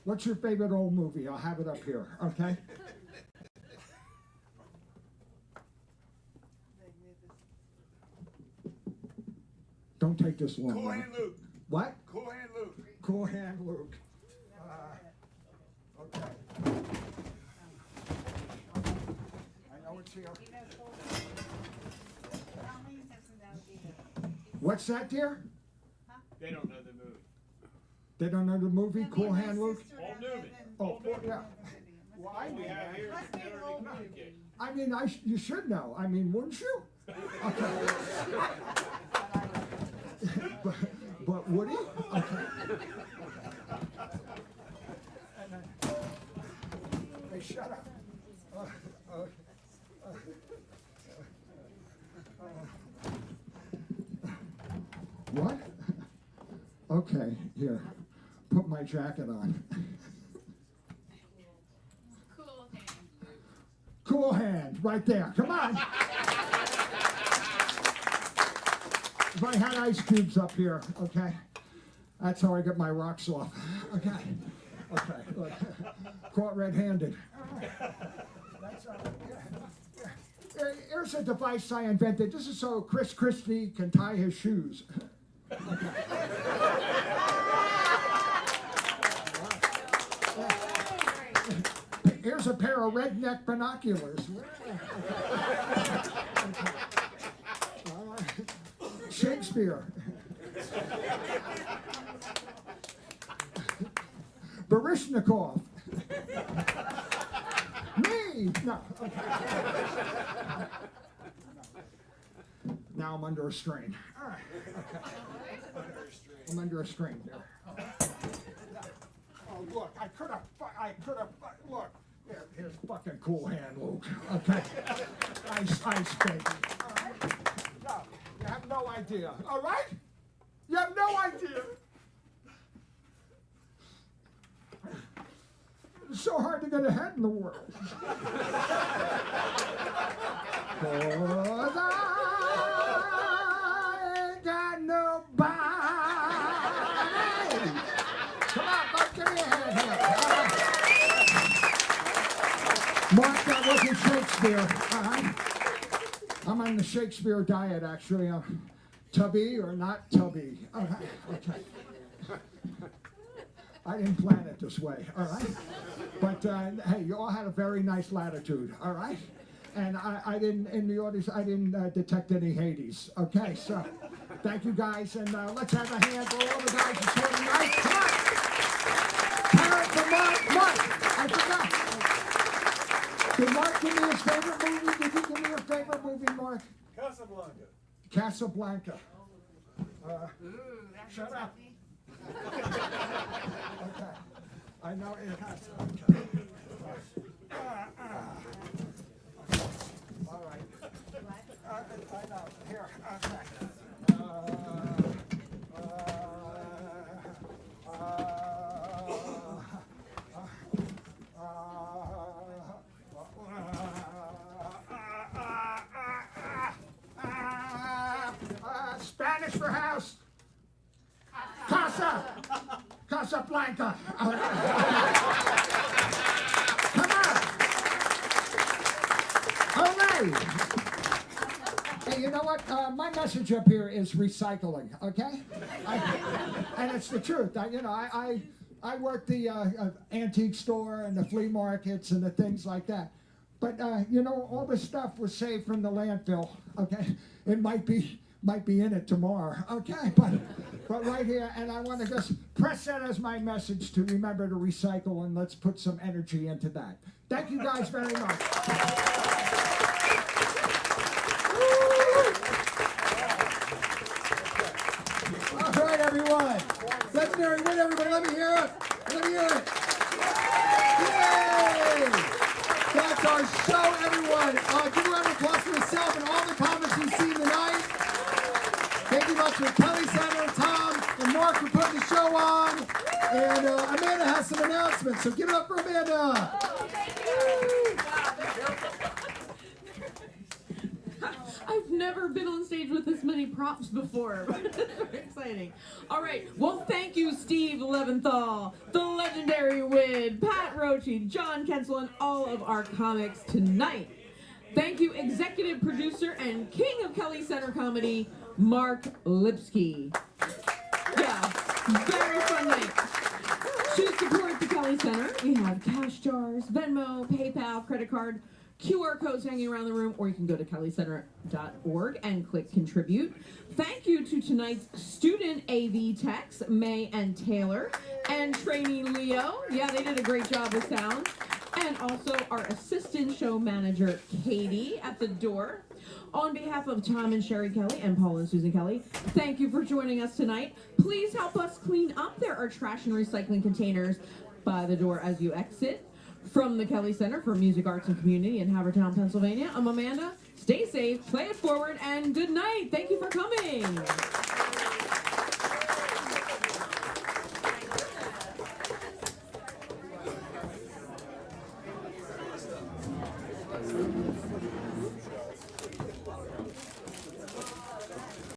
What's your favorite old movie? I'll have it up here, okay? Don't take this long. Cool Hand Luke. What? Cool Hand Luke. Cool Hand Luke. Okay. I know it's here. What's that, dear? They don't know the movie. They don't know the movie, Cool Hand Luke? Old movie. Oh, yeah. Well, I We mean, have here never communicate. I mean, you should know. I mean, wouldn't you? Okay. But would he? Okay. Hey, shut up. What? Okay, here. Put my jacket on. Cool hand. Cool hand, right there. Come on. If I had ice cubes up here, okay? That's how I get my rocks off. Okay. Okay. Look. Caught red-handed. That's, here's a device I invented. This is so Chris Christie can tie his shoes. Okay. Here's a pair of redneck binoculars. Shakespeare. Baryshnikov. Me. No. Okay. Now I'm under a strain. All right. Okay. I'm under a strain there. Oh, look, I could have, look, here's fucking cool hand, Luke. Okay. Ice, baby. All right? No, you have no idea. All right? You have no idea. It's so hard to get ahead in the world. 'Cause I ain't got nobody. Come on, folks, give me a hand here. Mark, that wasn't Shakespeare. All right? I'm on the Shakespeare diet, actually. I'm tubby or not tubby. All right, okay. I didn't plan it this way, all right? But, hey, you all had a very nice latitude, all right? And I didn't, in the audience, I didn't detect any Hades, okay? So, thank you guys, and let's have a hand for all the guys who scored tonight. Come on! Parrot for Mark. Mark, I forgot. Did Mark give me his favorite movie? Did you give me your favorite movie, Mark? Casablanca. Casablanca. Shut up. Okay. I know it has. Okay. All right. I know. Here. Okay. Spanish for house. Casablanca. Come on. All right. Hey, you know what? My message up here is recycling, okay? And it's the truth. I work the antique store and the flea markets and the things like that. But, all this stuff was saved from the landfill, okay? It might be in it tomorrow, okay? But right here, and I want to just press that as my message to remember to recycle, and let's put some energy into that. Thank you guys very much. All right, everyone. Legendary win, everybody. Let me hear it. Let me hear it. Yay! That's our show, everyone. Give a round of applause to yourself and all the comics you've seen tonight. Thank you much to the Kelly Center, Tom, and Mark for putting the show on. And Amanda has some announcements, so give it up for Amanda. Oh, thank you. I've never been on stage with this many props before. Very exciting. All right. Well, thank you, Steve Leventhal, the legendary Wid, Pat Rocchi, John Kensil, and all of our comics tonight. Thank you, executive producer and king of Kelly Center comedy, Mark Lipsky. Yeah, very fun night. To support the Kelly Center, we have cash jars, Venmo, PayPal, credit card, QR codes hanging around the room, or you can go to kellycenter.org and click contribute. Thank you to tonight's student AV techs, May and Taylor, and trainee Leo. Yeah, they did a great job with sound. And also our assistant show manager, Katie, at the door. On behalf of Tom and Sherry Kelly and Paul and Susan Kelly, thank you for joining us tonight. Please help us clean up. There are trash and recycling containers by the door as you exit. From the Kelly Center for Music, Arts, and Community in Havertown, Pennsylvania, I'm Amanda. Stay safe, play it forward, and good night. Thank you for coming.